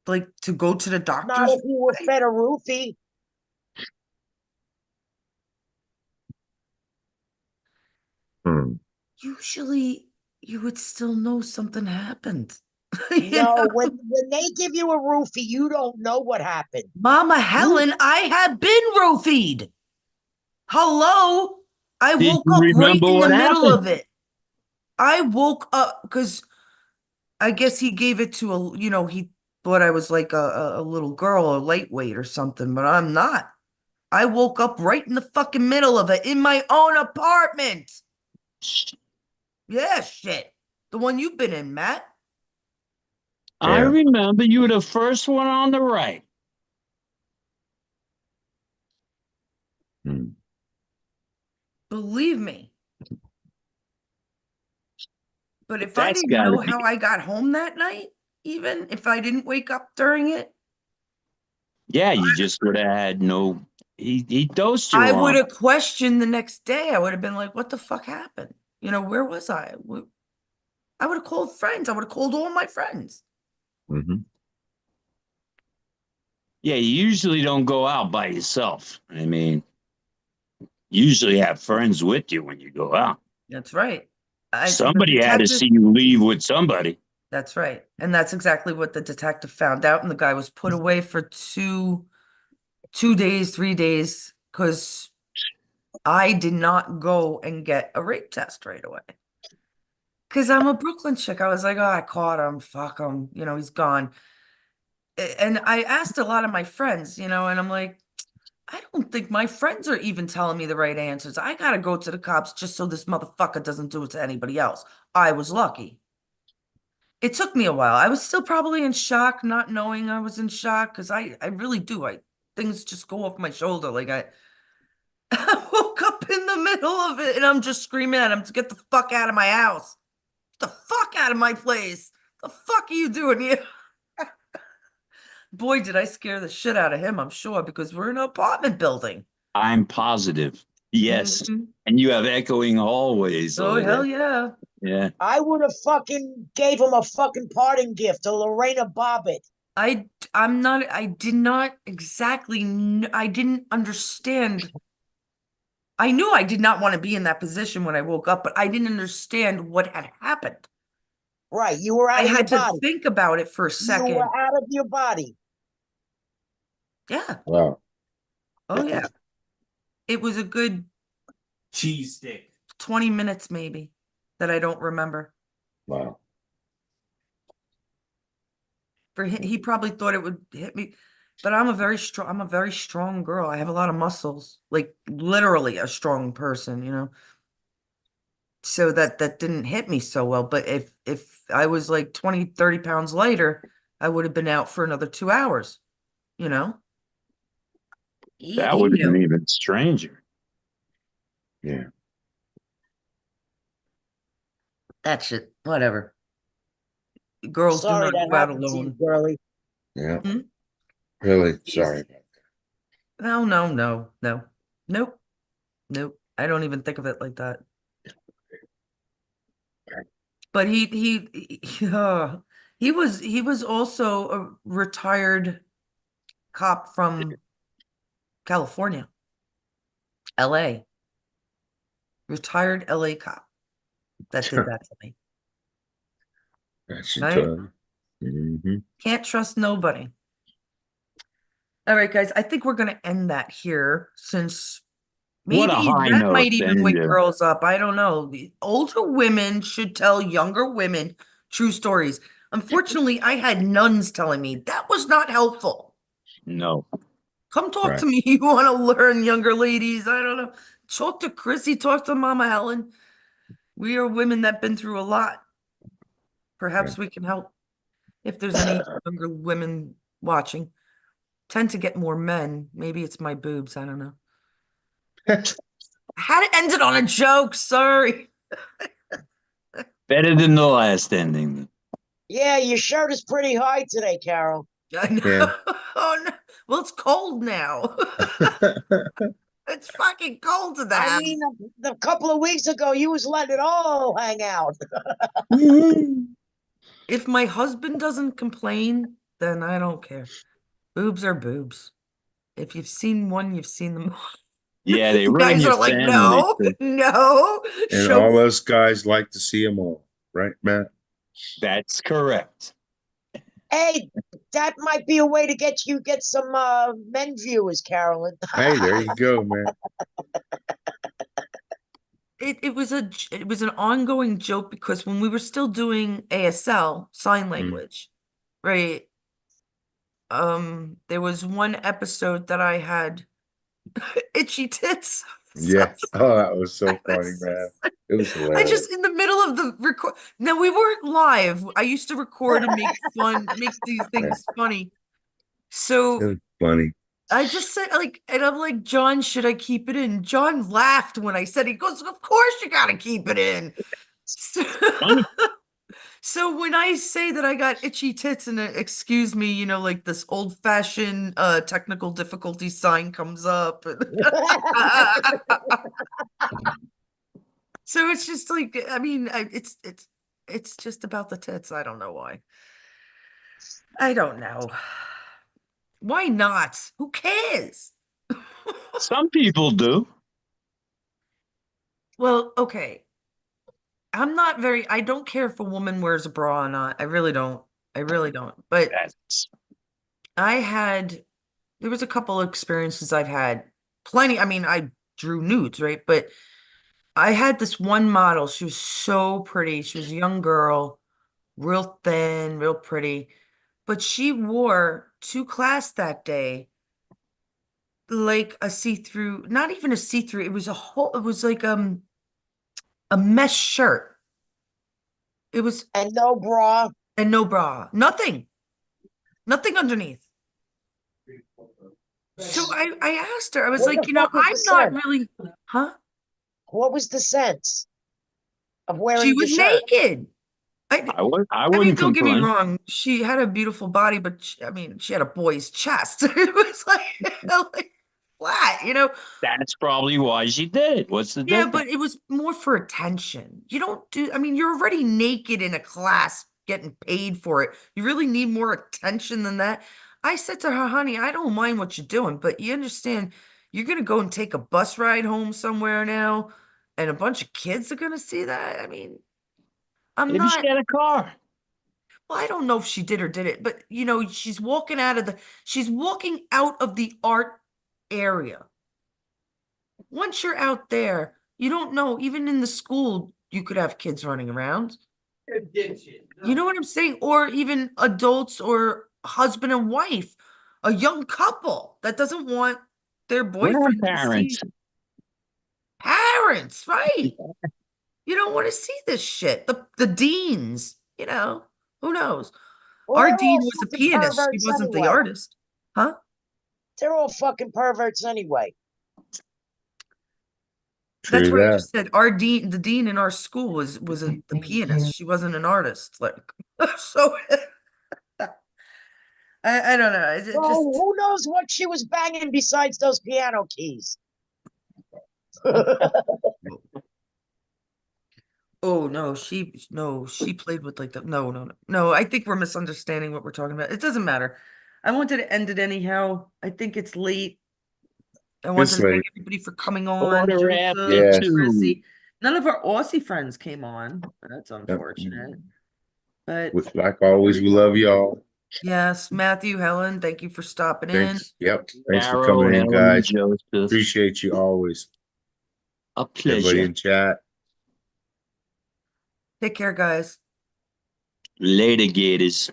like to go to the Not doctors. if you were fed a roofie. Hmm. Usually you would still know something happened. You No, know? when they give you a roofie, you don't know what happened. Mama You Helen, I have been roofied. Hello? I Did woke you up right remember in the what middle happened? of it. I woke up because I guess he gave it to he thought I was like a little girl or lightweight or something, but I'm not. I woke up right in the fucking middle of it in my own apartment. Yeah, shit. The one you've been in, Matt. I Yeah. remember you were the first one on the right. Hmm. Believe me. But if I That's didn't got to know be. how I got home that night, even if I didn't wake up during it. Yeah, you just would have had no. He dosed you I would wrong. have questioned the next day. I would have been like, what the fuck happened? You know, where was I? I would have called friends. I would have called all my friends. Mhm. Yeah, you usually don't go out by yourself. I mean, you usually have friends with you when you go out. That's right. The Somebody had to detective, see you leave with somebody. that's right. And that's exactly what the detective found out. And the guy was put away for 2 days, 3 days, because I did not go and get a rape test right away. Because I'm a Brooklyn chick. I was like, oh, I caught him. Fuck him. You know, he's gone. And I asked a lot of my friends, you know, and I'm like, I don't think my friends are even telling me the right answers. I gotta go to the cops just so this motherfucker doesn't do it to anybody else. I was lucky. It took me a while. I was still probably in shock, not knowing I was in shock, because I really do. Things just go off my shoulder. Like I woke up in the middle of it and I'm just screaming at him to get the fuck out of my house. Get the fuck out of my place. The fuck are you doing here? Boy, did I scare the shit out of him, I'm sure, because we're in an apartment building. I'm positive. Yes. Mhm. And you have echoing hallways Oh, over hell there. yeah. Yeah. I would have fucking gave him a fucking parting gift to Lorena Bobbitt. I did not exactly, I didn't understand. I knew I did not want to be in that position when I woke up, but I didn't understand what had happened. Right, you were I out of your had to body. think about it for a You were second. out of your body. Yeah. Wow. Oh, yeah. It was a good Cheese stick. 20 minutes, maybe, that I don't remember. Wow. For him, he probably thought it would hit me, but I'm a very strong girl. I have a lot of muscles, like literally a strong person, you know. So that didn't hit me so well. But if I was like 20, 30 pounds lighter, I would have been out for another 2 hours, you know. That He would have been knew even stranger. Yeah. that shit. Whatever. Girls do Sorry not that go out happened to you, alone. girlie. Yeah. Hmm? Really sorry Jeez. about No, no, no, no, nope, nope. I don't even think of it like that. But he was also a retired cop from California, LA. Retired LA cop that did that. that to me. That's a Right? tough. Hmm. Can't trust nobody. All right, guys, I think we're gonna end that here since What a maybe high that note might to even end wake there. girls up. I don't know. The older women should tell younger women true stories. Unfortunately, I had nuns telling me that was not helpful. No. Come talk Right. to me. You want to learn, younger ladies. I don't know. Talk to Chrissy, talk to Mama Helen. We are women that been through a lot. Right. Perhaps we can help if there's any younger women watching. Tend to get more men. Maybe it's my boobs. I don't know. I had to end it on a joke. Sorry. Better than the last ending. Yeah, your shirt is pretty high today, Carol. I know. Yeah. Oh, no. Well, it's cold now. It's fucking cold in the I house. mean, a couple of weeks ago, you was letting it all hang out. If my husband doesn't complain, then I don't care. Boobs are boobs. If you've seen one, you've seen them all. Yeah, they You ruin guys your are like, family no, too. no. And Show all us guys like to see them all, right, Matt? That's correct. Hey, that might be a way to get some men viewers, Carolyn. Hey, there you go, man. it was an ongoing joke because when we were still doing ASL sign language, right? There was one episode that I had itchy tits. So Yeah. Oh, that was so I funny, man. It was I hilarious. just in the middle of the record. No, we weren't live. I used to record and make these Yeah. things funny. It So was funny. I just said like, and I'm like, John, should I keep it in? John laughed when I said, he goes, of course you gotta keep it in. So, Funny. So when I say that I got itchy tits and excuse me, like this old-fashioned technical difficulty sign comes up. So it's just like, I mean, it's just about the tits. I don't know why. I don't know. Why not? Who cares? Some people do. Well, okay. I don't care if a woman wears a bra or not. I really don't. I really don't. But That's there was a couple of experiences I've had. Plenty. I mean, I drew nudes, right? But I had this one model. She was so pretty. She was a young girl, real thin, real pretty. But she wore to class that day like a see-through, not even a see-through. It was like a mesh shirt. It was And no bra. and no bra. Nothing underneath. So I asked her, I was What like, the fuck was the I'm not sense? really, huh? What was the sense of She wearing the was shirt? naked. I, I I mean, wouldn't don't get me complain. wrong. She had a beautiful body, but I mean, she had a boy's chest. It was like flat. That's probably why she did it. What's the Yeah, difference? but it was more for attention. You don't do, I mean, you're already naked in a class getting paid for it. You really need more attention than that. I said to her, honey, I don't mind what you're doing, but you understand you're going to go and take a bus ride home somewhere now, and a bunch of kids are going to see that. I mean, I'm Maybe she not, had a car. well, I don't know if she did or did it, but she's walking out of the art area. Once you're out there, you don't know, even in the school, you could have kids running around. You know what I'm saying? Or even adults or husband and wife, a young couple that doesn't want their boyfriend to see Grandparents. parents, right? You don't want to see this shit. The deans, who knows? Well, Our they're all dean was a fucking pianist. She perverts wasn't the anyway. artist. Huh? They're all fucking perverts anyway. That's True what I that. just said. The dean in our school was the pianist. She wasn't an artist. Like, so I don't know. It Well, just who knows what she was banging besides those piano keys? oh no, she played with like the no. I think we're misunderstanding what we're talking about. It doesn't matter. I wanted to end it anyhow. I think it's late. I wanted It's to thank late. everybody for coming on. Quarter after Joseph, Yes. two. Chrissy. None of our Aussie friends came on. That's Yep. unfortunate. But Like always, we love y'all. yes, Matthew, Helen, thank you for stopping in. Thanks. Yep. Thanks for Arrow, coming in, Helen, guys. Joseph. Appreciate you always. A Everybody pleasure. in chat. Take care, guys. Later, Gators.